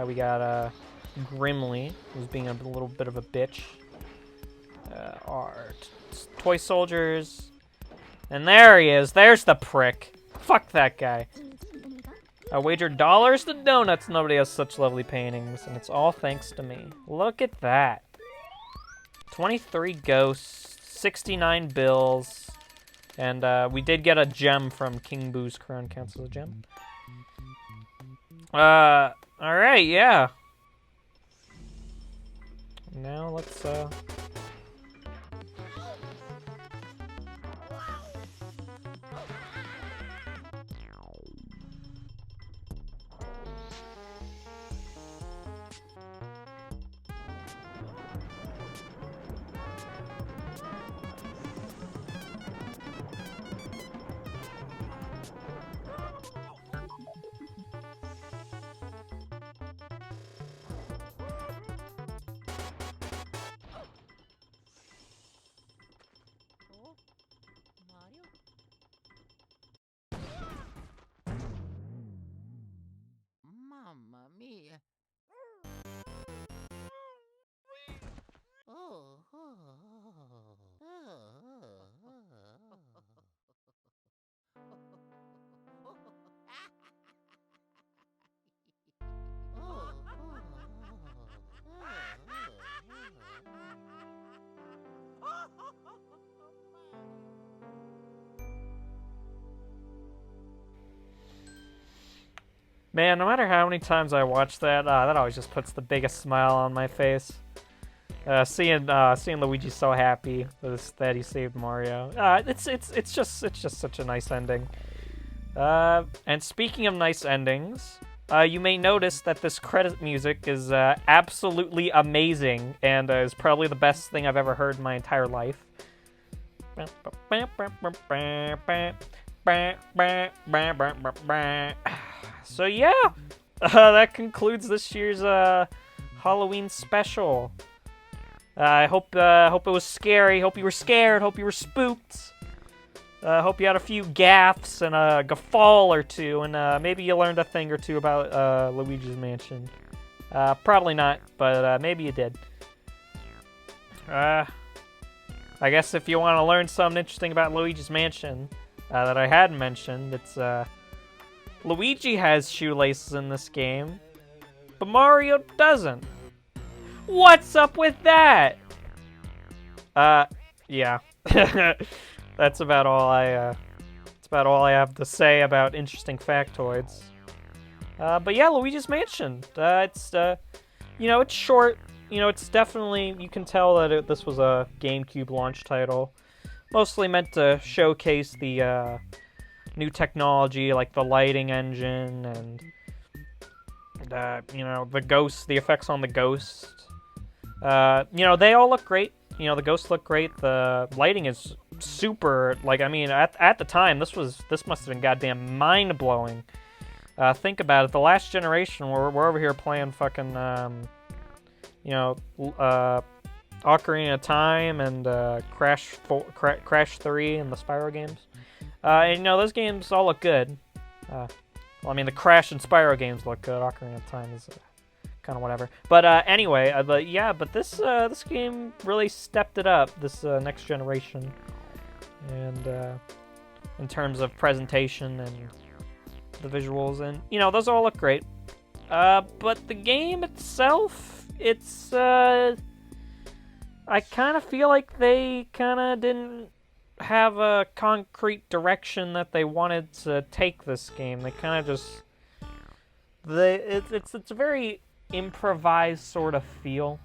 We got Grimly, who's being a little bit of a bitch. Our toy soldiers. And there he is. There's the prick. Fuck that guy. I wagered dollars to donuts. Nobody has such lovely paintings, and it's all thanks to me. Look at that. 23 ghosts, 69 bills, and we did get a gem from King Boo's crown. Counts as a gem. Alright, yeah. Now let's, Mamma mia. Oh, oh, man, no matter how many times I watch that, that always just puts the biggest smile on my face. Seeing Luigi so happy that he saved Mario. It's just such a nice ending. And speaking of nice endings, you may notice that this credit music is absolutely amazing and is probably the best thing I've ever heard in my entire life. So yeah, that concludes this year's Halloween special. I hope it was scary. Hope you were scared. Hope you were spooked. Hope you had a few gaffes and a guffaw or two, and maybe you learned a thing or two about Luigi's Mansion. Probably not, but maybe you did. I guess if you want to learn something interesting about Luigi's Mansion that I hadn't mentioned, it's Luigi has shoelaces in this game, but Mario doesn't. What's up with that? Yeah. That's about all I have to say about interesting factoids. But yeah, Luigi's Mansion. It's it's short. It's definitely, you can tell that this was a GameCube launch title, mostly meant to showcase the new technology like the lighting engine and the effects on the ghost. They all look great. The ghosts look great. The lighting is super, at the time, this must have been goddamn mind-blowing. Think about it. The last generation, we're over here playing fucking, Ocarina of Time and Crash 3 and the Spyro games. And those games all look good. The Crash and Spyro games look good. Ocarina of Time is kind of whatever. But anyway, but this game really stepped it up. This next generation, and in terms of presentation and the visuals, and those all look great. But the game itself, it's I kind of feel like they kind of didn't have a concrete direction that they wanted to take this game. They kind of just it's a very improvised sort of feel,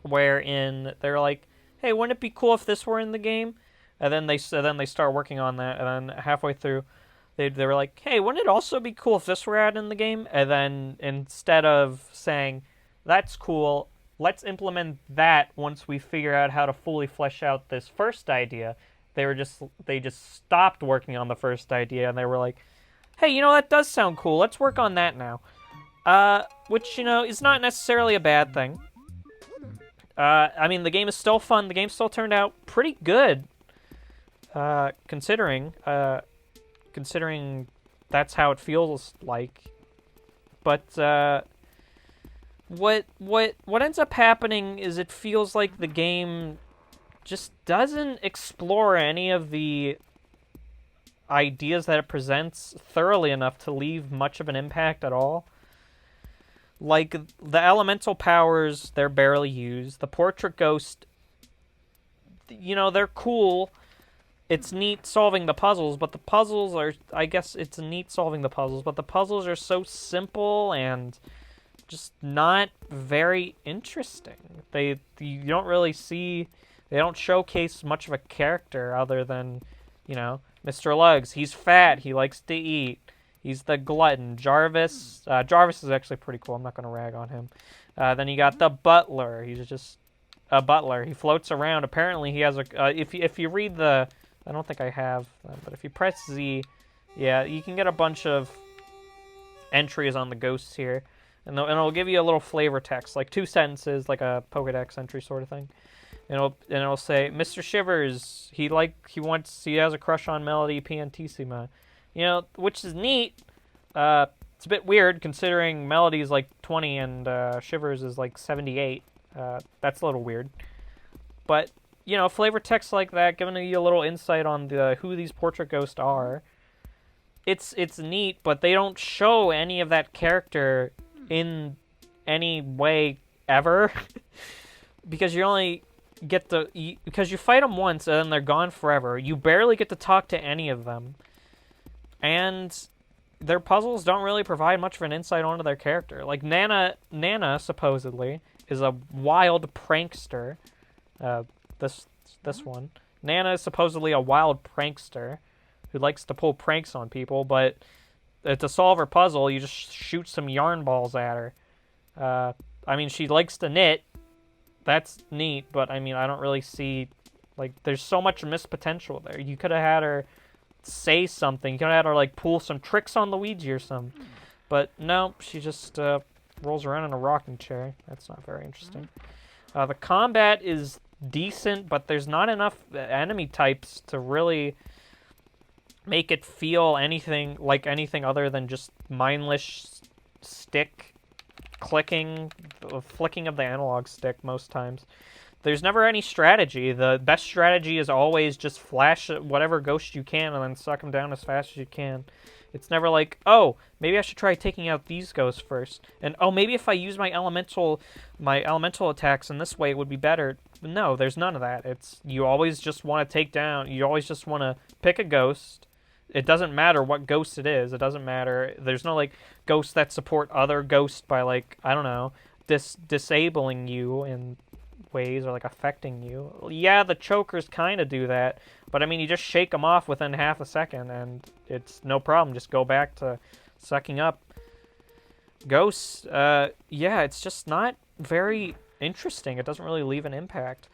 wherein they're like, hey, wouldn't it be cool if this were in the game? And then they start working on that, and then halfway through they were like, hey, wouldn't it also be cool if this were added in the game? And then instead of saying that's cool, let's implement that once we figure out how to fully flesh out this first idea, they just stopped working on the first idea, and they were like, hey, that does sound cool, let's work on that now. Which, is not necessarily a bad thing. The game is still fun. The game still turned out pretty good, considering that's how it feels like. But, what ends up happening is it feels like the game just doesn't explore any of the ideas that it presents thoroughly enough to leave much of an impact at all. Like, the elemental powers, they're barely used. The portrait ghost you know, they're cool. It's neat solving the puzzles, but the puzzles are, I guess it's neat solving the puzzles, but the puzzles are so simple and just not very interesting. You don't really see, they don't showcase much of a character other than, you know, Mr. Lugs. He's fat, he likes to eat. He's the glutton. Jarvis is actually pretty cool. I'm not going to rag on him. Then you got the butler. He's just a butler. He floats around. Apparently he has a, if you read the, I don't think I have, but if you press Z, yeah, you can get a bunch of entries on the ghosts here. And it'll give you a little flavor text, like 2 sentences, like a Pokedex entry sort of thing. And it'll say, Mr. Shivers, he has a crush on Melody Piantissima. You know, which is neat. It's a bit weird considering Melody's like 20 and Shivers is like 78. That's a little weird. But, you know, flavor text like that, giving you a little insight on who these portrait ghosts are. It's neat, but they don't show any of that character in any way ever. Because you only get because you fight them once and then they're gone forever. You barely get to talk to any of them. And their puzzles don't really provide much of an insight onto their character. Like, Nana supposedly, is a wild prankster. This one. Nana is supposedly a wild prankster who likes to pull pranks on people, but to solve her puzzle, you just shoot some yarn balls at her. I mean, she likes to knit. That's neat, but, I mean, I don't really see, like, there's so much missed potential there. You could have had her say something. You could have had her, like, pull some tricks on Luigi or something. But, no, she just rolls around in a rocking chair. That's not very interesting. The combat is decent, but there's not enough enemy types to really make it feel anything like anything other than just mindless stick clicking, flicking of the analog stick most times. There's never any strategy. The best strategy is always just flash whatever ghost you can and then suck them down as fast as you can. It's never like, oh, maybe I should try taking out these ghosts first. And, oh, maybe if I use my elemental attacks in this way, it would be better. No, there's none of that. You always just want to take down, you always just want to pick a ghost. It doesn't matter what ghost it is. It doesn't matter. There's no, like, ghosts that support other ghosts by, like, I don't know, disabling you in ways or, like, affecting you. Yeah, the chokers kind of do that, but I mean, you just shake them off within half a second and it's no problem. Just go back to sucking up ghosts. Yeah, it's just not very interesting. It doesn't really leave an impact.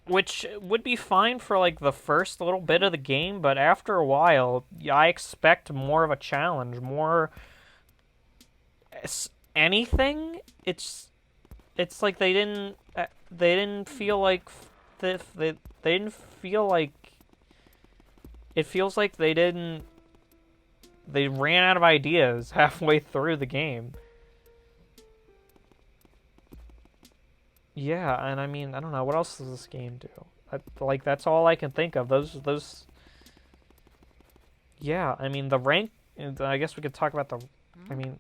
Which would be fine for, like, the first little bit of the game, but after a while, I expect more of a challenge, more anything. It's like they didn't feel like they didn't feel like, it feels like they ran out of ideas halfway through the game. Yeah, and I mean, I don't know, what else does this game do? Like, that's all I can think of. Those. Yeah, I mean, the rank, I guess we could talk about I mean,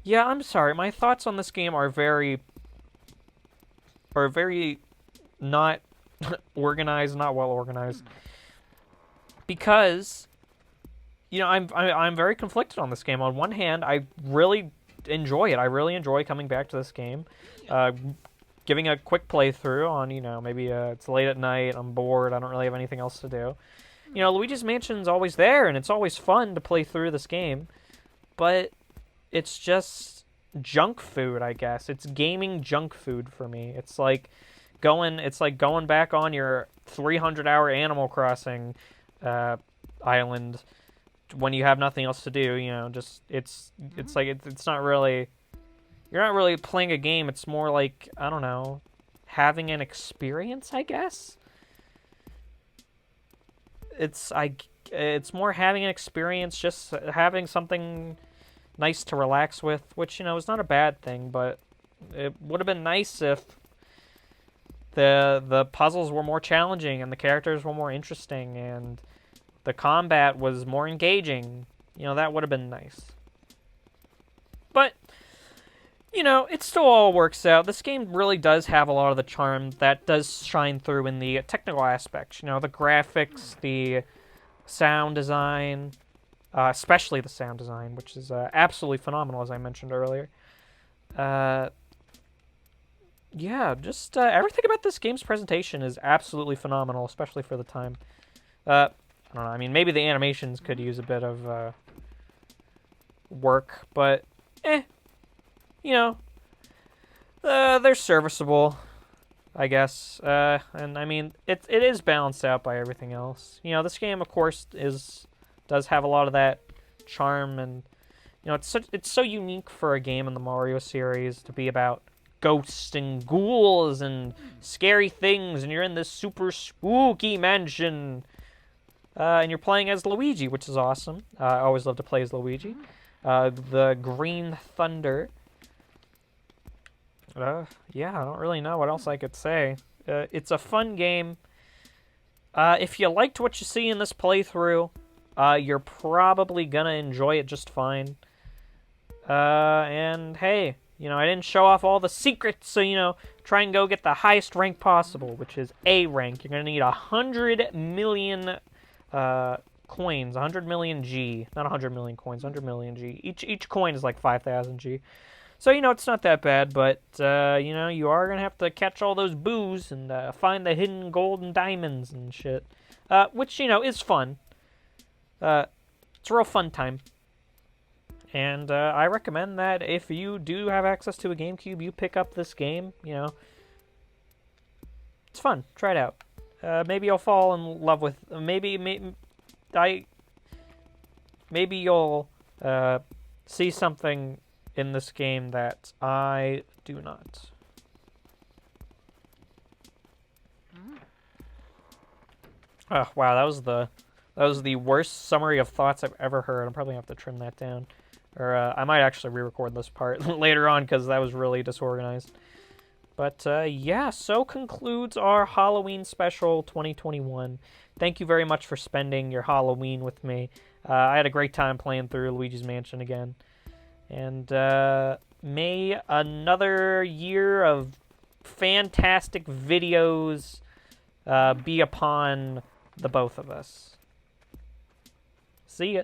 yeah, I'm sorry. My thoughts on this game are very not organized, not well organized. Because, you know, I'm very conflicted on this game. On one hand, I really enjoy it. I really enjoy coming back to this game. Giving a quick playthrough on, you know, maybe it's late at night, I'm bored, I don't really have anything else to do. You know, Luigi's Mansion's always there, and it's always fun to play through this game. But it's just junk food, I guess. It's gaming junk food for me. It's like going back on your 300-hour Animal Crossing island when you have nothing else to do. You know, just it's like it's not really, you're not really playing a game. It's more like, I don't know, having an experience, I guess. It's more having an experience, just having something nice to relax with, which, you know, is not a bad thing, but it would have been nice if the puzzles were more challenging and the characters were more interesting and the combat was more engaging. You know, that would have been nice. But you know, it still all works out. This game really does have a lot of the charm that does shine through in the technical aspects. You know, the graphics, the sound design, especially the sound design, which is absolutely phenomenal, as I mentioned earlier. Yeah, just everything about this game's presentation is absolutely phenomenal, especially for the time. I don't know, I mean, maybe the animations could use a bit of work, but, you know, they're serviceable, I guess. And I mean, it is balanced out by everything else. You know, this game, of course, does have a lot of that charm, and you know, it's so unique for a game in the Mario series to be about ghosts and ghouls and scary things, and you're in this super spooky mansion, and you're playing as Luigi, which is awesome. I always love to play as Luigi. The Green Thunder. Yeah, I don't really know what else I could say. It's a fun game. If you liked what you see in this playthrough, you're probably gonna enjoy it just fine. And hey, you know, I didn't show off all the secrets, so, you know, try and go get the highest rank possible, which is A rank. You're gonna need 100 million, coins, 100 million G. Not 100 million coins, 100 million G. Each coin is like 5,000 G. So, you know, it's not that bad, but, you know, you are gonna have to catch all those boos and, find the hidden gold and diamonds and shit. Which, you know, is fun. It's a real fun time. And I recommend that if you do have access to a GameCube, you pick up this game. You know, it's fun. Try it out. Maybe you'll fall in love with. Maybe you'll see something in this game that I do not. Oh wow, that was the worst summary of thoughts I've ever heard. I'm probably gonna have to trim that down. Or I might actually re-record this part later on because that was really disorganized. But yeah, so concludes our Halloween special 2021. Thank you very much for spending your Halloween with me. I had a great time playing through Luigi's Mansion again. And may another year of fantastic videos be upon the both of us. See ya.